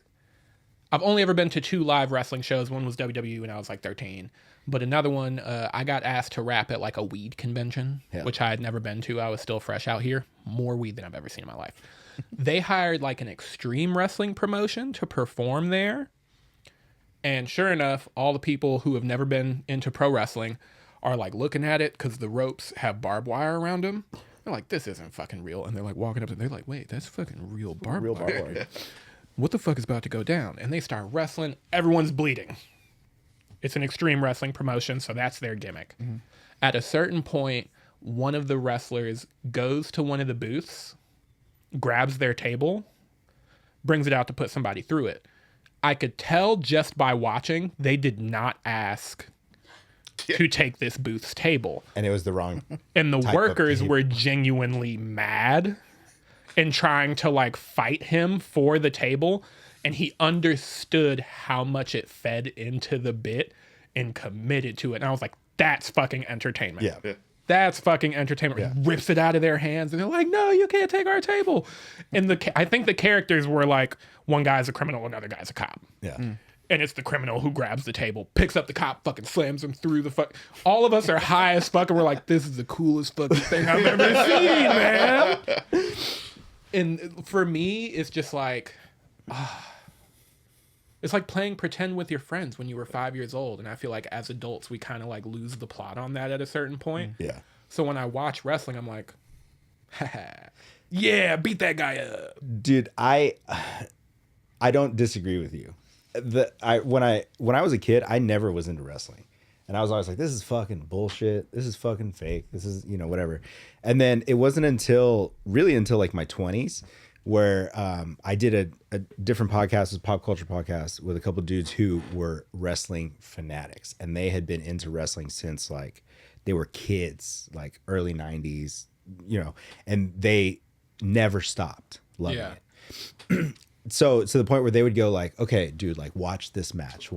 S3: I've only ever been to 2 live wrestling shows. One was WWE when I was like 13. But another one, I got asked to rap at like a weed convention, which I had never been to. I was still fresh out here. More weed than I've ever seen in my life. They hired like an extreme wrestling promotion to perform there. And sure enough, all the people who have never been into pro wrestling are like looking at it because the ropes have barbed wire around them. They're like, this isn't fucking real. And they're like walking up and they're like, wait, that's fucking real barbed wire. What the fuck is about to go down? And they start wrestling. Everyone's bleeding. It's an extreme wrestling promotion, so that's their gimmick. Mm-hmm. At a certain point, one of the wrestlers goes to one of the booths, grabs their table, brings it out to put somebody through it. I could tell just by watching, they did not ask to take this booth's table.
S1: And it was the wrong.
S3: And the workers were genuinely mad and trying to like fight him for the table. And he understood how much it fed into the bit and committed to it. And I was like, that's fucking entertainment.
S1: Yeah.
S3: That's fucking entertainment.
S1: Yeah.
S3: He rips it out of their hands and they're like, no, you can't take our table. And I think the characters were like, one guy's a criminal, another guy's a cop.
S1: Yeah.
S3: And it's the criminal who grabs the table, picks up the cop, fucking slams him through the fuck. All of us are high as fuck and we're like, this is the coolest fucking thing I've ever seen, man. And for me, it's just like, it's like playing pretend with your friends when you were 5 years old. And I feel like as adults, we kind of like lose the plot on that at a certain point.
S1: Yeah.
S3: So when I watch wrestling, I'm like, yeah, beat that guy up.
S1: Dude, I don't disagree with you. When I was a kid, I never was into wrestling. And I was always like, this is fucking bullshit. This is fucking fake. This is, whatever. And then it wasn't until like my 20s where I did a different podcast, a pop culture podcast with a couple of dudes who were wrestling fanatics. And they had been into wrestling since like they were kids, like early 90s, and they never stopped loving it. So to the point where they would go like, okay, dude, like watch this match,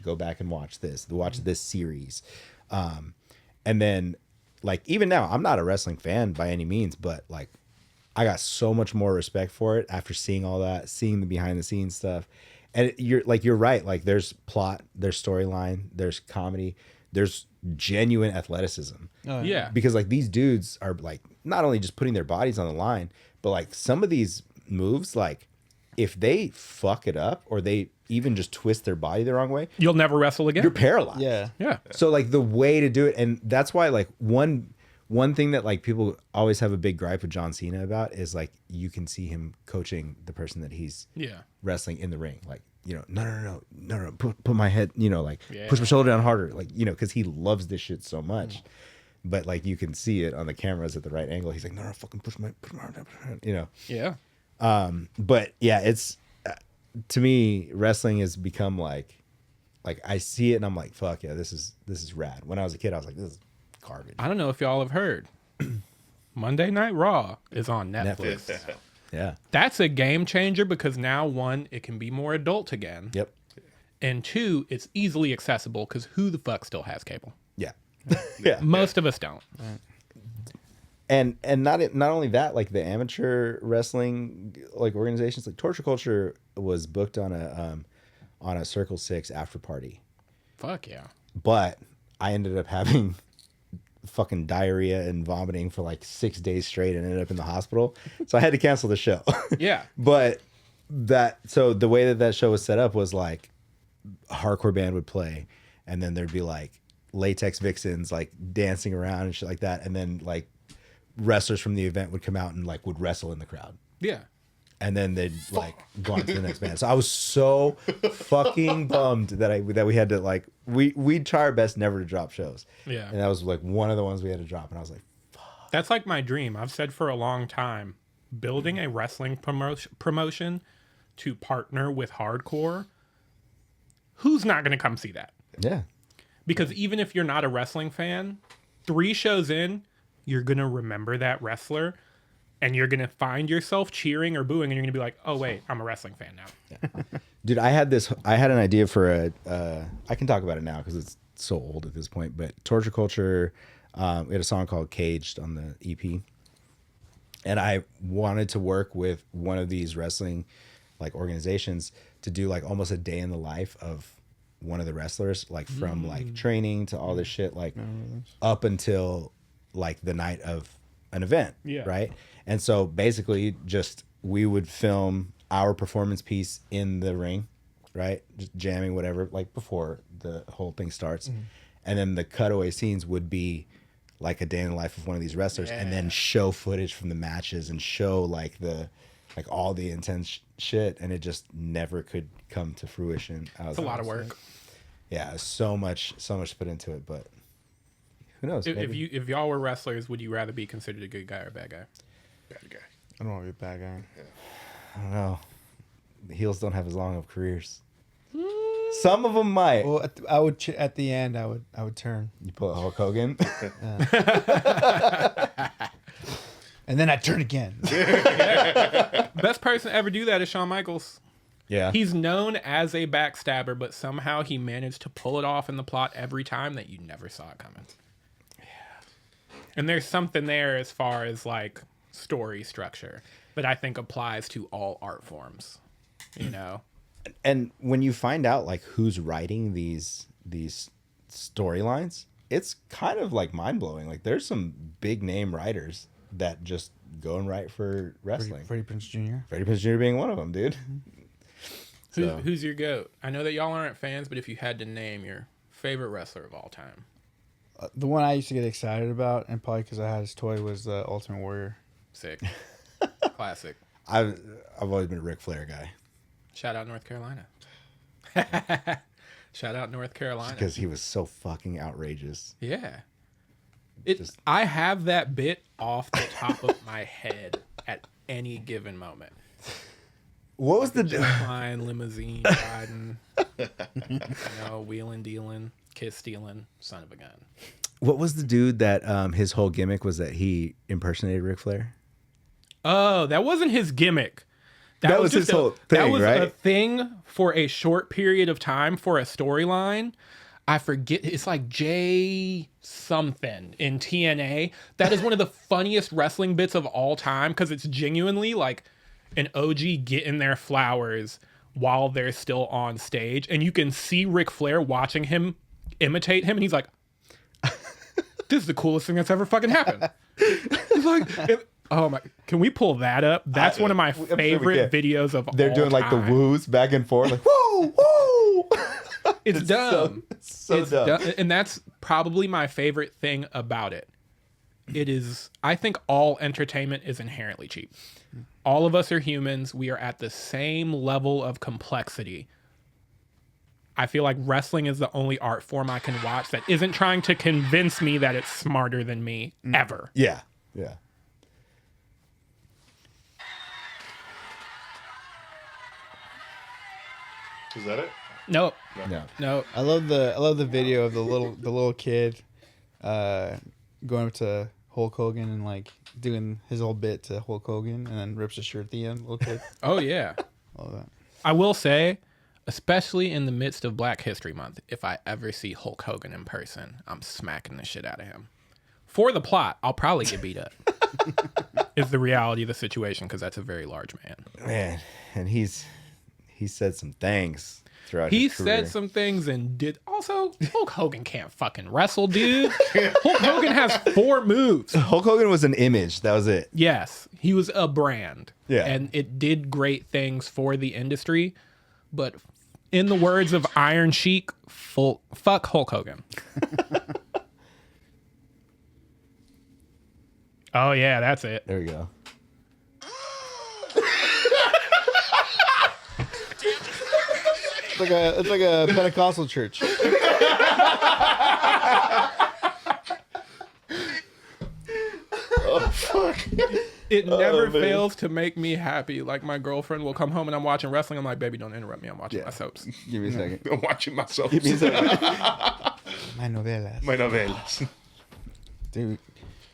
S1: go back and watch this series. And then like, even now I'm not a wrestling fan by any means, but like I got so much more respect for it after seeing all that, seeing the behind the scenes stuff. And you're right. Like there's plot, there's storyline, there's comedy, there's genuine athleticism.
S3: Yeah.
S1: Because like these dudes are like not only just putting their bodies on the line, but like some of these moves, like if they fuck it up or they even just twist their body the wrong way,
S3: You'll never wrestle again.
S1: you're paralyzed.
S2: Yeah.
S3: Yeah.
S1: So like the way to do it, and that's why like one thing that like people always have a big gripe with John Cena about is like you can see him coaching the person that he's wrestling in the ring, like no, put my head, push my shoulder down harder, like because he loves this shit so much. But like you can see it on the cameras at the right angle. He's like, no, fucking push my arm down,
S3: Yeah.
S1: But yeah, it's to me, wrestling has become like I see it and I'm like, fuck yeah, this is rad. When I was a kid, I was like, this is garbage.
S3: I don't know if y'all have heard. Monday Night Raw is on Netflix.
S1: Yeah.
S3: That's a game changer because now, one, it can be more adult again.
S1: Yep.
S3: And two, it's easily accessible because who the fuck still has cable?
S1: Yeah. Yeah.
S3: Most of us don't.
S1: And not only that, like the amateur wrestling like organizations, like Torture Culture was booked on a Circle 6 after party.
S3: Fuck yeah.
S1: But I ended up having fucking diarrhea and vomiting for like 6 days straight and ended up in the hospital. So I had to cancel the show.
S3: Yeah.
S1: But so the way that show was set up was like a hardcore band would play and then there'd be like latex vixens like dancing around and shit like that. And then like wrestlers from the event would come out and like would wrestle in the crowd.
S3: Yeah.
S1: And then they'd like go on to the next band. So I was so fucking bummed that we had to like we'd try our best never to drop shows.
S3: Yeah.
S1: And that was like one of the ones we had to drop. And I was like,
S3: That's like my dream. I've said for a long time, building a wrestling promotion to partner with hardcore. Who's not going to come see that?
S1: yeah.
S3: Because even if you're not a wrestling fan, 3 shows in, you're going to remember that wrestler. And you're going to find yourself cheering or booing, and you're going to be like, oh, wait, I'm a wrestling fan now.
S1: Dude, I had an idea for I can talk about it now because it's so old at this point, but Torture Culture, we had a song called Caged on the EP. And I wanted to work with one of these wrestling like organizations to do like almost a day in the life of one of the wrestlers, like from like training to all this shit, like up until like the night of an event.
S3: Yeah.
S1: Right. And so basically just we would film our performance piece in the ring, right? Just jamming whatever, like before the whole thing starts. And then the cutaway scenes would be like a day in the life of one of these wrestlers, and then show footage from the matches and show like all the intense shit, and it just never could come to fruition.
S3: It's a lot of work.
S1: Yeah, so much put into it, but who knows?
S3: If y'all were wrestlers, would you rather be considered a good guy or a bad guy?
S5: Bad guy.
S2: I don't want to be a bad guy.
S1: I don't know. The heels don't have as long of careers. Some of them might.
S2: Well, I would at the end. I would turn,
S1: You pull a Hulk Hogan.
S2: and then I turn again.
S3: Best person to ever do that is Shawn Michaels.
S1: Yeah.
S3: He's known as a backstabber, but somehow he managed to pull it off in the plot every time that you never saw it coming. Yeah. And there's something there as far as like story structure that I think applies to all art forms, you know?
S1: And when you find out like who's writing these storylines, it's kind of like mind blowing. Like there's some big name writers that just go and write for wrestling.
S2: Freddie Prinze Jr.
S1: Freddie Prinze Jr. being one of them, dude. So.
S3: Who's your GOAT? I know that y'all aren't fans, but if you had to name your favorite wrestler of all time.
S2: The one I used to get excited about, and probably because I had his toy, was the Ultimate Warrior.
S3: Sick. Classic.
S1: I've always been a Ric Flair guy
S3: Shout out North Carolina. Shout out North Carolina.
S1: because he was so fucking outrageous.
S3: Yeah. I have that bit off the top of my head at any given moment.
S1: What was the
S3: Flying limousine riding, wheeling, dealing, kiss stealing, son of a gun.
S1: What was the dude that his whole gimmick was that he impersonated Ric Flair?
S3: Oh, that wasn't his gimmick.
S1: That was
S3: just
S1: his whole thing,
S3: That was
S1: right?
S3: a thing for a short period of time for a storyline. I forget. It's like J something in TNA. That is one of the funniest wrestling bits of all time because it's genuinely like an OG getting their flowers while they're still on stage. And you can see Ric Flair watching him imitate him. And he's like, this is the coolest thing that's ever fucking happened. He's like, oh my, can we pull that up? That's one of my favorite videos of all time.
S1: They're doing like the woos back and forth, like whoa, whoa.
S3: It's dumb.
S1: So dumb.
S3: And that's probably my favorite thing about it. It is, I think all entertainment is inherently cheap. All of us are humans. We are at the same level of complexity. I feel like wrestling is the only art form I can watch that isn't trying to convince me that it's smarter than me ever.
S1: Yeah.
S5: Is that it?
S3: Nope.
S1: No.
S3: Nope.
S2: I love the video of the little kid going up to Hulk Hogan and like doing his whole bit to Hulk Hogan and then rips his shirt at the end. Little kid.
S3: Oh, yeah.
S2: Love that.
S3: I will say, especially in the midst of Black History Month, if I ever see Hulk Hogan in person, I'm smacking the shit out of him. For the plot, I'll probably get beat up. Is the reality of the situation, because that's a very large man.
S1: Man, and he said some things throughout
S3: He
S1: his career.
S3: said some things and did. Also, Hulk Hogan can't fucking wrestle, dude. Hulk Hogan has 4 moves.
S1: Hulk Hogan was an image. That was it.
S3: Yes, he was a brand.
S1: Yeah.
S3: And it did great things for the industry. But in the words of Iron Sheik, fuck Hulk Hogan. Oh, yeah, that's it.
S1: There we go.
S2: It's like a Pentecostal church.
S5: Oh fuck!
S3: It never fails to make me happy. Like, my girlfriend will come home and I'm watching wrestling. I'm like, baby, don't interrupt me. I'm watching my soaps.
S1: Give me a second.
S5: I'm watching myself.
S1: Give me a second.
S2: My novelas.
S5: My novelas.
S2: Dude,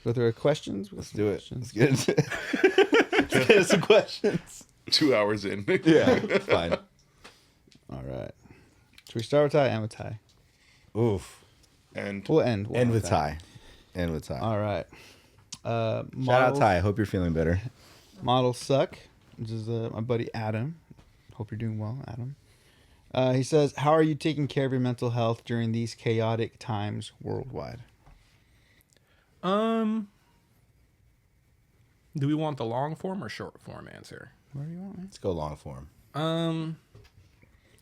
S2: Go through our questions.
S1: Let's do it. Let's get into some questions.
S5: 2 hours in.
S1: Yeah, fine.
S2: All right. Should we start with Ty? End with Ty.
S1: Oof.
S5: And
S2: We'll end.
S1: End with Ty. End with Ty.
S2: All right.
S1: Shout out
S2: Models-
S1: Ty. Hope you're feeling better.
S2: Models suck. This is my buddy Adam. Hope you're doing well, Adam. He says, "How are you taking care of your mental health during these chaotic times worldwide?"
S3: Do we want the long form or short form answer?
S2: Where do you want, man?
S1: Let's go long form.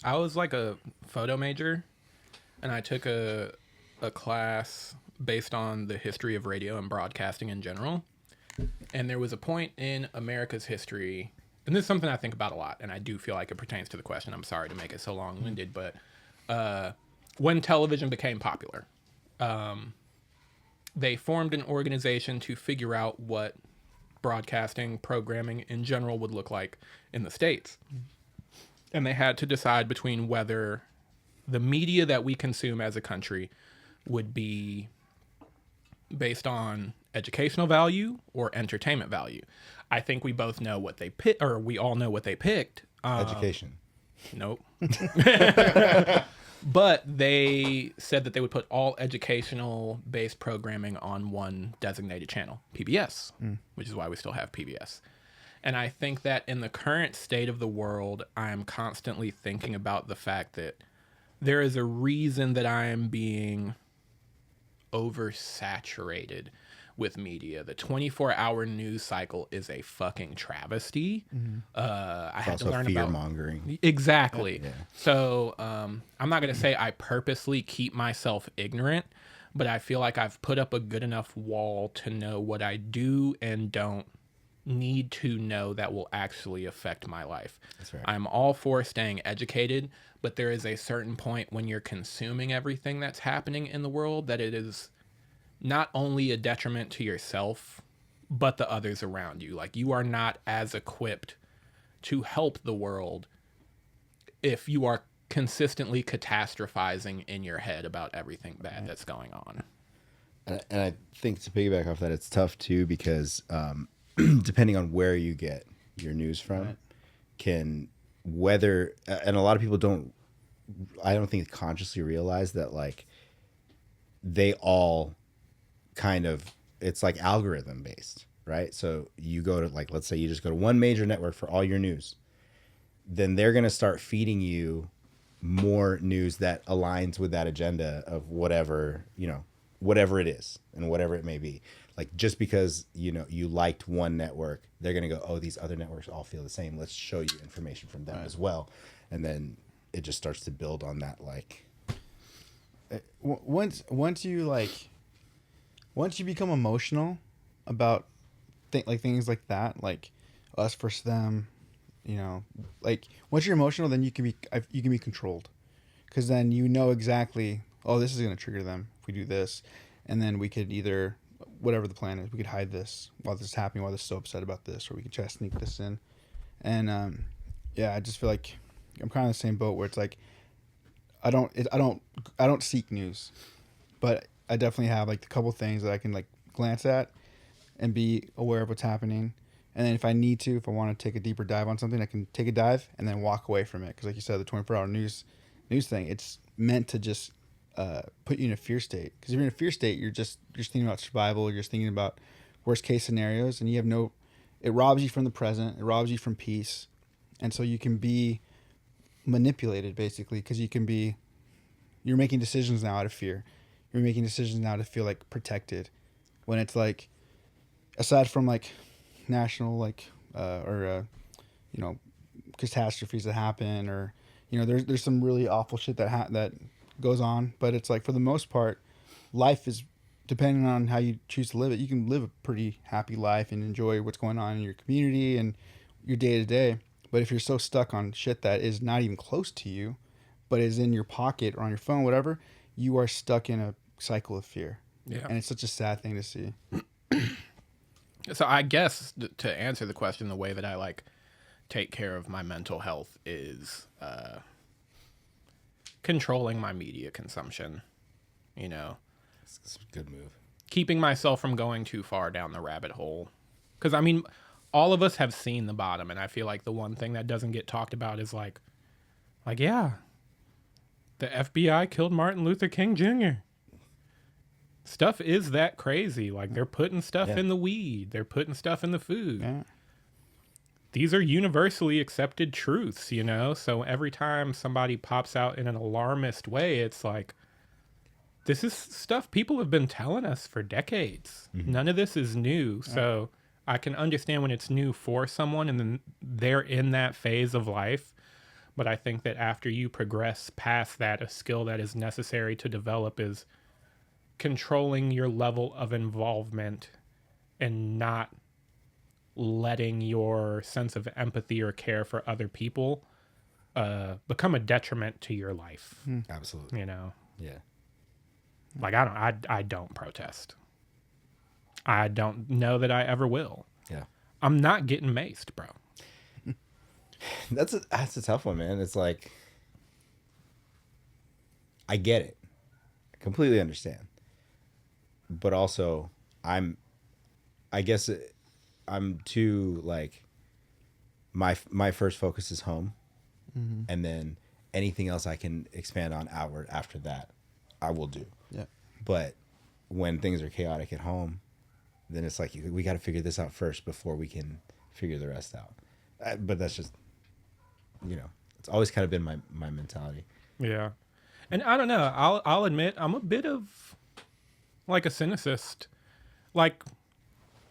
S3: I was like a photo major, and I took a class based on the history of radio and broadcasting in general. And there was a point in America's history, and this is something I think about a lot, and I do feel like it pertains to the question. I'm sorry to make it so long-winded, but when television became popular, they formed an organization to figure out what broadcasting programming in general would look like in the States. And they had to decide between whether the media that we consume as a country would be based on educational value or entertainment value. I think we both know what they picked, or we all know what they picked.
S1: Education.
S3: Nope. But they said that they would put all educational based programming on one designated channel, PBS, which is why we still have PBS. And I think that in the current state of the world, I'm constantly thinking about the fact that there is a reason that I am being oversaturated with media. The 24-hour news cycle is a fucking travesty. I had to learn about
S1: fear-mongering.
S3: Exactly.
S1: Yeah.
S3: So I'm not going to say I purposely keep myself ignorant, but I feel like I've put up a good enough wall to know what I do and don't need to know that will actually affect my life.
S1: That's right.
S3: I'm all for staying educated, but there is a certain point when you're consuming everything that's happening in the world that it is not only a detriment to yourself, but the others around you. Like, you are not as equipped to help the world if you are consistently catastrophizing in your head about everything bad that's going on.
S1: And I think to piggyback off that, it's tough too because depending on where you get your news from, and a lot of people I don't think consciously realize that, like, they all kind of, it's like algorithm based, right? So you go to, like, let's say you just go to one major network for all your news, then they're going to start feeding you more news that aligns with that agenda of whatever it is and whatever it may be. Like, just because, you liked one network, they're going to go, oh, these other networks all feel the same. Let's show you information from them as well. And then it just starts to build on that, like,
S2: Once you become emotional about things like that, like us versus them, like, once you're emotional, then you can be controlled, because then you know exactly, oh, this is going to trigger them if we do this, and then we could either, whatever the plan is, we could hide this while this is happening, while they're so upset about this, or we could try to sneak this in. And I just feel like I'm kind of in the same boat where it's like I don't seek news, but I definitely have, like, a couple things that I can, like, glance at and be aware of what's happening. And then if I want to take a deeper dive on something, I can take a dive and then walk away from it. Because, like you said, the 24-hour news thing, it's meant to just put you in a fear state. Because if you're in a fear state, you're just thinking about survival. You're just thinking about worst case scenarios, and it robs you from the present. It robs you from peace. And so you can be manipulated, basically, because you're making decisions now out of fear. You're making decisions now to feel, like, protected, when it's like, aside from, like, national, like, catastrophes that happen, or, there's some really awful shit that goes on, but it's like, for the most part, life is, depending on how you choose to live it, you can live a pretty happy life and enjoy what's going on in your community and your day to day. But if you're so stuck on shit that is not even close to you, but is in your pocket or on your phone, whatever, you are stuck in a cycle of fear.
S3: Yeah.
S2: And it's such a sad thing to see.
S3: So I guess to answer the question, the way that I, like, take care of my mental health is controlling my media consumption.
S1: it's a good move.
S3: keeping myself from going too far down the rabbit hole. Because, I mean, all of us have seen the bottom, and I feel like the one thing that doesn't get talked about is like, yeah, the FBI killed Martin Luther King Jr. Stuff is that crazy. Like, they're putting stuff in the weed. They're putting stuff in the food.
S2: Yeah.
S3: These are universally accepted truths, you know? So every time somebody pops out in an alarmist way, it's like, this is stuff people have been telling us for decades. None of this is new. So I can understand when it's new for someone and then they're in that phase of life. But I think that after you progress past that, a skill that is necessary to develop is controlling your level of involvement and not letting your sense of empathy or care for other people become a detriment to your life.
S1: Absolutely.
S3: You know?
S1: Yeah.
S3: Like, I don't protest. I don't know that I ever will.
S1: Yeah.
S3: I'm not getting maced, bro.
S1: That's a tough one, man. It's like, I get it. I completely understand. But also, I'm too, like, my first focus is home. And then anything else I can expand on outward after that, I will do.
S2: Yeah.
S1: But when things are chaotic at home, then it's like, we got to figure this out first before we can figure the rest out. But that's just, you know, it's always kind of been my mentality.
S3: Yeah. And I don't know. I'll admit I'm a bit of like a cynicist. Like,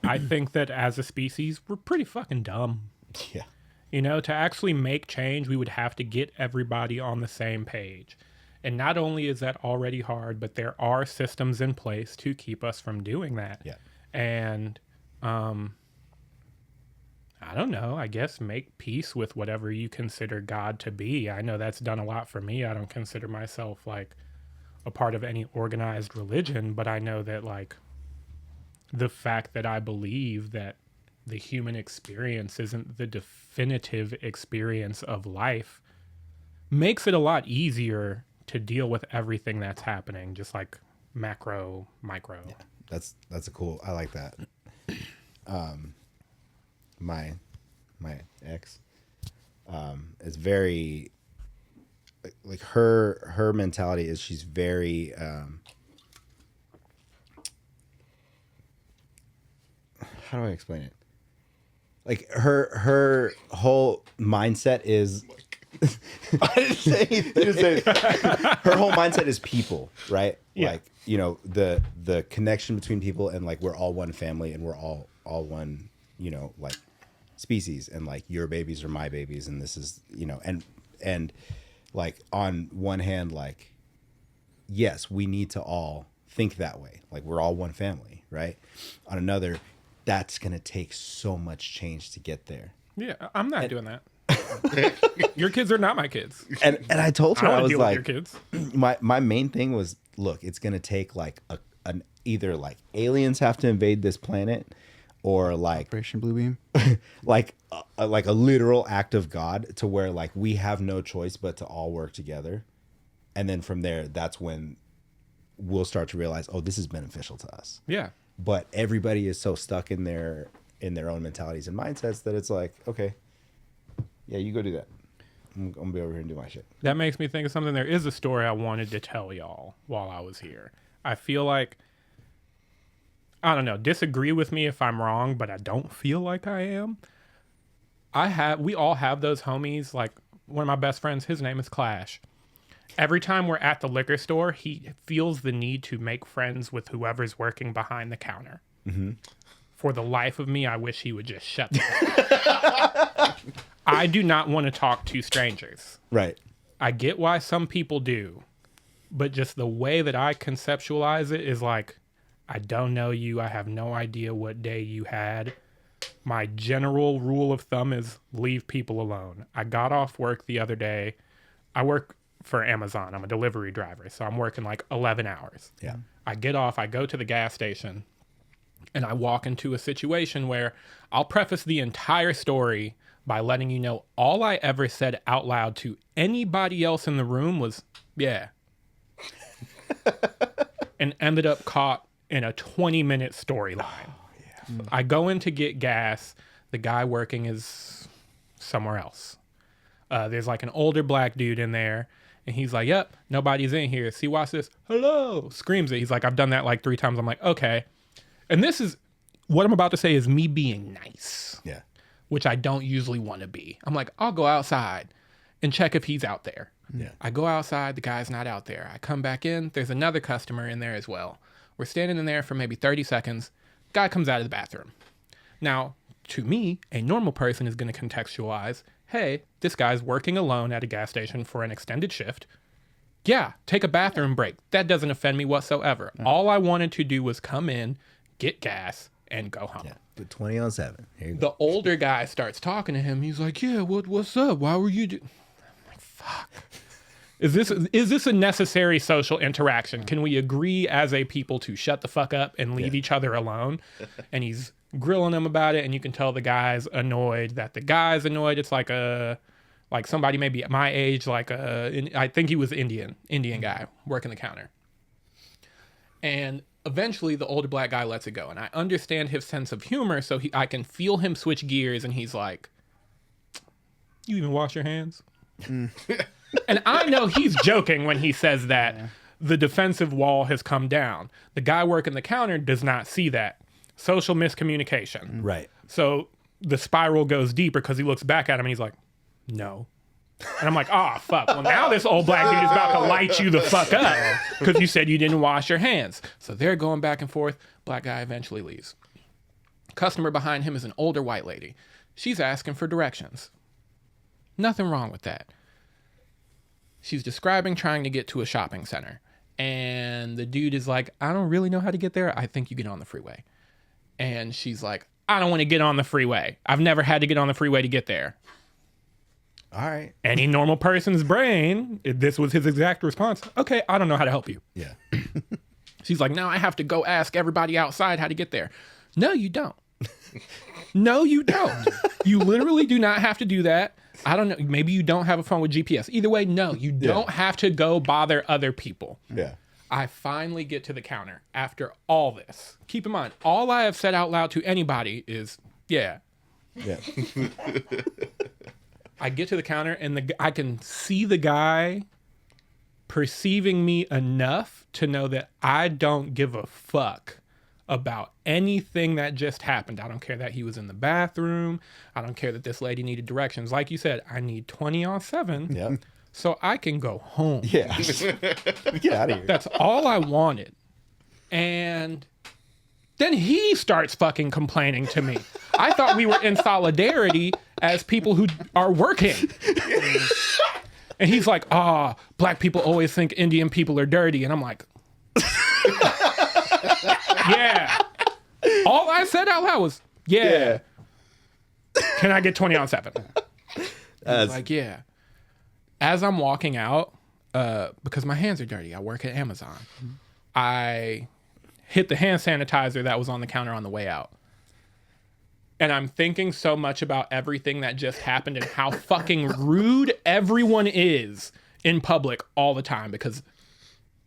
S3: I think that as a species, we're pretty fucking dumb.
S1: Yeah.
S3: You know, to actually make change, we would have to get everybody on the same page. And not only is that already hard, but there are systems in place to keep us from doing that.
S1: Yeah.
S3: And I don't know, I guess make peace with whatever you consider God to be. I know that's done a lot for me. I don't consider myself like a part of any organized religion, but I know that like the fact that I believe that the human experience isn't the definitive experience of life makes it a lot easier to deal with everything that's happening, just like macro, micro.
S1: Yeah. That's a cool. I like that. My ex is very like her mentality is she's very how do I explain it? Like her whole mindset is I didn't say anything. Her whole mindset is people, right?
S3: Yeah.
S1: Like, you know, the connection between people and like we're all one family and we're all one, you know, like species and like your babies are my babies and this is, you know, and like on one hand, like, yes, we need to all think that way. Like we're all one family, right? On another, that's going to take so much change to get there.
S3: Yeah, I'm not doing that. Your kids are not my kids.
S1: And I told her, I was
S3: deal
S1: like,
S3: with your kids.
S1: my main thing was, look, it's going to take like an either like aliens have to invade this planet or like
S2: Operation Bluebeam.
S1: like a literal act of God to where like we have no choice but to all work together. And then from there, that's when we'll start to realize, oh, this is beneficial to us.
S3: Yeah.
S1: But everybody is so stuck in their own mentalities and mindsets that it's like, okay, yeah, you go do that. I'm gonna be over here and do my shit.
S3: That makes me think of something. There is a story I wanted to tell y'all while I was here. I feel like, I don't know, disagree with me if I'm wrong, but I don't feel like I am. We all have those homies. Like one of my best friends, his name is Clash. Every time we're at the liquor store, he feels the need to make friends with whoever's working behind the counter. Mm-hmm. For the life of me, I wish he would just shut the I do not want to talk to strangers.
S1: Right.
S3: I get why some people do, but just the way that I conceptualize it is like, I don't know you. I have no idea what day you had. My general rule of thumb is leave people alone. I got off work the other day. I work for Amazon. I'm a delivery driver, so I'm working like 11 hours.
S1: Yeah.
S3: I get off, I go to the gas station, and I walk into a situation where I'll preface the entire story by letting you know all I ever said out loud to anybody else in the room was, yeah. And ended up caught in a 20-minute storyline. I go in to get gas. The guy working is somewhere else. There's like an older black dude in there. And he's like, yep, nobody's in here. See, watch this. Hello. Screams it. He's like, I've done that like 3 times. I'm like, okay. And this is, what I'm about to say is me being nice.
S1: Yeah.
S3: Which I don't usually want to be. I'm like, I'll go outside and check if he's out there.
S1: Yeah.
S3: I go outside. The guy's not out there. I come back in. There's another customer in there as well. We're standing in there for maybe 30 seconds. Guy comes out of the bathroom. Now, to me, a normal person is going to contextualize, hey, this guy's working alone at a gas station for an extended shift. Yeah, take a bathroom break. That doesn't offend me whatsoever. All I wanted to do was come in, get gas, and go home.
S1: Yeah. Put 20 on 7. Here you go.
S3: The older guy starts talking to him. He's like, yeah, what's up? Why were you I'm like, fuck. Is this a necessary social interaction? Can we agree as a people to shut the fuck up and leave each other alone? And he's grilling him about it, and you can tell the guy's annoyed that the guy's annoyed. It's like somebody maybe at my age, I think he was Indian guy working the counter. And eventually the older black guy lets it go, and I understand his sense of humor, so I can feel him switch gears, and he's like, you even wash your hands? And I know he's joking when he says that. Yeah. The defensive wall has come down. The guy working the counter does not see that. Social miscommunication.
S1: Right.
S3: So the spiral goes deeper because he looks back at him and he's like, no. And I'm like, oh, fuck. Well, now this old black dude is about to light you the fuck up because you said you didn't wash your hands. So they're going back and forth. Black guy eventually leaves. Customer behind him is an older white lady. She's asking for directions. Nothing wrong with that. She's describing trying to get to a shopping center. And the dude is like, I don't really know how to get there. I think you get on the freeway. And she's like, I don't want to get on the freeway. I've never had to get on the freeway to get there.
S1: All right.
S3: Any normal person's brain, this was his exact response. Okay, I don't know how to help you.
S1: Yeah.
S3: She's like, now I have to go ask everybody outside how to get there. No, you don't. No, you don't. You literally do not have to do that. I don't know. Maybe you don't have a phone with GPS. Either way, no, you don't have to go bother other people.
S1: Yeah.
S3: I finally get to the counter after all this. Keep in mind, all I have said out loud to anybody is, yeah.
S1: Yeah.
S3: I get to the counter and I can see the guy perceiving me enough to know that I don't give a fuck about anything that just happened. I don't care that he was in the bathroom. I don't care that this lady needed directions. Like you said, I need 20 on 7
S1: Yeah.
S3: so I can go home.
S1: Yeah. Get out of here.
S3: That's all I wanted. And then he starts fucking complaining to me. I thought we were in solidarity as people who are working. And he's like, black people always think Indian people are dirty. And I'm like, yeah. All I said out loud was, yeah. Can I get 20 on 7? He's like, yeah. As I'm walking out, because my hands are dirty, I work at Amazon. I hit the hand sanitizer that was on the counter on the way out. And I'm thinking so much about everything that just happened and how fucking rude everyone is in public all the time, because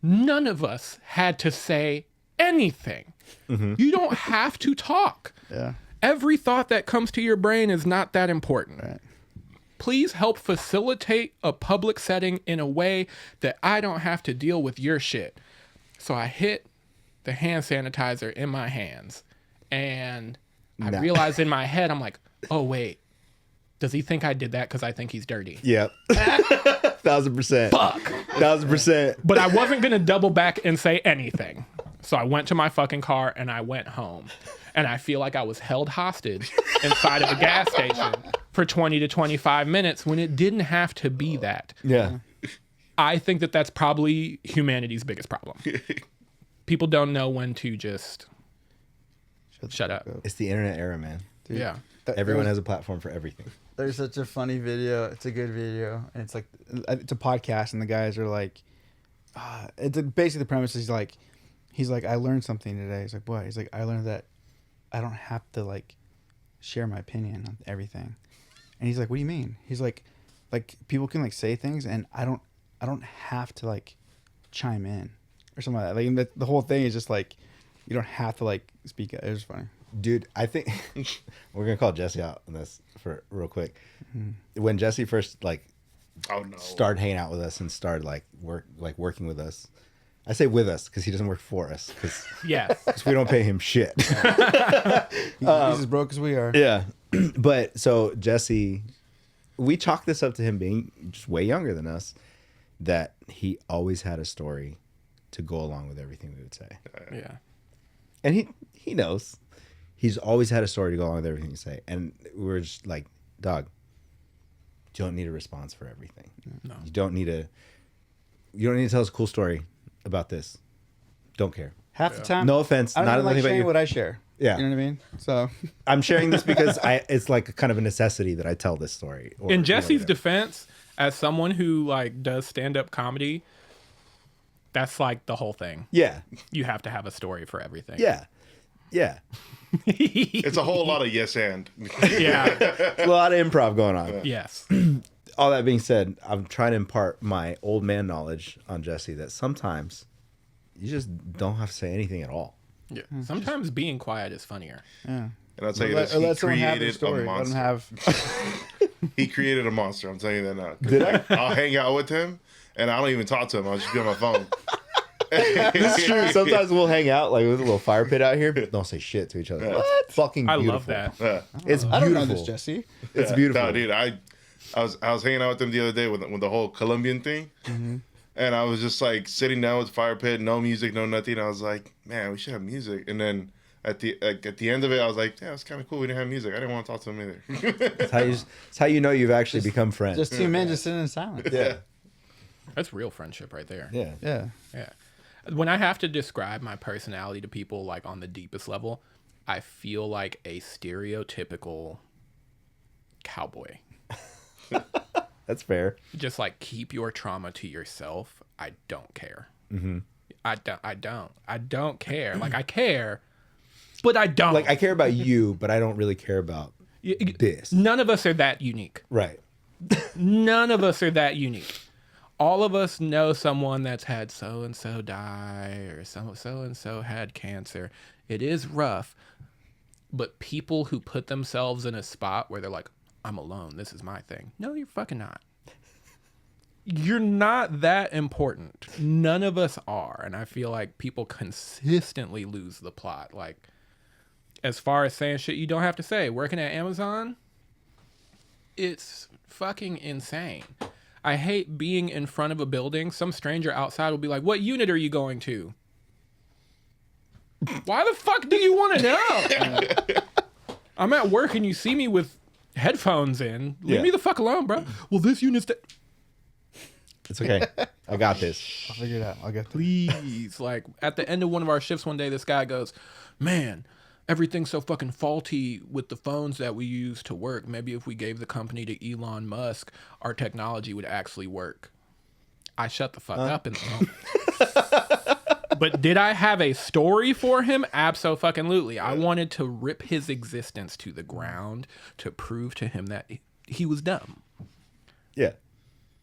S3: none of us had to say anything. Mm-hmm. You don't have to talk.
S2: Yeah.
S3: Every thought that comes to your brain is not that important.
S2: Right.
S3: Please help facilitate a public setting in a way that I don't have to deal with your shit. So I hit the hand sanitizer in my hands, and I realized in my head, I'm like, oh, wait. Does he think I did that because I think he's dirty?
S1: Yep. 1000%.
S3: Fuck.
S1: 1000%.
S3: But I wasn't going to double back and say anything. So I went to my fucking car and I went home. And I feel like I was held hostage inside of a gas station for 20 to 25 minutes when it didn't have to be that.
S1: Yeah.
S3: I think that that's probably humanity's biggest problem. People don't know when to just shut up.
S1: It's the internet era, man.
S2: Dude,
S3: Yeah.
S1: Everyone has a platform for everything.
S2: There's such a funny video. It's a good video, and it's like it's a podcast, and the guys are like, basically the premise is he's like, I learned something today. He's like, what? He's like, I learned that I don't have to like share my opinion on everything. And he's like, what do you mean? He's like people can like say things, and I don't have to like chime in or something like that. Like the whole thing is just like You don't have to like speak it. It was funny.
S1: Dude, I think we're gonna call Jesse out on this for real quick. When Jesse first like
S5: Oh no.
S1: started hanging out with us and started working with us, I say with us because he doesn't work for us because
S3: Yes.
S1: we don't pay him shit.
S2: He's as broke as we are.
S1: Yeah, but so Jesse, we chalk this up to him being just way younger than us, that he always had a story to go along with everything we would say,
S3: Yeah.
S1: and he knows. He's always had a story to go along with everything you say. And we're just like, dog, you don't need a response for everything.
S3: No.
S1: You don't need to tell us a cool story about this. Don't care.
S2: Half the time.
S1: No offense.
S2: I don't
S1: Not
S2: even like
S1: anything about
S2: sharing
S1: you.
S2: what I share.
S1: Yeah.
S2: You know what I mean? So
S1: I'm sharing this because it's like a kind of a necessity that I tell this story. Or,
S3: In Jesse's
S1: you know,
S3: defense, as someone who like does stand-up comedy, that's like the whole thing.
S1: yeah.
S3: You have to have a story for everything.
S1: Yeah. Yeah.
S5: It's a whole lot of yes and.
S3: Yeah.
S1: A lot of improv going on.
S3: Yes.
S1: All that being said, I'm trying to impart my old man knowledge on Jesse that sometimes you just don't have to say anything at all.
S3: Yeah. Sometimes being quiet is funnier.
S2: yeah.
S5: And I'll tell you
S2: Or
S5: this, he
S2: let someone have their
S5: created a
S2: story. Let them
S5: monster.
S2: have.
S5: He created a monster. I'm telling you that now.
S1: Did I?
S5: I'll hang out with him, and I don't even talk to him. I'll just be on my phone.
S1: This is true. Sometimes we'll hang out like with a little fire pit out here, but don't say shit to each other. It's fucking
S3: I
S1: beautiful.
S3: love that.
S5: Yeah.
S1: It's beautiful.
S2: I don't know this, Jesse.
S1: It's beautiful.
S5: No, dude, I was hanging out with him the other day with the whole Colombian thing, and I was just like sitting down with the fire pit, no music, no nothing. I was like, man, we should have music. And then at the end of it, I was like, yeah, it's kind of cool. We didn't have music. I didn't want to talk to him either.
S1: It's how you know you've actually become friends.
S2: Just two men just sitting in silence.
S1: yeah.
S3: That's real friendship right there.
S1: Yeah.
S2: Yeah.
S3: Yeah. When I have to describe my personality to people like on the deepest level, I feel like a stereotypical cowboy.
S1: That's fair.
S3: Just like keep your trauma to yourself. I don't care. Mm-hmm. I don't care. Like I care, but I don't.
S1: Like I care about you, but I don't really care about this.
S3: None of us are that unique.
S1: Right.
S3: None of us are that unique. All of us know someone that's had so and so die, or so and so had cancer. It is rough, but people who put themselves in a spot where they're like, I'm alone, this is my thing. No, you're fucking not. You're not that important. None of us are. And I feel like people consistently lose the plot. Like, as far as saying shit you don't have to say, working at Amazon, it's fucking insane. I hate being in front of a building. Some stranger outside will be like, what unit are you going to? Why the fuck do you want to know? I'm at work and you see me with headphones in. Leave
S1: Yeah.
S3: me the fuck alone, bro. Well, this unit's...
S1: It's okay. I got this.
S2: I'll figure it out. I'll get there.
S3: Please. Like, at the end of one of our shifts one day, this guy goes, man, everything's so fucking faulty with the phones that we use to work. Maybe if we gave the company to Elon Musk, our technology would actually work. I shut the fuck up in the moment. But did I have a story for him? Abso-fucking-lutely. I wanted to rip his existence to the ground to prove to him that he was dumb.
S1: Yeah.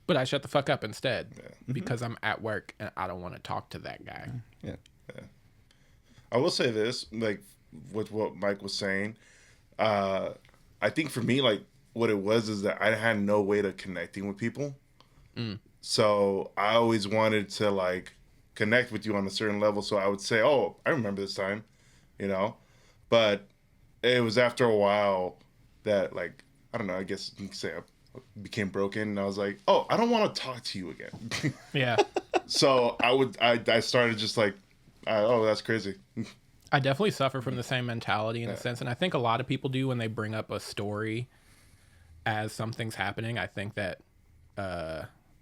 S3: But I shut the fuck up instead because I'm at work and I don't want to talk to that guy.
S1: Yeah.
S5: I will say this, like with what Mike was saying, I think for me, like what it was is that I had no way to connecting with people. So I always wanted to like connect with you on a certain level. So I would say, oh, I remember this time, you know, but it was after a while that like, I don't know, I guess you could say I became broken and I was like, oh, I don't want to talk to you again.
S3: Yeah.
S5: So I started just like, oh, that's crazy.
S3: I definitely suffer from the same mentality in a sense. And I think a lot of people do when they bring up a story as something's happening. I think that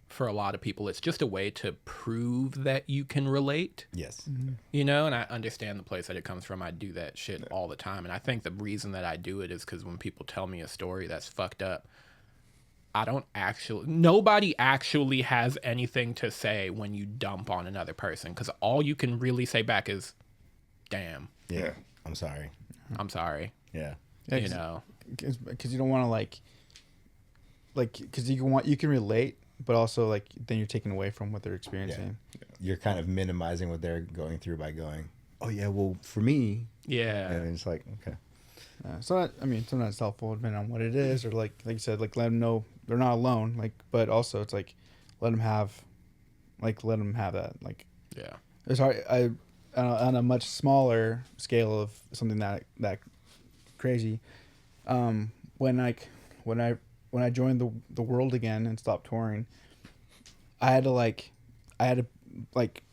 S3: for a lot of people, it's just a way to prove that you can relate.
S1: Yes.
S3: You know, and I understand the place that it comes from. I do that shit all the time. And I think the reason that I do it is because when people tell me a story that's fucked up, nobody actually has anything to say when you dump on another person. Because all you can really say back is, damn,
S1: Yeah. I'm sorry.
S3: I'm sorry.
S1: Yeah.
S3: You know,
S2: because you don't want to like because you can relate, but also like then you're taking away from what they're experiencing.
S1: You're kind of minimizing what they're going through by going, oh yeah, well for me,
S3: Yeah.
S1: and it's like okay,
S2: So I mean, sometimes it's helpful depending on what it is, or like you said, like let them know they're not alone. Like, but also it's like let them have that. Like,
S3: Yeah.
S2: it's hard. On a much smaller scale of something that crazy. When I joined the world again and stopped touring, I had to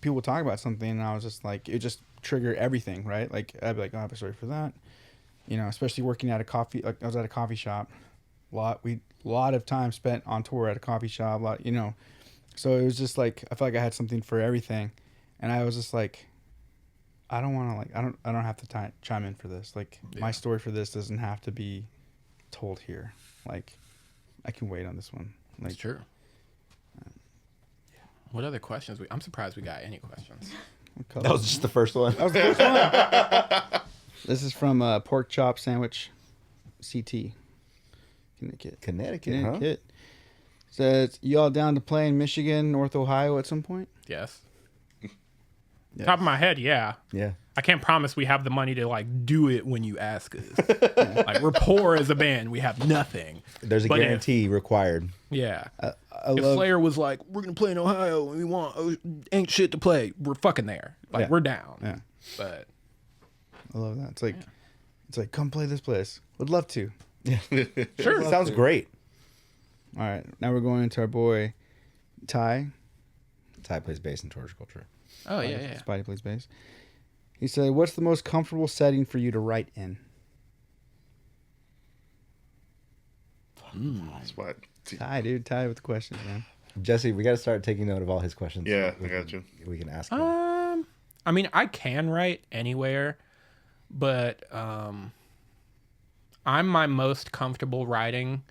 S2: people talk about something and I was just like, it just triggered everything, right? Like I'd be like, oh, I have a story for that, especially working at a coffee. Like I was at a coffee shop, a lot of time spent on tour at a coffee shop, so it was just like I felt like I had something for everything, and I was just like, I don't want to I don't have to chime in for this. Like my story for this doesn't have to be told here. Like I can wait on this one. Like
S3: That's true. What other questions? I'm surprised we got any questions.
S1: that was just the first one.
S2: This is from Pork Chop Sandwich, CT,
S1: Connecticut, huh?
S2: Says, you all down to play in Michigan, North Ohio at some point?
S3: Yes.
S2: Yes.
S3: Top of my head, yeah.
S1: Yeah.
S3: I can't promise we have the money to like do it when you ask us. Like we're poor as a band, we have nothing.
S1: There's a
S3: But
S1: guarantee required.
S3: Yeah.
S2: I
S3: If
S2: love
S3: Slayer was like, we're gonna play in Ohio and we want Ain't Shit to play, we're fucking there. Like
S2: Yeah.
S3: we're down.
S2: Yeah.
S3: But
S2: I love that. It's like come play this place. Would love to.
S3: sure.
S1: Sounds great.
S2: All right, now we're going into our boy Ty.
S1: Ty plays bass in Torch Culture.
S3: Oh yeah.
S2: Spidey plays bass. He said, "What's the most comfortable setting for you to write in?"
S5: Spot.
S2: Ty with the questions, man.
S1: Jesse, we got to start taking note of all his questions.
S5: Yeah, I got you.
S1: We can ask him.
S3: I mean, I can write anywhere, but I'm my most comfortable writing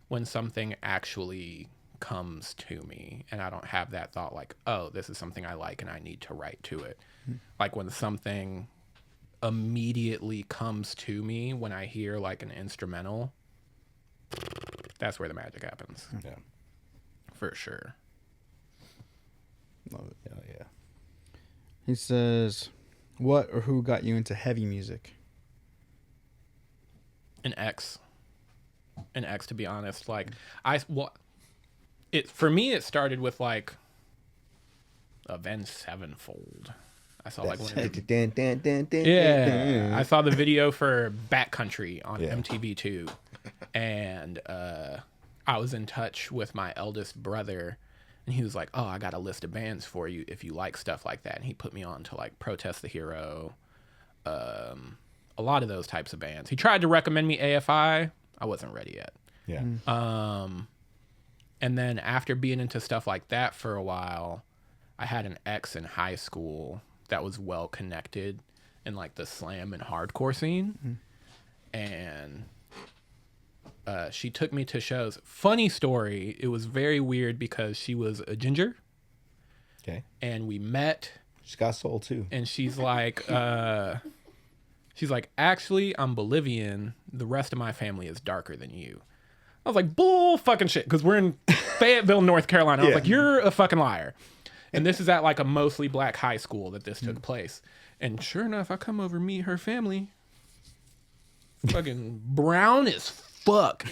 S3: when something actually comes to me and I don't have that thought like, oh, this is something I like and I need to write to it. Like when something immediately comes to me when I hear like an instrumental, that's where the magic happens.
S1: Yeah.
S3: For sure.
S2: Love it.
S1: Hell yeah.
S2: He says, "What or who got you into heavy music?"
S3: An X, to be honest. Like for me, it started with like Avenged Sevenfold. I saw like one of the, yeah, I saw the video for Backcountry on MTV2, and I was in touch with my eldest brother, and he was like, "Oh, I got a list of bands for you if you like stuff like that." And he put me on to like Protest the Hero, a lot of those types of bands. He tried to recommend me AFI. I wasn't ready yet.
S1: Yeah.
S3: And then after being into stuff like that for a while, I had an ex in high school that was well connected in like the slam and hardcore scene. And she took me to shows. Funny story, it was very weird because she was a ginger.
S1: Okay.
S3: And we met.
S1: She's got soul too.
S3: And she's like, actually, I'm Bolivian. The rest of my family is darker than you. I was like, bull fucking shit, because we're in Fayetteville, North Carolina. I was like, you're a fucking liar. And this is at like a mostly black high school that this took place. And sure enough, I come over, meet her family. Fucking brown as fuck.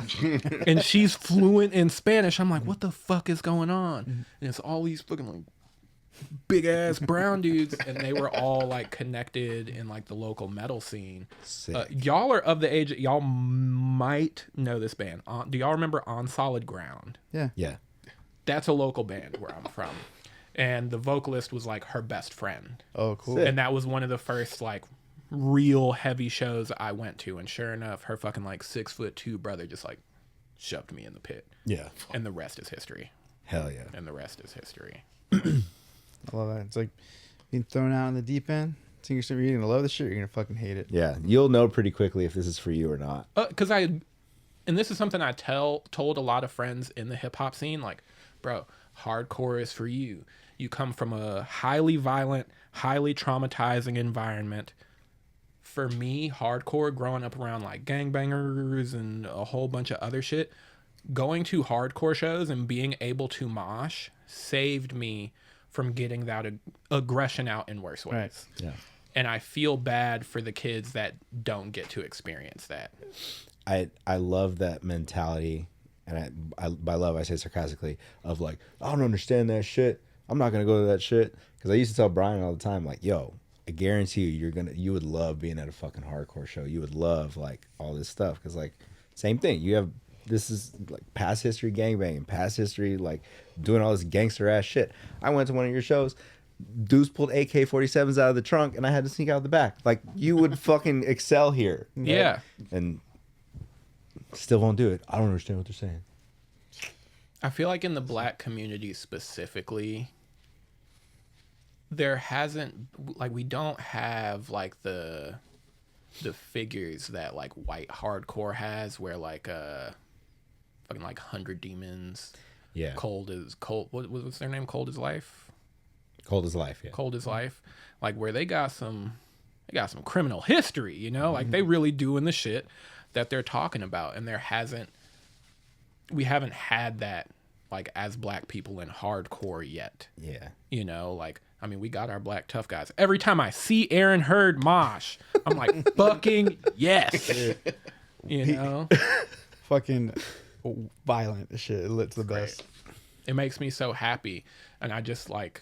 S3: And she's fluent in Spanish. I'm like, what the fuck is going on? And it's all these fucking like big ass brown dudes, and they were all like connected in like the local metal scene. Y'all are of the age that y'all might know this band. Do y'all remember On Solid Ground?
S1: Yeah.
S3: That's a local band where I'm from, and the vocalist was like her best friend.
S2: Oh, cool.
S1: Sick.
S3: And that was one of the first like real heavy shows I went to, and sure enough, her fucking like 6'2" brother just like shoved me in the pit.
S1: Yeah.
S3: And the rest is history.
S1: Hell yeah.
S3: And the rest is history.
S2: I love that. It's like being thrown out in the deep end. You're either going to love the shit or you're going to fucking hate it.
S1: Yeah. You'll know pretty quickly if this is for you or not.
S3: Because and this is something I told a lot of friends in the hip hop scene, like, bro, hardcore is for you. You come from a highly violent, highly traumatizing environment. For me, hardcore, growing up around like gangbangers and a whole bunch of other shit, going to hardcore shows and being able to mosh saved me from getting that aggression out in worse ways.
S2: Right.
S1: Yeah.
S3: And I feel bad for the kids that don't get to experience that.
S1: I love that mentality, and I by love I say sarcastically, of like, I don't understand that shit. I'm not gonna go to that shit, because I used to tell Brian all the time, like, yo, I guarantee you would love being at a fucking hardcore show. You would love like all this stuff, because like same thing. This is like past history gangbanging, past history like doing all this gangster ass shit. I went to one of your shows. Dudes pulled AK-47s out of the trunk, and I had to sneak out the back. Like, you would fucking excel here. Right?
S3: Yeah.
S1: And still won't do it. I don't understand what they're saying.
S3: I feel like in the black community specifically, there hasn't, like, we don't have like the figures that like white hardcore has, where like fucking like 100 Demons,
S1: Yeah.
S3: Cold. What's their name? Cold as Life.
S1: Cold as life. Yeah.
S3: Cold as Life, like where they got some criminal history, you know, like they really doing the shit that they're talking about, and we haven't had that like as black people in hardcore yet.
S1: Yeah.
S3: You know, like, I mean, we got our black tough guys. Every time I see Aaron Hurd mosh, I'm like, fucking yes. You know?
S2: Fucking violent as shit. It's the best.
S3: It makes me so happy. And I just like,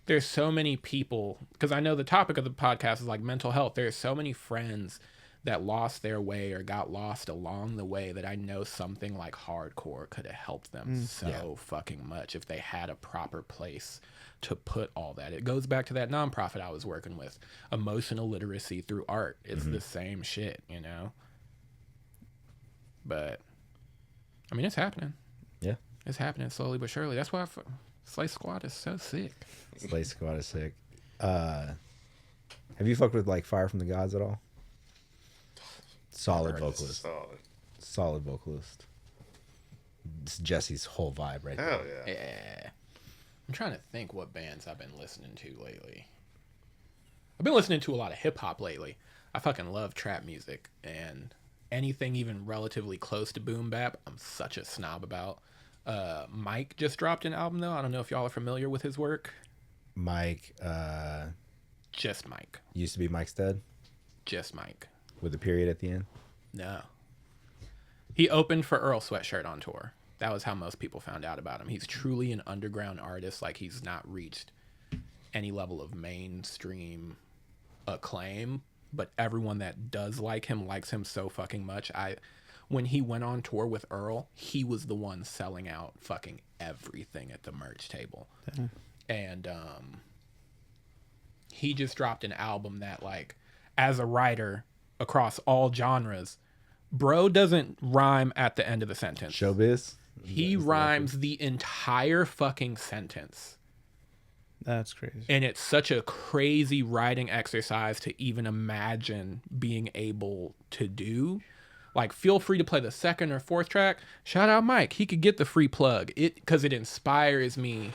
S3: there's so many people, because I know the topic of the podcast is like mental health. There's so many friends that lost their way or got lost along the way that I know something like hardcore could have helped them fucking much if they had a proper place to put all that. It goes back to that nonprofit I was working with. Emotional literacy through art. It's the same shit, you know? But, I mean, it's happening.
S1: Yeah.
S3: It's happening slowly but surely. That's why Slay Squad is so sick.
S1: Slay Squad is sick. Have you fucked with like Fire from the Gods at all? Solid vocalist. Solid vocalist. It's Jesse's whole vibe right there.
S5: Hell yeah.
S3: Yeah. I'm trying to think what bands I've been listening to lately. I've been listening to a lot of hip hop lately. I fucking love trap music, and anything even relatively close to boom bap, I'm such a snob about. Mike just dropped an album though. I don't know if y'all are familiar with his work.
S1: Mike,
S3: Just Mike.
S1: used to be Mike Stead
S3: Just Mike.
S1: with a period at the end.
S3: No. He opened for Earl Sweatshirt on tour. That was how most people found out about him. He's truly an underground artist. Like, he's not reached any level of mainstream acclaim, but everyone that does like him likes him so fucking much. When he went on tour with Earl, he was the one selling out fucking everything at the merch table. And he just dropped an album that, like, as a writer across all genres, bro doesn't rhyme at the end of the sentence.
S1: Showbiz?
S3: He rhymes the entire fucking sentence.
S2: That's crazy.
S3: And it's such a crazy writing exercise to even imagine being able to do. Like, feel free to play the second or fourth track. Shout out Mike. He could get the free plug. Because it inspires me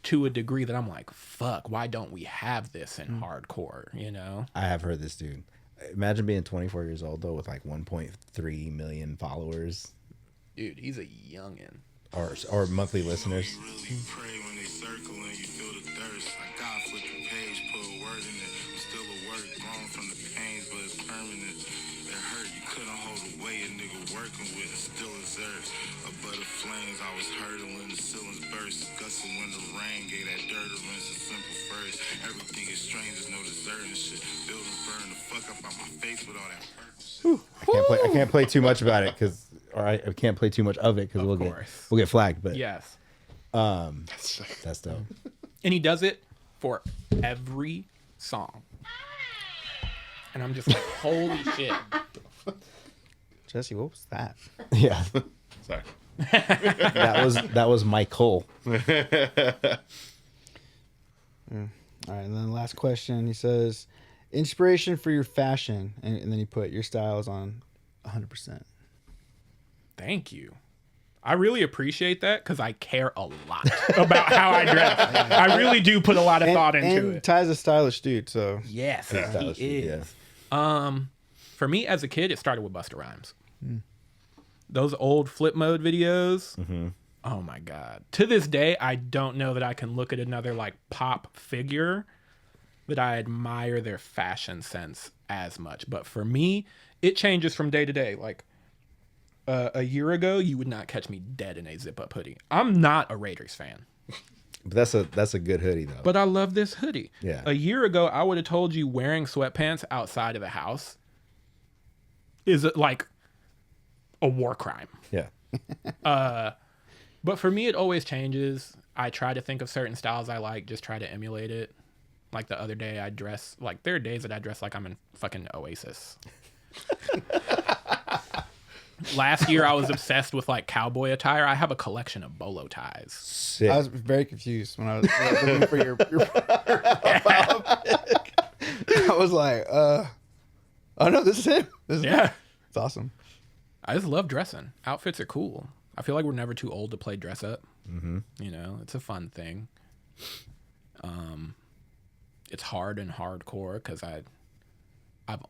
S3: to a degree that I'm like, fuck, why don't we have this in hardcore, you know?
S1: I have heard this dude. Imagine being 24 years old, though, with like 1.3 million followers.
S3: Dude, he's a youngin'.
S1: Or monthly listeners.
S7: Really pray when they circle and you feel the thirst. Like God flip the page, put a word in it. I'm still a work grown from the pains, but it's permanent. It hurt, you couldn't hold away a nigga working with it still deserves. Above the flames, I was hurdling, the ceilings burst. Gusting when the rain gave that dirt a rinse, a simple first. Everything is strange, there's no deserting shit. Buildings burn the fuck up out my face with all that purpose.
S1: I can't play too much about it I can't play too much of it because we'll get flagged. But
S3: Yes.
S1: that's dope.
S3: And he does it for every song. And I'm just like, holy shit.
S2: Jesse, what was that?
S1: Yeah,
S5: Sorry.
S1: that was Michael.
S2: All right, and then the last question, he says, inspiration for your fashion, and then he put your styles on 100%.
S3: Thank you. I really appreciate that because I care a lot about how I dress. I really do put a lot of thought into
S2: and
S3: it.
S2: Ty's a stylish dude, so
S3: Yes,
S1: Stylish,
S3: he
S1: yeah.
S3: is. For me as a kid, it started with Busta Rhymes. Those old flip mode videos. Oh my God. To this day, I don't know that I can look at another like pop figure that I admire their fashion sense as much. But for me, it changes from day to day. Like a year ago, you would not catch me dead in a zip-up hoodie. I'm not a Raiders fan.
S1: But that's a good hoodie though.
S3: But I love this hoodie.
S1: Yeah.
S3: A year ago, I would have told you wearing sweatpants outside of the house is like a war crime.
S1: Yeah.
S3: But for me, it always changes. I try to think of certain styles I like, just try to emulate it. Like the other day, I dress like there are days that I dress like I'm in fucking Oasis. Last year, I was obsessed with like cowboy attire. I have a collection of bolo ties.
S1: Sick.
S2: I was very confused when I was looking for your profile pic. I was like, oh no, this is him. This is him.
S3: Yeah.
S2: It's awesome.
S3: I just love dressing. Outfits are cool. I feel like we're never too old to play dress up. Mm-hmm. You know, it's a fun thing. It's hard and hardcore because I've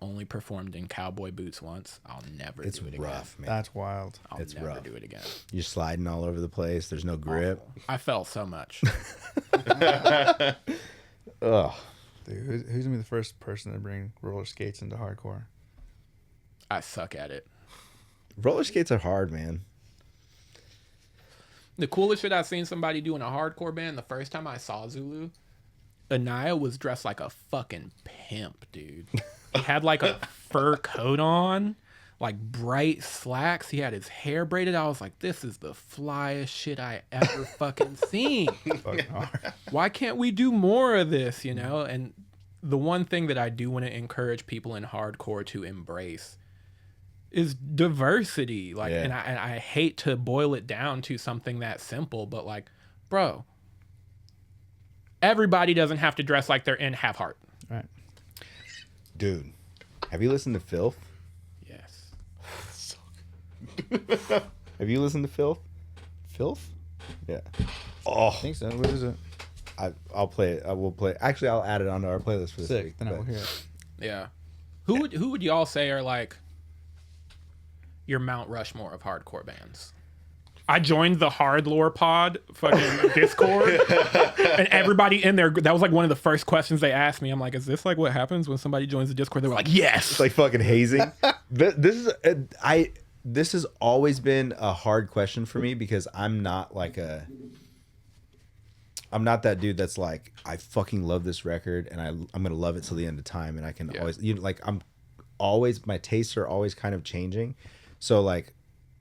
S3: only performed in cowboy boots once. I'll never
S1: It's
S3: do it
S1: rough,
S3: again.
S1: man.
S2: That's wild.
S3: I'll
S1: It's
S3: never
S1: rough.
S3: do it again.
S1: You're sliding all over the place. There's no grip.
S3: I fell so much.
S1: Ugh.
S2: Dude, who's gonna be the first person to bring roller skates into hardcore?
S3: I suck at it.
S1: Roller skates are hard, man.
S3: The coolest shit I've seen somebody do in a hardcore band, the first time I saw Zulu, Anaya was dressed like a fucking pimp, dude. He had like a fur coat on, like bright slacks. He had his hair braided. I was like, this is the flyest shit I ever fucking seen.
S2: Fucking hard.
S3: Why can't we do more of this, you know? And the one thing that I do want to encourage people in hardcore to embrace is diversity. Like,
S1: Yeah.
S3: and I hate to boil it down to something that simple, but like, bro, everybody doesn't have to dress like they're in Have Heart.
S2: Right.
S1: Dude, have you listened to Filth?
S3: Yes.
S1: Have you listened to Filth?
S2: Filth?
S1: Yeah.
S2: I think so. What is it?
S1: I'll play it. I will play. Actually, I'll add it onto our playlist for this
S2: Sick.
S1: week.
S2: Then I will
S1: but-
S2: hear it.
S3: Yeah. Who would y'all say are like your Mount Rushmore of hardcore bands? I joined the Hard Lore Pod fucking Discord, and everybody in there, that was like one of the first questions they asked me. I'm like, is this like what happens when somebody joins the Discord? They were like, yes.
S1: It's like fucking hazing. This has always been a hard question for me because I'm not that dude that's like, I fucking love this record and I'm gonna love it till the end of time, and I can always, you know, like I'm always, my tastes are always kind of changing. So like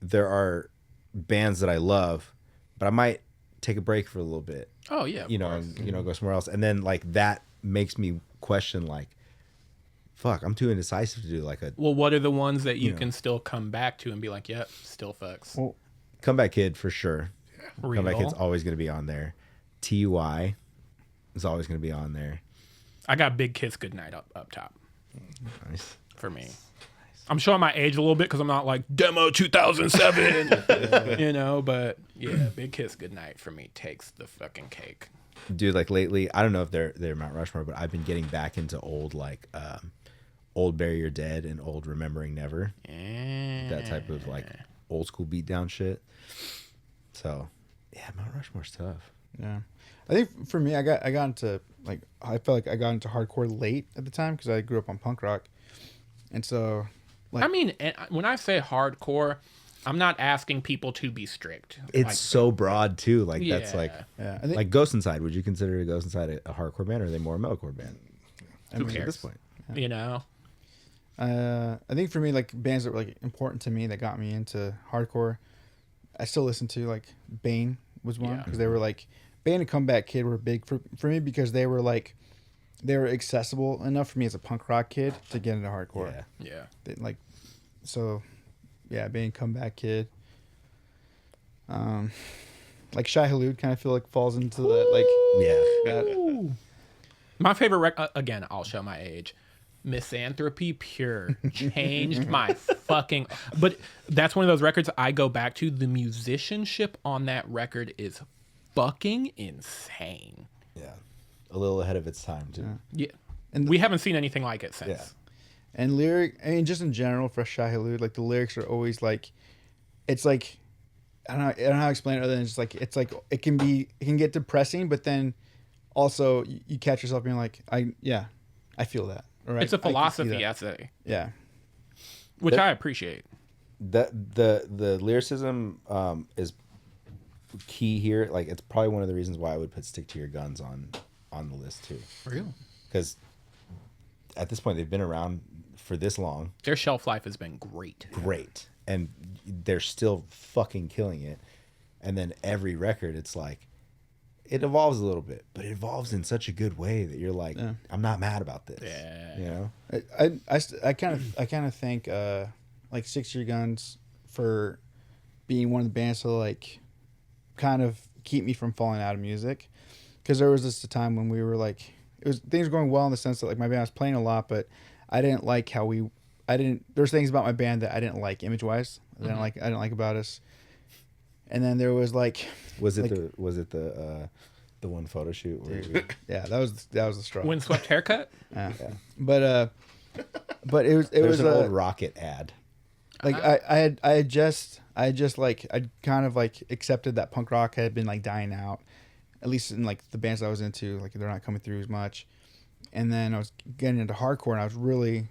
S1: there are bands that I love, but I might take a break for a little bit,
S3: Oh yeah, of
S1: you know,
S3: course.
S1: and you know, go somewhere else, and then like that makes me question like, fuck, I'm too indecisive to do like a
S3: Well, what are the ones that you
S1: know.
S3: can still come back to and be like, yep, still fucks.
S2: Well,
S1: Comeback Kid for sure.
S3: Real.
S1: Comeback Kid's always going to be on there. TUI is always going to be on there.
S3: I got Big Kiss Goodnight up top
S1: Nice.
S3: for me. I'm showing my age a little bit because I'm not like demo 2007, you know, but yeah, Big Kiss Goodnight for me takes the fucking cake.
S1: Dude, like lately, I don't know if they're Mount Rushmore, but I've been getting back into old like old Bury Your Dead and old Remembering Never. That type of like old school beatdown shit. So yeah, Mount Rushmore's tough.
S2: yeah. I think for me, I got into like, I felt like I got into hardcore late at the time because I grew up on punk rock, and so like,
S3: I mean, and when I say hardcore, I'm not asking people to be strict.
S1: It's
S3: Like,
S1: so broad too. Like that's like
S2: yeah, I think
S1: like Ghost Inside. Would you consider Ghost Inside a hardcore band, or are they more a metalcore band?
S3: who
S1: At
S3: cares?
S1: this point,
S3: You know,
S2: I think for me, like bands that were like important to me that got me into hardcore, I still listen to. Like Bane was one
S3: Yeah.
S2: because they were like, Bane and Comeback Kid were big for me because they were like, they were accessible enough for me as a punk rock kid to get into hardcore.
S1: yeah.
S3: yeah.
S2: They, like, so yeah, Bane, Comeback Kid. Like Shai Hulud kind of feel like falls into that like
S1: Yeah.
S2: that.
S3: My favorite again, I'll show my age. Misanthropy Pure changed my fucking. But that's one of those records I go back to. The musicianship on that record is fucking insane.
S1: Yeah. A little ahead of its time too.
S3: Yeah,
S2: And
S3: we haven't seen anything like it since.
S1: Yeah.
S2: And I mean, just in general for Shai Hulud, like the lyrics are always like, it's like, I don't know how to explain it other than just like, it's like, it can get depressing, but then also you catch yourself being like, I feel that. Or
S3: It's a
S2: I can see
S3: philosophy
S2: that.
S3: essay,
S2: Yeah.
S3: which I appreciate.
S1: The lyricism is key here. Like, it's probably one of the reasons why I would put "Stick to Your Guns" on the list too.
S3: Real.
S1: Because at this point they've been around for this long.
S3: Their shelf life has been great.
S1: And they're still fucking killing it. And then every record, it's like, it evolves a little bit, but it evolves in such a good way that you're like, I'm not mad about this.
S3: Yeah.
S1: You know?
S2: I kind of think like Stick to Your Guns for being one of the bands to like kind of keep me from falling out of music, because there was this time when we were like, things were going well in the sense that like my band was playing a lot, but I didn't like how there's things about my band that I didn't like image wise. I didn't like about us. And then there was like,
S1: Was it the one photo shoot where
S2: yeah, that was the straw.
S3: Windswept haircut.
S2: Yeah. But it was
S1: there's an old Rocket ad.
S2: like I had just like I'd kind of like accepted that punk rock had been like dying out, at least in like the bands I was into, like they're not coming through as much. And then I was getting into hardcore, and I was really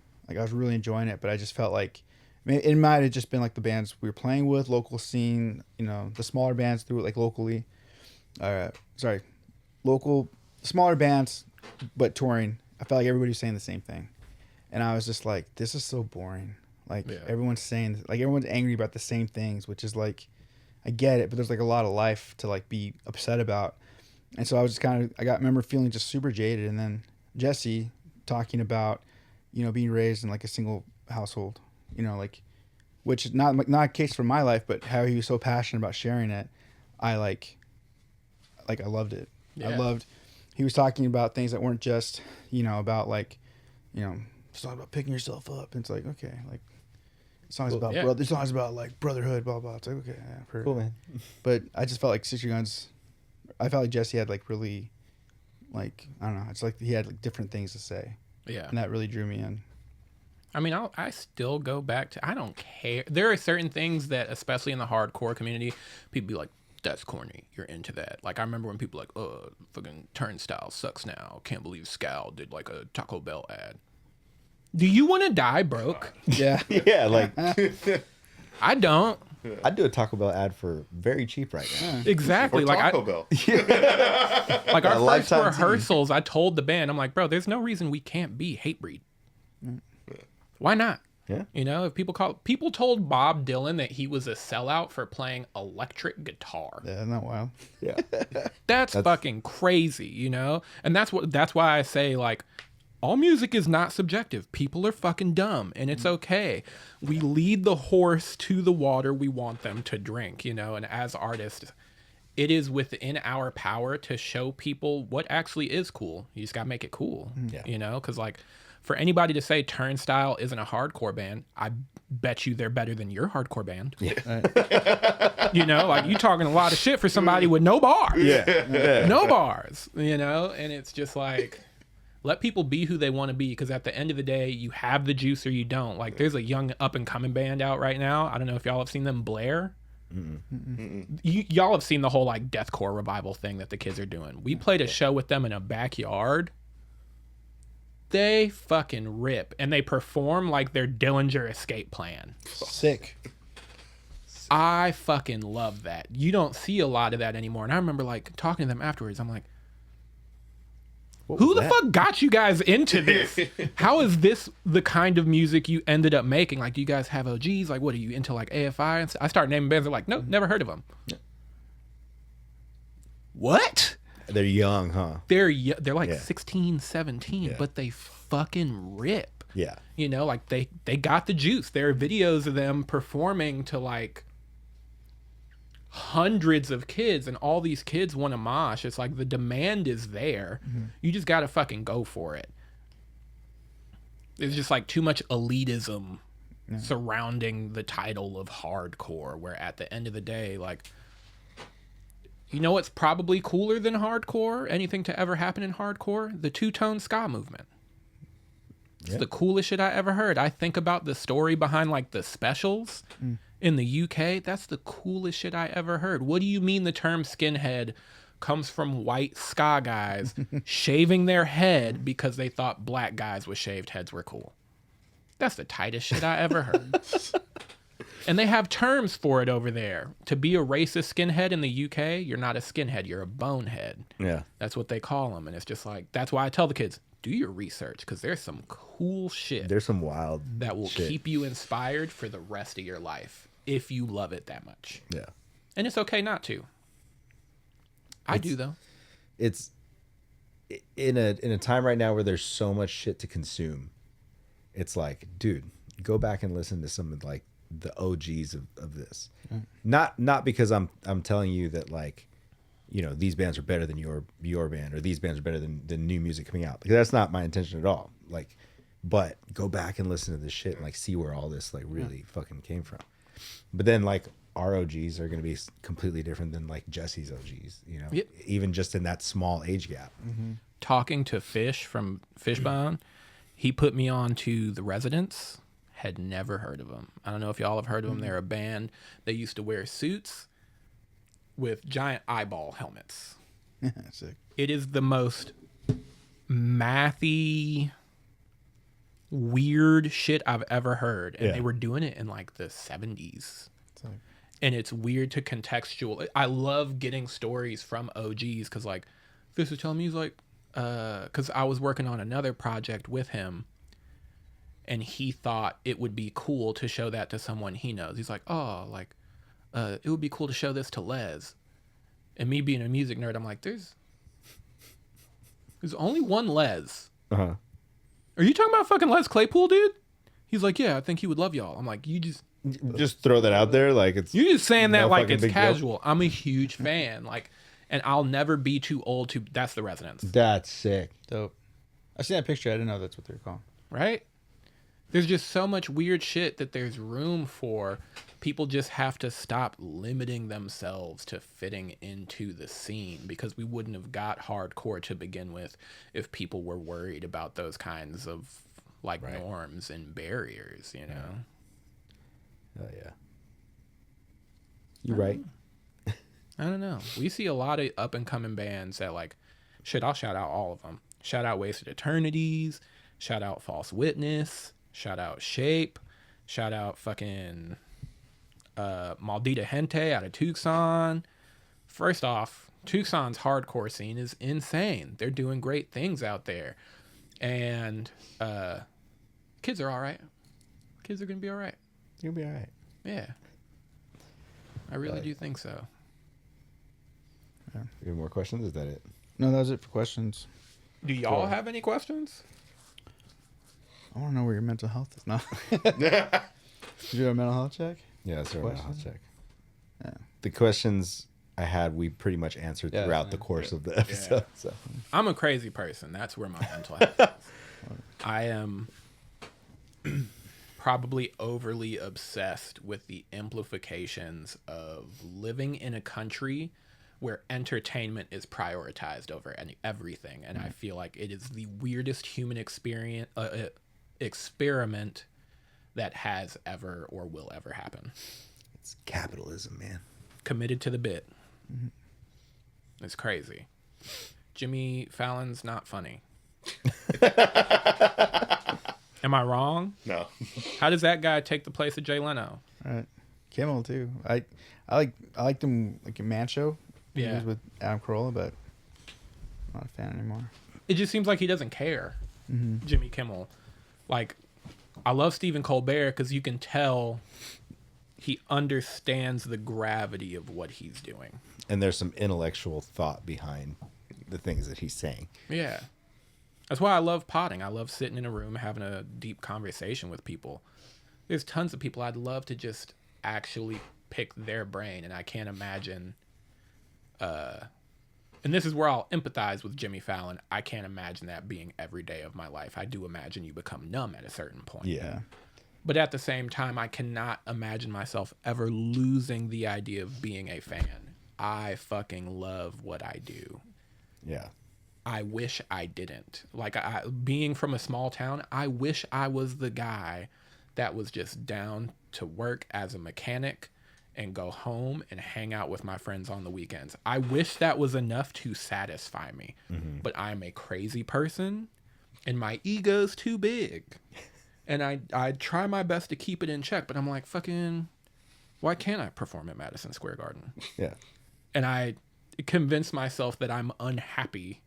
S2: enjoying it, but I just felt like it might have just been like the bands we were playing with, local scene, you know, the smaller bands through it, like locally. Local smaller bands, but touring. I felt like everybody was saying the same thing, and I was just like, this is so boring. Like everyone's saying, like everyone's angry about the same things, which is like, I get it, but there's like a lot of life to like be upset about. And so I was just remember feeling just super jaded. And then Jesse talking about, you know, being raised in like a single household, you know, like, which is not a case for my life, but how he was so passionate about sharing it. I loved it.
S3: Yeah.
S2: He was talking about things that weren't just, you know, about like, you know, it's not about picking yourself up. And it's like, okay, like songs about songs about like brotherhood, blah, blah. It's like, okay, yeah, I've heard
S1: Cool,
S2: it.
S1: man.
S2: But I just felt like Stick to Your Guns, I felt like Jesse had like really, like, I don't know, it's like he had like different things to say.
S3: Yeah.
S2: And that really drew me in.
S3: I mean, I still go back to, I don't care. There are certain things that, especially in the hardcore community, people be like, that's corny. You're into that. Like, I remember when people like, fucking Turnstile sucks now. Can't believe Scal did like a Taco Bell ad. Do you want to die broke?
S2: Yeah.
S1: Yeah, like
S3: I don't.
S1: I'd do a Taco Bell ad for very cheap right now.
S3: Exactly.
S5: Or
S3: Like
S5: Taco Bell.
S3: like our first
S1: Lifetime
S3: rehearsals, I told the band, I'm like, bro, there's no reason we can't be Hatebreed. Why not?
S1: Yeah.
S3: You know, if people told Bob Dylan that he was a sellout for playing electric guitar.
S2: Yeah, isn't that wild?
S1: Yeah.
S3: That's fucking crazy, you know? And that's why I say, like, all music is not subjective. People are fucking dumb, and it's okay. We lead the horse to the water we want them to drink, you know? And as artists, it is within our power to show people what actually is cool. You just gotta make it cool, you know? Because, like, for anybody to say Turnstile isn't a hardcore band, I bet you they're better than your hardcore band. Yeah. You know, like, you talking a lot of shit for somebody with no bars.
S1: Yeah.
S3: No bars, you know? And it's just like, let people be who they want to be, because at the end of the day, you have the juice or you don't. Like, there's a young up-and-coming band out right now. I don't know if y'all have seen them, Blair. Y'all have seen the whole, like, deathcore revival thing that the kids are doing. We played a show with them in a backyard. They fucking rip, and they perform like their Dillinger Escape Plan.
S2: Sick.
S3: I fucking love that. You don't see a lot of that anymore. And I remember, like, talking to them afterwards. I'm like, who the fuck got you guys into this? How is this the kind of music you ended up making? Like, do you guys have OGs? Like, what are you into, like AFI? And I start naming bands. They're like, nope, never heard of them. Yeah. What?
S1: They're young, huh?
S3: They're like 16, 17, but they fucking rip.
S1: Yeah.
S3: You know, like they got the juice. There are videos of them performing to like hundreds of kids, and all these kids want to mosh. It's like the demand is there. You just got to fucking go for it. There's just like too much elitism surrounding the title of hardcore, where at the end of the day, like, you know what's probably cooler than hardcore? Anything to ever happen in hardcore? The two-tone ska movement. It's the coolest shit I ever heard. I think about the story behind, like, the specials in the UK. That's the coolest shit I ever heard. What do you mean the term skinhead comes from white ska guys shaving their head because they thought black guys with shaved heads were cool. That's the tightest shit I ever heard. And they have terms for it over there. To be a racist skinhead in the UK, you're not a skinhead, you're a bonehead.
S1: Yeah.
S3: That's what they call them. And it's just like, that's why I tell the kids, do your research, because there's some cool shit
S1: There's some wild
S3: that will
S1: shit.
S3: keep you inspired for the rest of your life if you love it that much.
S1: Yeah.
S3: And it's okay not to. I do, though.
S1: It's in a time right now where there's so much shit to consume. It's like, dude, go back and listen to some of like the OGs of this. Not because I'm telling you that like, you know, these bands are better than your band, or these bands are better than new music coming out, because that's not my intention at all. Like, but go back and listen to this shit and like see where all this like really fucking came from. But then like our OGs are going to be completely different than like Jesse's OGs, you know,
S3: Yep.
S1: even just in that small age gap.
S3: Talking to Fish from Fishbone, he put me on to The Residents. Had never heard of them. I don't know if y'all have heard of them. They're a band. They used to wear suits with giant eyeball helmets.
S2: Sick.
S3: It is the most mathy, weird shit I've ever heard. And
S1: Yeah.
S3: they were doing it in like the 70s.
S2: Sick.
S3: And it's weird to contextual. I love getting stories from OGs, because like Fish was telling me, he's like, because I was working on another project with him, and he thought it would be cool to show that to someone he knows. He's like, oh, like, it would be cool to show this to Les. And me being a music nerd, I'm like, there's only one Les.
S1: Uh-huh.
S3: Are you talking about fucking Les Claypool, dude? He's like, yeah, I think he would love y'all. I'm like,
S1: Just throw that out there. Like
S3: you're just saying that
S1: no
S3: like
S1: fucking
S3: it's
S1: big deal.
S3: casual. I'm a huge fan. Like, and I'll never be too old to, that's The Residents.
S1: That's sick.
S2: Dope. I seen that picture. I didn't know that's what they were called.
S3: Right? There's just so much weird shit that there's room for. People just have to stop limiting themselves to fitting into the scene, because we wouldn't have got hardcore to begin with if people were worried about those kinds of like norms and barriers, you know?
S1: Oh yeah. You right.
S3: I don't know. We see a lot of up and coming bands that like, shit, I'll shout out all of them. Shout out Wasted Eternities. Shout out False Witness. Shout out Shape. Shout out fucking Maldita Gente out of Tucson. First off, Tucson's hardcore scene is insane. They're doing great things out there. And kids are all right. Kids are going to be all right.
S1: You'll be all right.
S3: Yeah. I really do think so.
S1: You have more questions? Is that it?
S2: No, that was it for questions.
S3: Do y'all have any questions?
S2: I want to know where your mental health is now. Did you do a mental health check?
S1: Yeah, that's right. I'll
S2: Questions?
S1: check.
S2: Yeah.
S1: The questions I had, we pretty much answered
S2: Yeah,
S1: throughout the course of the episode. So.
S3: I'm a crazy person. That's where my mental health is. I am probably overly obsessed with the implications of living in a country where entertainment is prioritized over everything. And I feel like it is the weirdest human experiment that has ever or will ever happen.
S1: It's capitalism, man.
S3: Committed to the bit. It's crazy. Jimmy Fallon's not funny. Am I wrong?
S5: No.
S3: How does that guy take the place of Jay Leno?
S2: All right. Kimmel too. I liked him like in Man Show. He
S3: Yeah.
S2: was with Adam Carolla, but I'm not a fan anymore.
S3: It just seems like he doesn't care. Jimmy Kimmel. Like, I love Stephen Colbert because you can tell he understands the gravity of what he's doing.
S1: And there's some intellectual thought behind the things that he's saying.
S3: Yeah. That's why I love potting. I love sitting in a room having a deep conversation with people. There's tons of people I'd love to just actually pick their brain, and I can't imagine. And this is where I'll empathize with Jimmy Fallon. I can't imagine that being every day of my life. I do imagine you become numb at a certain point.
S1: Yeah.
S3: But at the same time, I cannot imagine myself ever losing the idea of being a fan. I fucking love what I do.
S1: Yeah.
S3: I wish I didn't. Like, being from a small town, I wish I was the guy that was just down to work as a mechanic and go home and hang out with my friends on the weekends. I wish that was enough to satisfy me, but I'm a crazy person and my ego's too big. And I try my best to keep it in check, but I'm like, fucking, why can't I perform at Madison Square Garden?
S1: Yeah.
S3: And I convince myself that I'm unhappy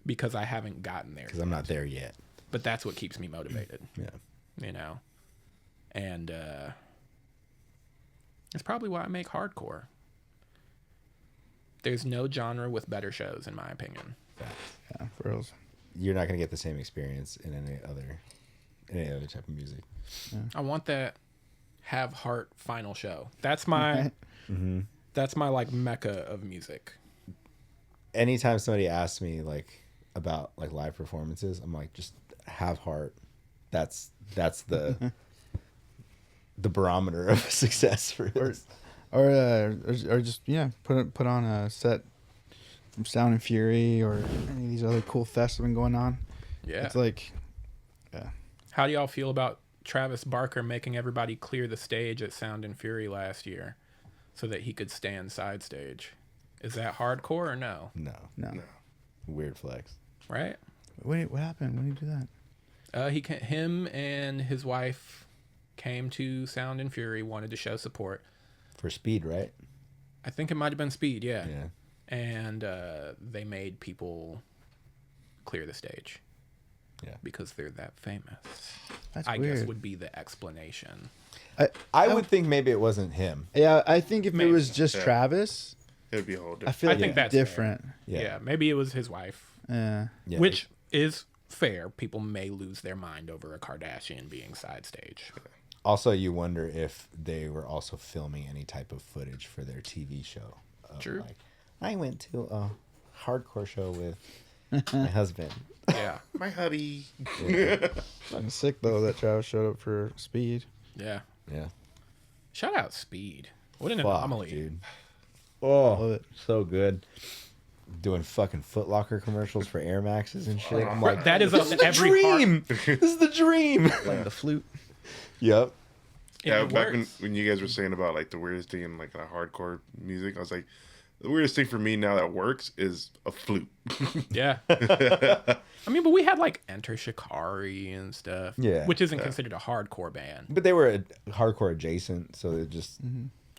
S3: because I haven't gotten there.
S1: Because I'm not there yet.
S3: But that's what keeps me motivated.
S1: Yeah.
S3: You know? And it's probably why I make hardcore. There's no genre with better shows, in my opinion.
S2: Yeah, for reals.
S1: You're not going to get the same experience in any other type of music.
S3: I want that have heart final show. That's my that's my like mecca of music.
S1: Anytime somebody asks me like about like live performances, I'm like, just have heart. That's the the barometer of success for us.
S2: Or just put on a set from Sound and Fury or any of these other cool fests that have been going on.
S3: Yeah.
S2: It's like,
S3: How do y'all feel about Travis Barker making everybody clear the stage at Sound and Fury last year so that he could stand side stage? Is that hardcore or no?
S1: No. Weird flex.
S3: Right?
S2: Wait, what happened? When did you do that?
S3: Him and his wife came to Sound and Fury, wanted to show support.
S1: For Speed, right?
S3: I think it might have been Speed, yeah.
S1: Yeah.
S3: And they made people clear the stage.
S1: Yeah.
S3: Because they're that famous.
S2: That's
S3: I
S2: weird.
S3: guess would be the explanation.
S1: I would think maybe it wasn't him.
S2: Yeah, I think if
S3: Maybe.
S2: it was just Travis,
S5: It'd be a whole
S2: I
S5: different.
S2: feel
S3: I
S2: like
S3: think
S2: it's
S3: that's
S2: different.
S3: Yeah. Maybe it was his wife.
S2: Yeah.
S1: Yeah.
S3: Which is fair. People may lose their mind over a Kardashian being side stage.
S1: Also, you wonder if they were also filming any type of footage for their TV show.
S3: True.
S1: Like, I went to a hardcore show with my husband.
S3: Yeah.
S5: My hubby.
S2: Fucking sick though that Travis showed up for Speed.
S3: Yeah.
S1: Yeah.
S3: Shout out Speed. What an
S1: Fuck,
S3: anomaly.
S1: dude.
S2: Love
S1: Oh,
S2: it.
S1: so good. Doing fucking Foot Locker commercials for Air Maxes and shit. I'm like,
S3: That is
S1: this is the
S3: every
S1: dream. This is the dream.
S2: Playing the flute.
S1: Yep.
S5: Yeah,
S3: It
S5: back
S3: works.
S5: when you guys were saying about like the weirdest thing in like hardcore music, I was like, the weirdest thing for me now that works is a flute.
S3: Yeah. I mean, but we had like Enter Shikari and stuff.
S1: Yeah.
S3: Which isn't considered a hardcore band.
S1: But they were hardcore adjacent, so they just,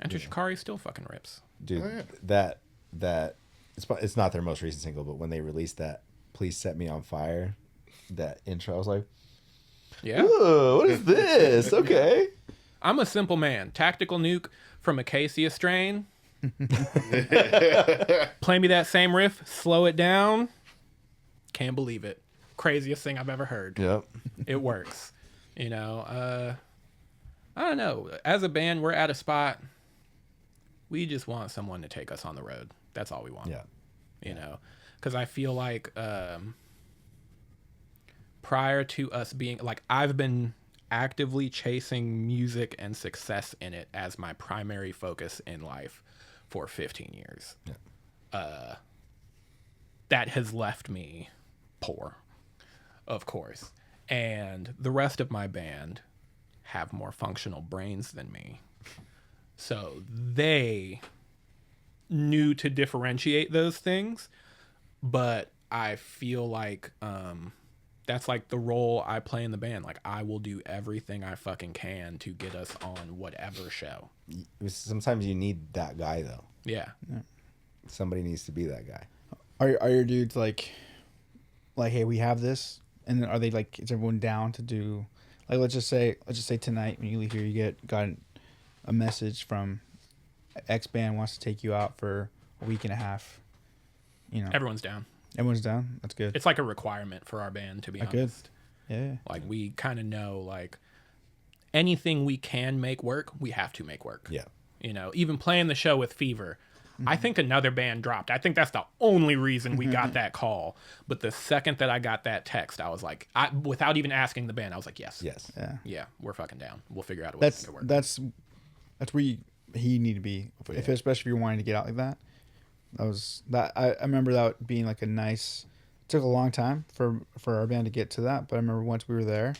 S3: Enter Shikari still fucking rips.
S1: dude, that it's not their most recent single, but when they released that "Please Set Me on Fire," that intro, I was like,
S3: Yeah.
S1: "Whoa, what is this?" Okay.
S3: I'm a simple man. Tactical Nuke from Acacia Strain. Play me that same riff, slow it down. Can't believe it. Craziest thing I've ever heard.
S1: Yep.
S3: It works. You know, I don't know. As a band, we're at a spot. We just want someone to take us on the road. That's all we want.
S1: Yeah.
S3: You know, because I feel like prior to us being like, I've been actively chasing music and success in it as my primary focus in life for 15 years.
S1: Yeah.
S3: That has left me poor, of course. And the rest of my band have more functional brains than me. So they knew to differentiate those things, but I feel like that's like the role I play in the band. Like, I will do everything I fucking can to get us on whatever show.
S1: Sometimes you need that guy though.
S3: Yeah.
S1: Somebody needs to be that guy.
S2: Are your dudes like, hey, we have this, and then are they like, is everyone down to do, like, let's just say tonight when you leave here, you got a message from X band wants to take you out for a week and a half. You know,
S3: Everyone's down.
S2: everyone's down. That's good.
S3: It's like a requirement for our band, to be
S2: Good.
S3: honest.
S2: Yeah.
S3: Like, we kind of know, like, anything we can make work, we have to make work.
S1: Yeah.
S3: You know, even playing the show with Fever, I think another band dropped. I think that's the only reason we got that call. But the second that I got that text, I was like, without even asking the band, I was like, yes.
S1: Yes.
S2: Yeah.
S3: Yeah, we're fucking down. We'll figure out a way to make it work.
S2: That's where he need to be, especially if you're wanting to get out like that. I remember that being like a nice. It took a long time for our band to get to that, but I remember once we were there,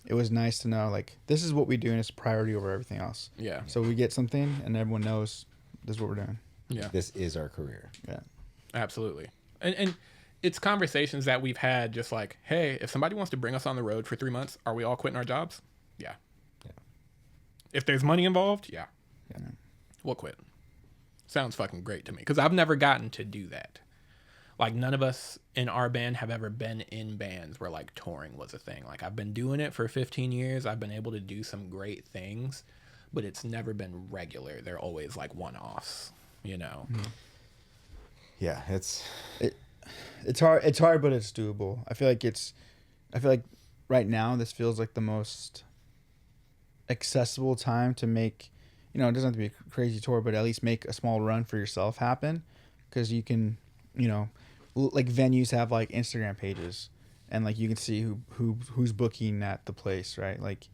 S2: it was nice to know like this is what we do and it's a priority over everything else.
S3: Yeah.
S2: So we get something and everyone knows this is what we're doing.
S3: Yeah.
S1: This is our career.
S2: Yeah.
S3: Absolutely. And it's conversations that we've had just like, hey, if somebody wants to bring us on the road for 3 months, are we all quitting our jobs? Yeah. If there's money involved, yeah. We'll quit. Sounds fucking great to me because I've never gotten to do that. Like none of us in our band have ever been in bands where like touring was a thing. Like I've been doing it for 15 years. I've been able to do some great things, but it's never been regular. They're always like one-offs, you know?
S1: Yeah, it's
S2: hard, but it's doable. I feel like right now this feels like the most accessible time to make, you know, it doesn't have to be a crazy tour, but at least make a small run for yourself happen. Cause you can, you know, like venues have like Instagram pages and like you can see who's booking at the place. Right. Like,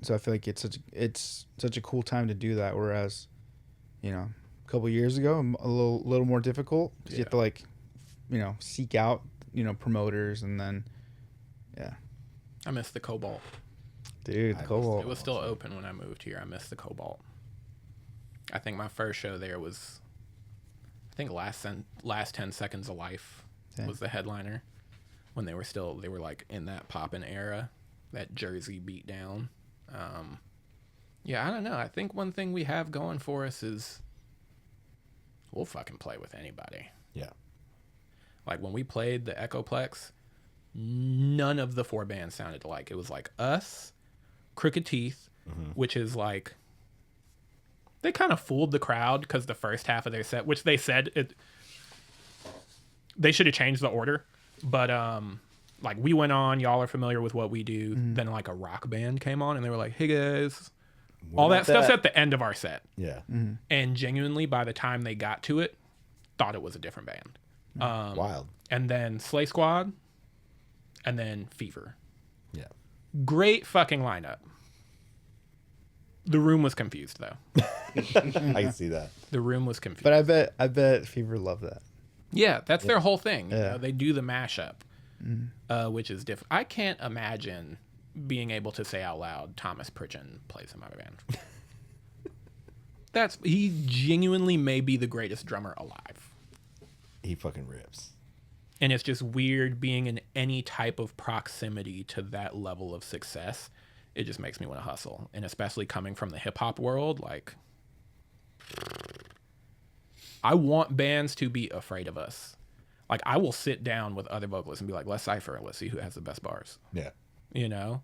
S2: so I feel like it's such a cool time to do that. Whereas, you know, a couple years ago, a little more difficult because you have to like, you know, seek out, you know, promoters and then, yeah.
S3: I miss the Cobalt.
S2: Dude, the Cobalt.
S3: It was still open when I moved here. I missed the Cobalt. I think my first show there was, I think last 10 Seconds of Life was the headliner when they were like in that poppin' era, that Jersey beat down. Yeah, I don't know. I think one thing we have going for us is we'll fucking play with anybody.
S1: yeah.
S3: Like when we played the Echoplex, none of the 4 bands sounded alike. It was like us, Crooked Teeth, which is like, they kind of fooled the crowd because the first half of their set, which they said they should have changed the order, but like we went on, y'all are familiar with what we do. Then like a rock band came on and they were like, hey guys, all that stuff's at the end of our set.
S1: Yeah.
S3: And genuinely by the time they got to it, thought it was a different band.
S1: Wild.
S3: And then Slay Squad, and then Fever.
S1: Yeah.
S3: Great fucking lineup. The room was confused though.
S1: I can see that.
S3: The room was confused.
S2: But I bet Fever love that.
S3: Yeah, that's their whole thing. You
S2: Yeah.
S3: know, they do the mashup, which is different. I can't imagine being able to say out loud, Thomas Pridgeon plays in my band. He genuinely may be the greatest drummer alive.
S1: He fucking rips.
S3: And it's just weird being in any type of proximity to that level of success. It just makes me want to hustle. And especially coming from the hip hop world, like, I want bands to be afraid of us. Like, I will sit down with other vocalists and be like, let's cipher and let's see who has the best bars.
S1: Yeah.
S3: You know?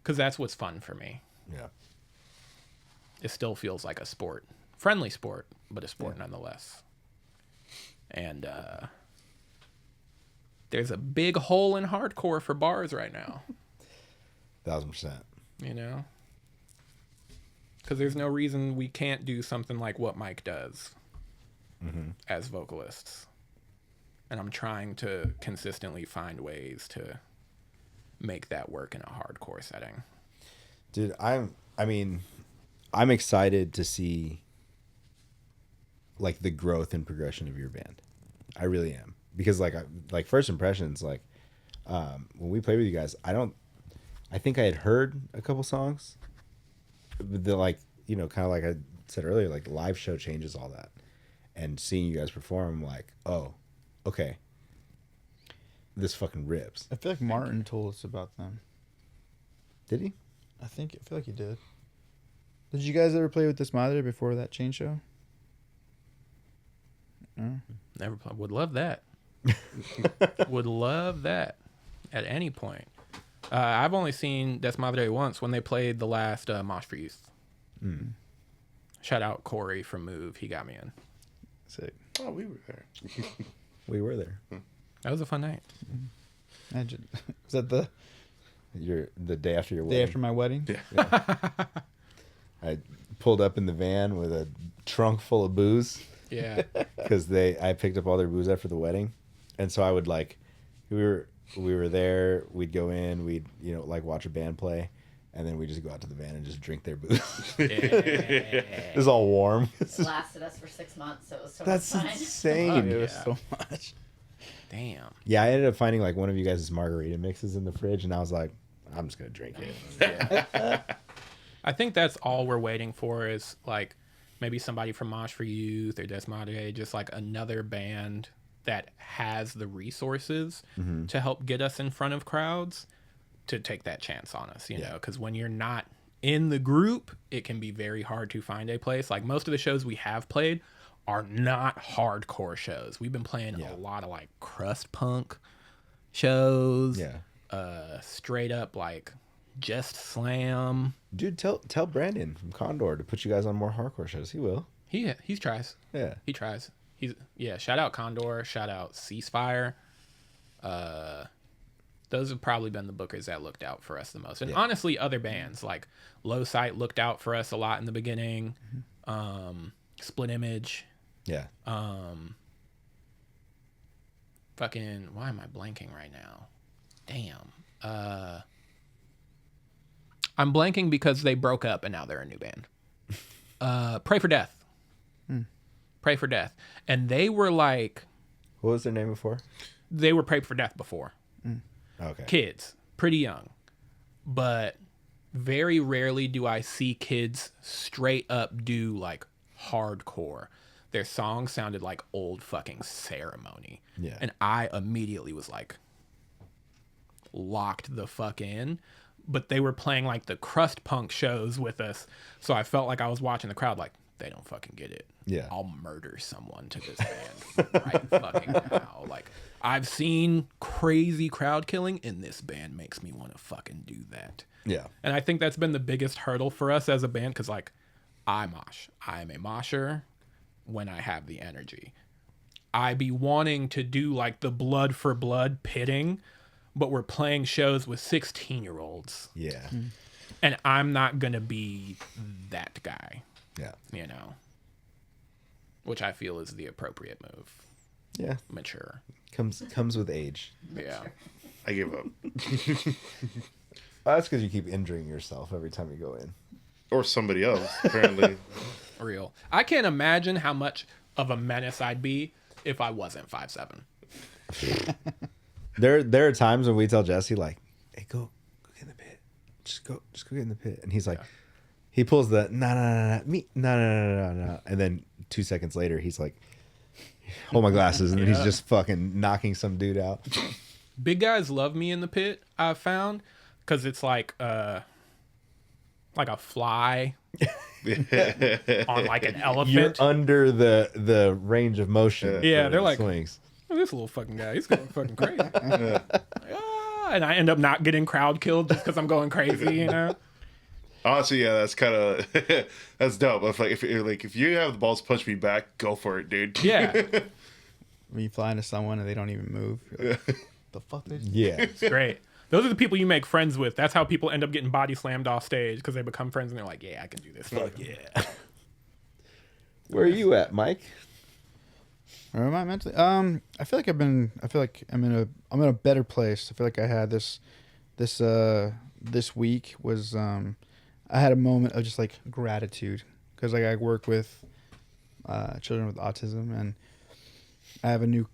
S3: Because that's what's fun for me.
S1: Yeah.
S3: It still feels like a sport. Friendly sport, but a sport nonetheless. And there's a big hole in hardcore for bars right now.
S1: 1000%.
S3: You know? Because there's no reason we can't do something like what Mike does as vocalists. And I'm trying to consistently find ways to make that work in a hardcore setting.
S1: Dude, I'm excited to see like the growth and progression of your band. I really am. Because like first impressions, like when we played with you guys, I think I had heard a couple songs. But like, you know, kind of like I said earlier, like the live show changes all that. And seeing you guys perform, I'm like, oh, okay. This fucking rips.
S2: I feel like Martin told us about them.
S1: Did he?
S2: I feel like he did. Did you guys ever play with this Madre before that chain show? No.
S3: Never play. Would love that. Would love that at any point. I've only seen Des Madre once when they played the last Mosh for Youth. Shout out Corey from Move. He got me in.
S2: Sick.
S5: Oh, we were there.
S1: We were there.
S3: That was a fun night.
S2: Imagine. Was that the
S1: The day after your
S2: day
S1: wedding.
S2: after my wedding?
S5: Yeah.
S1: I pulled up in the van with a trunk full of booze
S3: Yeah.
S1: because I picked up all their booze after the wedding, and so I would like, we were there. We'd go in. We'd like watch a band play, and then we just go out to the van and just drink their booze. It was all warm.
S6: It lasted us for 6 months, so it was so
S1: That's
S6: fun.
S1: insane.
S2: It was so much.
S3: Damn.
S1: Yeah, I ended up finding like one of you guys' margarita mixes in the fridge, and I was like, I'm just gonna drink it.
S3: I think that's all we're waiting for is like maybe somebody from Mosh for Youth or Desmadre, just like another band that has the resources to help get us in front of crowds to take that chance on us, you know, because when you're not in the group, it can be very hard to find a place. Like most of the shows we have played are not hardcore shows. We've been playing a lot of like crust punk shows, straight up like just slam.
S1: Dude, tell Brandon from Condor to put you guys on more hardcore shows. He will.
S3: He tries.
S1: Yeah.
S3: He tries. Shout out Condor. Shout out Ceasefire. Those have probably been the bookers that looked out for us the most. And honestly, other bands like Low Sight looked out for us a lot in the beginning. Split Image.
S1: Yeah.
S3: Fucking, why am I blanking right now? Damn. I'm blanking because they broke up and now they're a new band. Pray for Death. Pray for Death. And they were like...
S1: What was their name before?
S3: They were Pray for Death before.
S1: Okay.
S3: Kids. Pretty young. But very rarely do I see kids straight up do like hardcore. Their songs sounded like old fucking Ceremony.
S1: Yeah.
S3: And I immediately was like locked the fuck in. But they were playing like the crust punk shows with us. So I felt like I was watching the crowd like, they don't fucking get it.
S1: Yeah.
S3: I'll murder someone to this band right fucking now. Like, I've seen crazy crowd killing, and this band makes me want to fucking do that.
S1: Yeah.
S3: And I think that's been the biggest hurdle for us as a band, because, like, I mosh. I am a mosher when I have the energy. I be wanting to do, like, the blood for blood pitting, but we're playing shows with 16-year-olds.
S1: Yeah.
S3: And I'm not going to be that guy.
S1: Yeah.
S3: You know, which I feel is the appropriate move.
S1: Yeah.
S3: Mature.
S1: Comes with age.
S3: Yeah.
S5: I give up.
S1: Well, that's because you keep injuring yourself every time you go in.
S5: Or somebody else, apparently.
S3: Real. I can't imagine how much of a menace I'd be if I wasn't 5'7".
S1: There are times when we tell Jesse like, "Hey, go get in the pit. Just go get in the pit," and he's like. Yeah. He pulls the no, and then 2 seconds later he's like, "Hold my glasses," and then he's just fucking knocking some dude out.
S3: Big guys love me in the pit. I've found because it's like a fly on like an elephant.
S1: You're under the range of motion.
S3: Yeah, they're like,
S1: swings.
S3: Oh, this little fucking guy, he's going fucking crazy. And I end up not getting crowd killed just because I'm going crazy, you know.
S5: Honestly, yeah, that's kind of that's dope. If you have the balls to punch me back, go for it, dude.
S3: Yeah.
S2: When you fly into someone and they don't even move, you're like, the fuck?
S1: Yeah,
S3: it's great. Those are the people you make friends with. That's how people end up getting body slammed off stage because they become friends and they're like, "Yeah, I can do this." Fuck yeah.
S1: Where are you at, Mike?
S2: Where am I mentally? I feel like I'm in a better place. I feel like I had this week was I had a moment of just like gratitude because like I work with children with autism and I have a new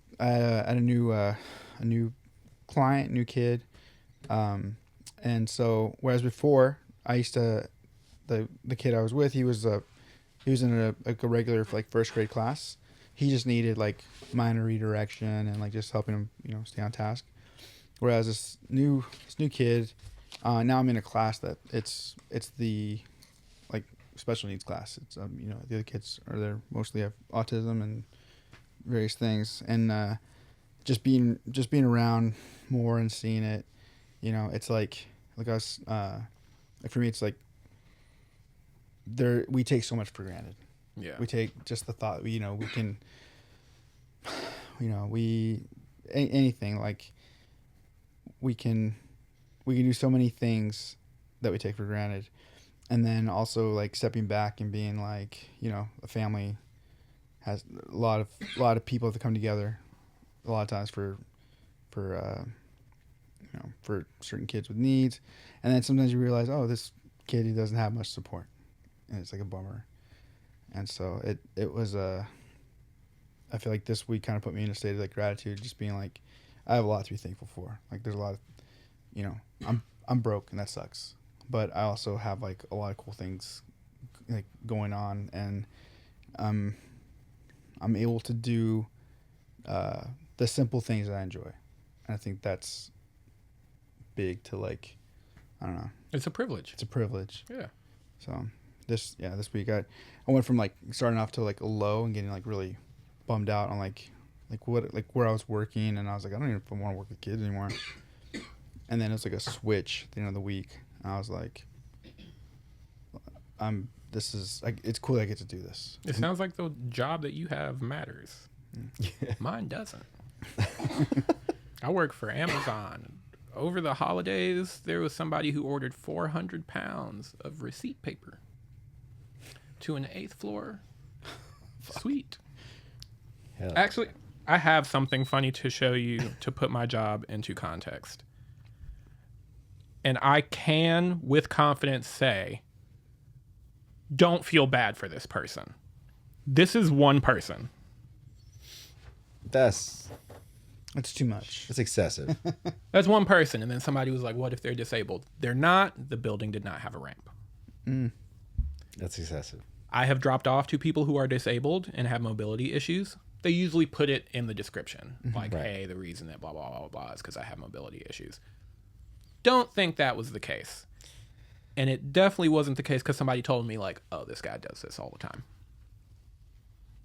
S2: client, new kid, and so whereas before I used to the kid I was with he was in a regular like first grade class. He just needed like minor redirection and like just helping him stay on task. Whereas this new kid. Now I'm in a class that it's the like special needs class. It's the other kids mostly have autism and various things, and just being around more and seeing it, it's like us. For me, it's like we take so much for granted.
S3: Yeah,
S2: we take just the thought we can, anything like we can do so many things that we take for granted. And then also like stepping back and being like, a family has a lot of people that come together a lot of times for certain kids with needs. And then sometimes you realize, oh, this kid, he doesn't have much support. And it's like a bummer. And so it was I feel like this week kind of put me in a state of like gratitude, just being like, I have a lot to be thankful for. Like there's a lot of, I'm broke and that sucks. But I also have like a lot of cool things like going on, and I'm able to do the simple things that I enjoy. And I think that's big to like, I don't know.
S3: It's a privilege.
S2: It's a privilege.
S3: Yeah.
S2: So this week I went from like starting off to like a low and getting like really bummed out on like where I was working, and I was like, I don't even want to work with kids anymore. And then it was like a switch at the end of the week. And I was like, it's cool that I get to do this.
S3: It sounds like the job that you have matters. Mine doesn't. I work for Amazon. Over the holidays, there was somebody who ordered 400 pounds of receipt paper to an 8th floor suite.
S1: Hell.
S3: Actually, I have something funny to show you to put my job into context. And I can, with confidence, say, don't feel bad for this person. This is one person.
S1: That's
S2: It's too much.
S1: excessive.
S3: That's one person. And then somebody was like, what if they're disabled? They're not. The building did not have a ramp.
S1: That's excessive.
S3: I have dropped off to people who are disabled and have mobility issues. They usually put it in the description. Like,
S1: Right.
S3: hey, the reason that blah, blah, blah, blah is because I have mobility issues. Don't think that was the case. And it definitely wasn't the case because somebody told me, like, oh, this guy does this all the time.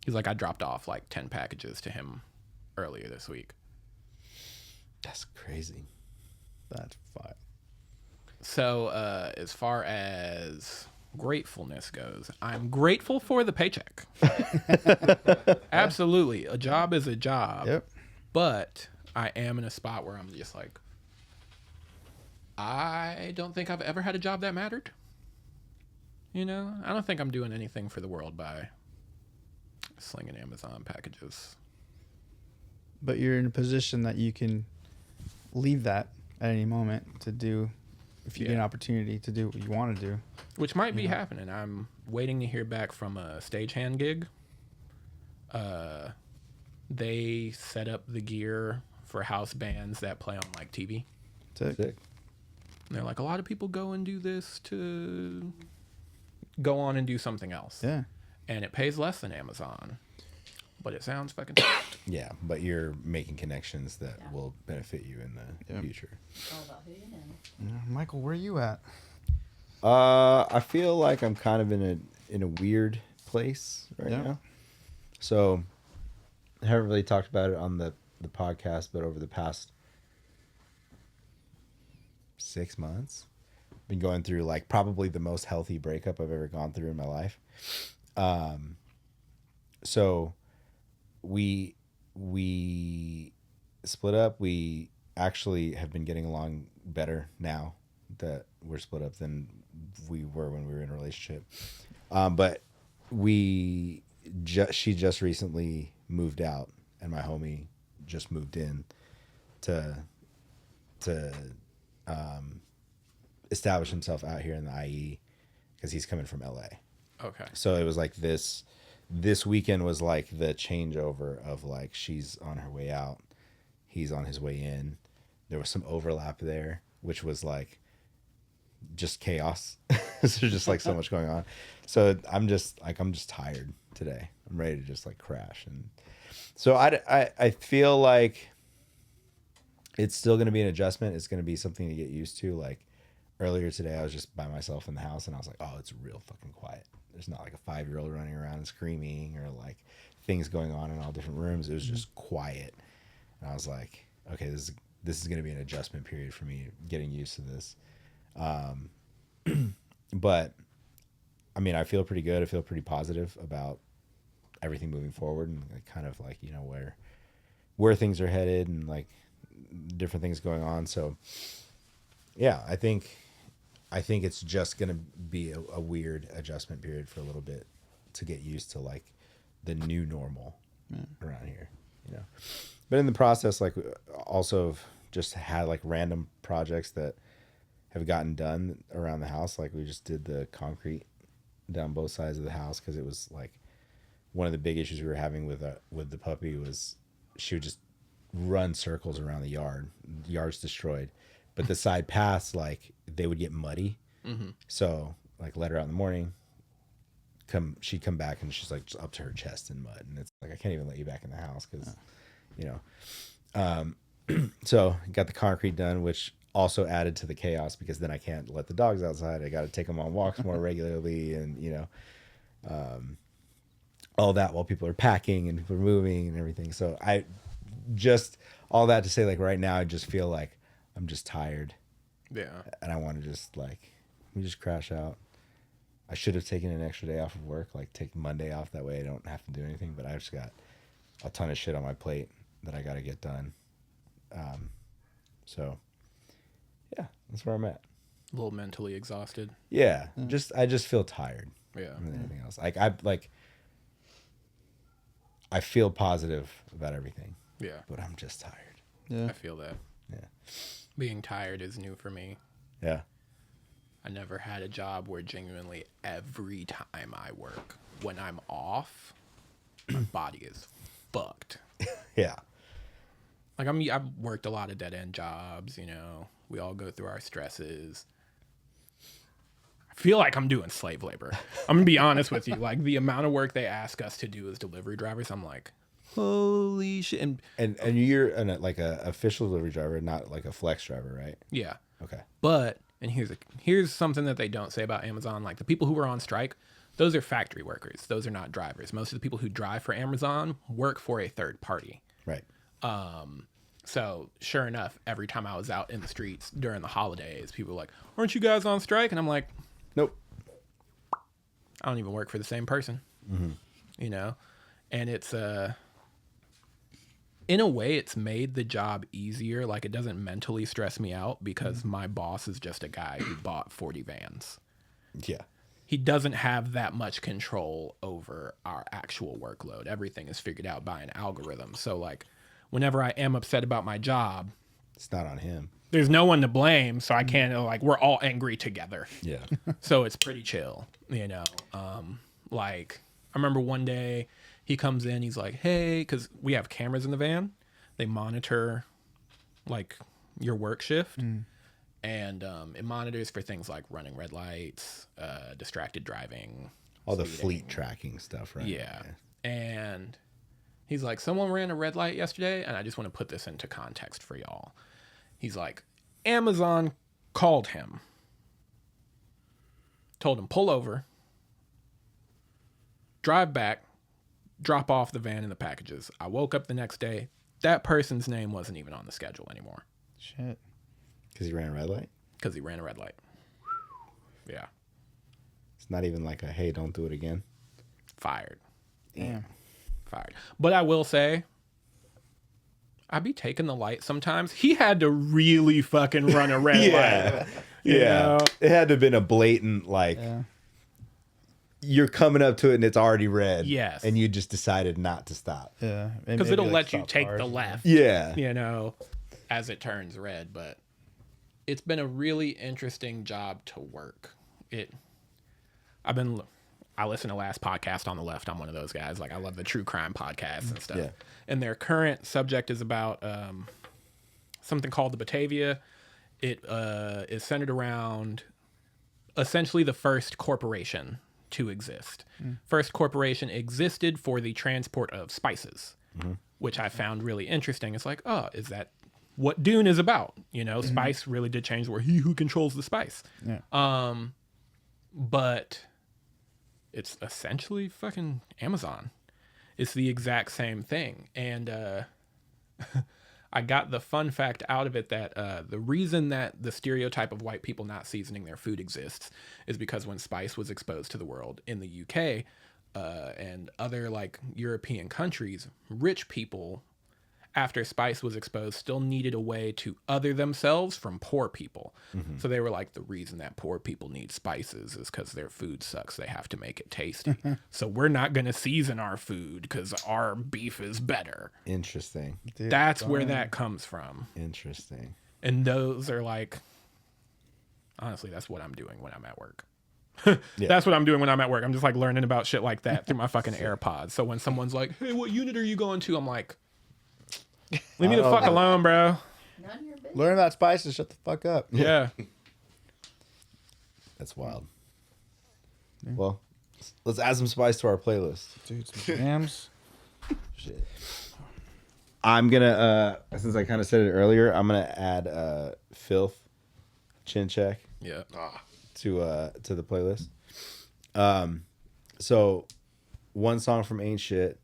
S3: He's like, I dropped off like 10 packages to him earlier this week.
S1: That's crazy.
S2: That's fine.
S3: So as far as gratefulness goes, I'm grateful for the paycheck. Absolutely. A job is a job.
S2: Yep.
S3: But I am in a spot where I'm just like, I don't think I've ever had a job that mattered. You know, I don't think I'm doing anything for the world by slinging Amazon packages.
S2: But you're in a position that you can leave that at any moment to do, if you get an opportunity to do what you want to do.
S3: Which might be happening. I'm waiting to hear back from a stagehand gig. They set up the gear for house bands that play on like TV.
S2: Sick.
S1: Sick.
S3: And they're like, a lot of people go and do this to go on and do something else.
S2: Yeah.
S3: And it pays less than Amazon. But it sounds fucking tight.
S1: Yeah, but you're making connections that
S6: Yeah.
S1: will benefit you in the
S2: Yep.
S1: future.
S6: It's all about who you know.
S2: Yeah, Michael, where are you at?
S1: I feel like I'm kind of in a weird place right
S2: Yeah.
S1: now. So I haven't really talked about it on the podcast, but over the past 6 months, I've been going through like probably the most healthy breakup I've ever gone through in my life. So we split up. We actually have been getting along better now that we're split up than we were when we were in a relationship. But she just recently moved out, and my homie just moved in to establish himself out here in the IE because he's coming from LA.
S3: Okay.
S1: So it was like this weekend was like the changeover of like she's on her way out, he's on his way in. There was some overlap there, which was like just chaos. There's just like so much going on. So I'm just tired today. I'm ready to just like crash. And so I feel like it's still going to be an adjustment. It's going to be something to get used to. Like earlier today, I was just by myself in the house and I was like, oh, it's real fucking quiet. There's not like a 5-year-old running around and screaming or like things going on in all different rooms. It was just quiet. And I was like, okay, this is going to be an adjustment period for me getting used to this. But I mean, I feel pretty good. I feel pretty positive about everything moving forward and like, kind of like, you know, where things are headed and like different things going on. So yeah, I think it's just going to be a weird adjustment period for a little bit to get used to like the new normal around here, you know. But in the process, like also just had like random projects that have gotten done around the house. Like we just did the concrete down both sides of the house because it was like one of the big issues we were having with the puppy was she would just run circles around the yard. The yard's destroyed. but the side paths, like, they would get muddy. So, like, let her out in the morning. She'd come back and she's like just up to her chest in mud, and it's like I can't even let you back in the house because, So got the concrete done, which also added to the chaos because then I can't let the dogs outside. I got to take them on walks more regularly, and all that while people are packing and people are moving and everything. So I just all that to say, like, right now I just feel like I'm just tired.
S3: Yeah.
S1: And I want to just let me just crash out. I should have taken an extra day off of work, like take Monday off. That way I don't have to do anything. But I just got a ton of shit on my plate that I got to get done. So, yeah, that's where I'm at.
S3: A little mentally exhausted.
S1: Yeah, I just feel tired.
S3: Yeah.
S1: More than anything else. I feel positive about everything.
S3: Yeah.
S1: But I'm just tired.
S2: Yeah.
S3: I feel that.
S1: Yeah.
S3: Being tired is new for me.
S1: Yeah.
S3: I never had a job where genuinely every time I work, when I'm off, my body is fucked.
S1: Yeah.
S3: Like, I've worked a lot of dead-end jobs, We all go through our stresses. I feel like I'm doing slave labor. I'm going to be honest with you. Like, the amount of work they ask us to do as delivery drivers, I'm like, holy shit.
S1: And you're like a official delivery driver, not like a flex driver, right?
S3: Yeah.
S1: Okay.
S3: But, and here's something that they don't say about Amazon. Like, the people who are on strike, those are factory workers. Those are not drivers. Most of the people who drive for Amazon work for a third party.
S1: Right.
S3: So sure enough, every time I was out in the streets during the holidays, people were like, aren't you guys on strike? And I'm like,
S1: Nope.
S3: I don't even work for the same person, and it's, in a way it's made the job easier. Like, it doesn't mentally stress me out because my boss is just a guy who bought 40 vans.
S1: Yeah.
S3: He doesn't have that much control over our actual workload. Everything is figured out by an algorithm. So, like, whenever I am upset about my job,
S1: It's not on him.
S3: there's no one to blame. So I can't, like, we're all angry together.
S1: Yeah.
S3: So it's pretty chill, Like, I remember one day he comes in, he's like, hey, because we have cameras in the van. They monitor, like, your work shift. And it monitors for things like running red lights, distracted driving.
S1: All the
S3: speeding.
S1: fleet tracking stuff, right?
S3: Yeah. And he's like, someone ran a red light yesterday, and I just want to put this into context for y'all. He's like, Amazon called him, told him, pull over, drive back, drop off the van and the packages. I woke up the next day. That person's name wasn't even on the schedule anymore.
S2: Shit.
S1: Because he ran a red light?
S3: Because he ran a red light. Yeah.
S1: It's not even like a, hey, don't do it again.
S3: Fired.
S2: Damn.
S3: Fired. But I will say, I be taking the light sometimes. He had to really fucking run a red light. You know?
S1: It had to have been a blatant, like, you're coming up to it and it's already red.
S3: Yes.
S1: And you just decided not to stop.
S2: Yeah.
S3: Because it'll let you take the left.
S1: Yeah.
S3: As it turns red. But it's been a really interesting job to work. I listen to Last Podcast on the Left. I'm one of those guys. Like, I love the true crime podcasts and stuff.
S1: Yeah.
S3: And their current subject is about something called the Batavia. It is centered around essentially the first corporation to exist. First corporation existed for the transport of spices, which I found really interesting. It's like, oh, is that what Dune is about? Spice really did change where he who controls the spice.
S2: Yeah.
S3: But it's essentially fucking Amazon. It's the exact same thing. And I got the fun fact out of it that the reason that the stereotype of white people not seasoning their food exists is because when spice was exposed to the world in the UK and other like European countries, rich people, after spice was exposed, still needed a way to other themselves from poor people. So they were like, the reason that poor people need spices is because their food sucks. They have to make it tasty. So we're not going to season our food because our beef is better.
S1: Interesting.
S2: Dude,
S3: That's where that comes from.
S1: Interesting.
S3: And those are like, honestly, that's what I'm doing when I'm at work. That's what I'm doing when I'm at work. I'm just like learning about shit like that through my fucking AirPods. So when someone's like, hey, what unit are you going to? I'm like, leave me the fuck alone, bro.
S6: None of your business.
S2: Learn about spices. Shut the fuck up.
S3: Yeah.
S1: That's wild. Well, let's add some spice to our playlist.
S2: Dude, some jams.
S1: Shit. I'm gonna since I kind of said it earlier, I'm gonna add Filth, Chin Check
S3: Yeah.
S1: to the playlist. So one song from Aint Shit,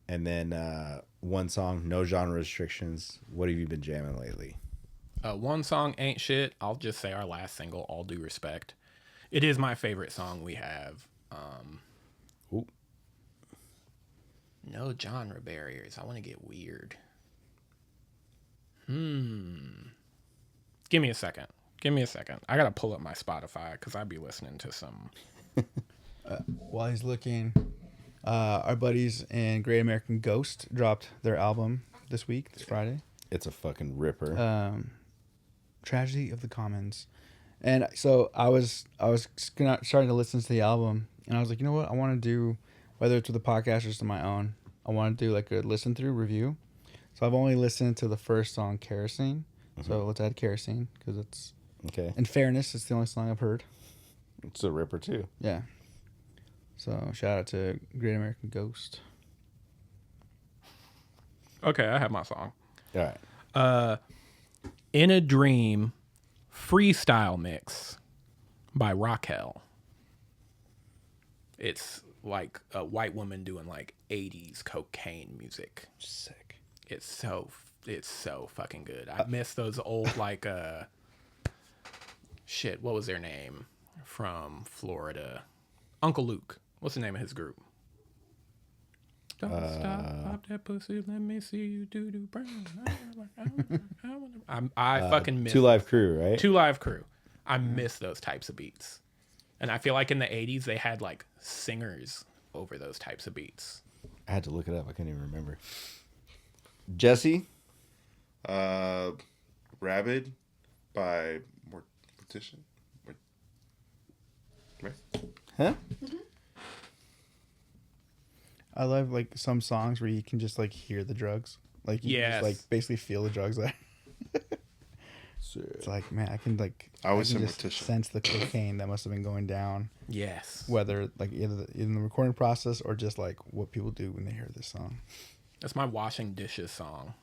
S1: and then one song, no genre restrictions. What have you been jamming lately?
S3: One song, Aint Shit. I'll just say our last single, All Due Respect. It is my favorite song we have.
S1: Ooh.
S3: No genre barriers. I want to get weird. Give me a second. I got to pull up my Spotify because I'd be listening to some.
S2: While he's looking, our buddies in Great American Ghost dropped their album this Friday.
S1: It's a fucking ripper.
S2: Tragedy of the Commons. And so I was starting to listen to the album, and I was like, you know what? I want to do, whether it's with the podcast or just on my own, I want to do like a listen through review. So I've only listened to the first song, Kerosene. So let's add Kerosene because it's,
S1: Okay.
S2: in fairness, it's the only song I've heard.
S1: It's a ripper too.
S2: Yeah. So shout out to Great American Ghost.
S3: Okay, I have my song.
S1: All right.
S3: In a Dream freestyle mix by Raquel. It's like a white woman doing like 80s cocaine music.
S1: Sick.
S3: It's so fucking good. I miss those old like shit, what was their name from Florida? Uncle Luke. What's the name of his group? Don't stop, pop that pussy, let me see you do brown. I fucking miss
S1: 2 Live Crew, right?
S3: 2 Live Crew. I miss those types of beats. And I feel like in the 80s they had like singers over those types of beats.
S1: I had to look it up. I couldn't even remember. Jesse?
S5: Rabid by Mortician. Right?
S1: Huh?
S2: I love like some songs where you can just like hear the drugs. Like you can just, like basically feel the drugs there. It's like, man, I can just
S5: Mortician.
S2: sense the cocaine that must have been going down.
S3: Yes.
S2: Whether like either in the recording process or just like what people do when they hear this song.
S3: That's my washing dishes song.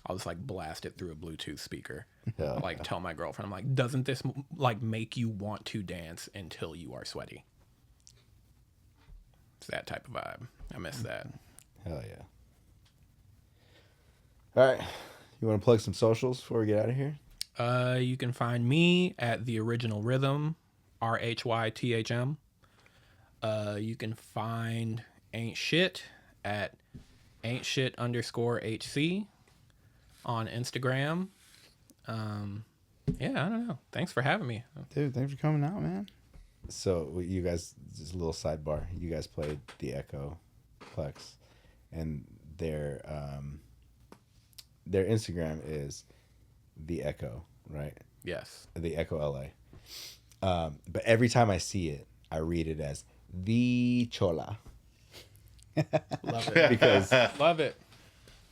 S3: I'll just like blast it through a Bluetooth speaker.
S1: Yeah.
S3: I'll, like tell my girlfriend, I'm like, doesn't this like make you want to dance until you are sweaty? It's that type of vibe. I miss that.
S1: Hell yeah. All right. You want to plug some socials before we get out of here?
S3: You can find me at The Original Rhythm, RHYTHM. You can find Aint Shit at AintShit_HC on Instagram. Yeah, I don't know. Thanks for having me.
S2: Dude, thanks for coming out, man.
S1: So you guys, just a little sidebar. You guys played the Echo Plex, and their Instagram is the Echo, right?
S3: Yes.
S1: The Echo LA. But every time I see it, I read it as the Chola
S3: Love it.
S1: because
S3: Love it.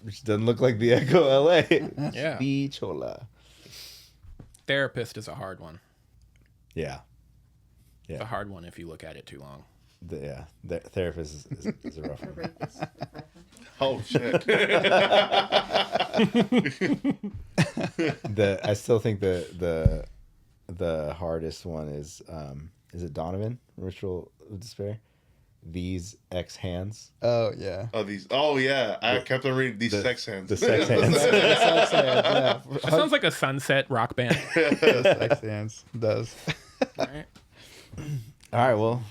S1: which doesn't look like the Echo LA.
S3: Yeah.
S1: The Chola.
S3: Therapist is a hard one.
S1: Yeah.
S3: It's a hard one if you look at it too long.
S1: The therapist is a rough
S6: The
S1: one.
S6: rapist of 500.
S5: Oh shit.
S1: I still think the hardest one is it Donovan, Ritual of Despair? These X hands.
S2: Oh yeah.
S5: Oh yeah. I kept on reading these sex hands.
S1: The sex hands.
S3: That sounds like a Sunset rock band.
S2: Sex hands does.
S3: All right.
S1: All right, well,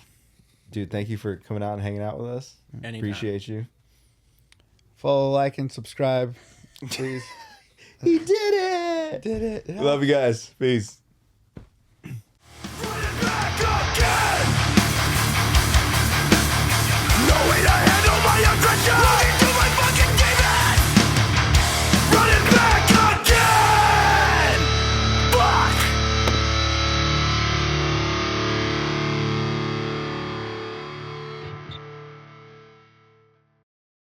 S1: dude, thank you for coming out and hanging out with us.
S3: Anytime.
S1: Appreciate you.
S2: Follow, like, and subscribe, please.
S1: He did it.
S2: Did it? Yeah.
S1: Love you guys. Peace.
S8: No way to handle my aggression.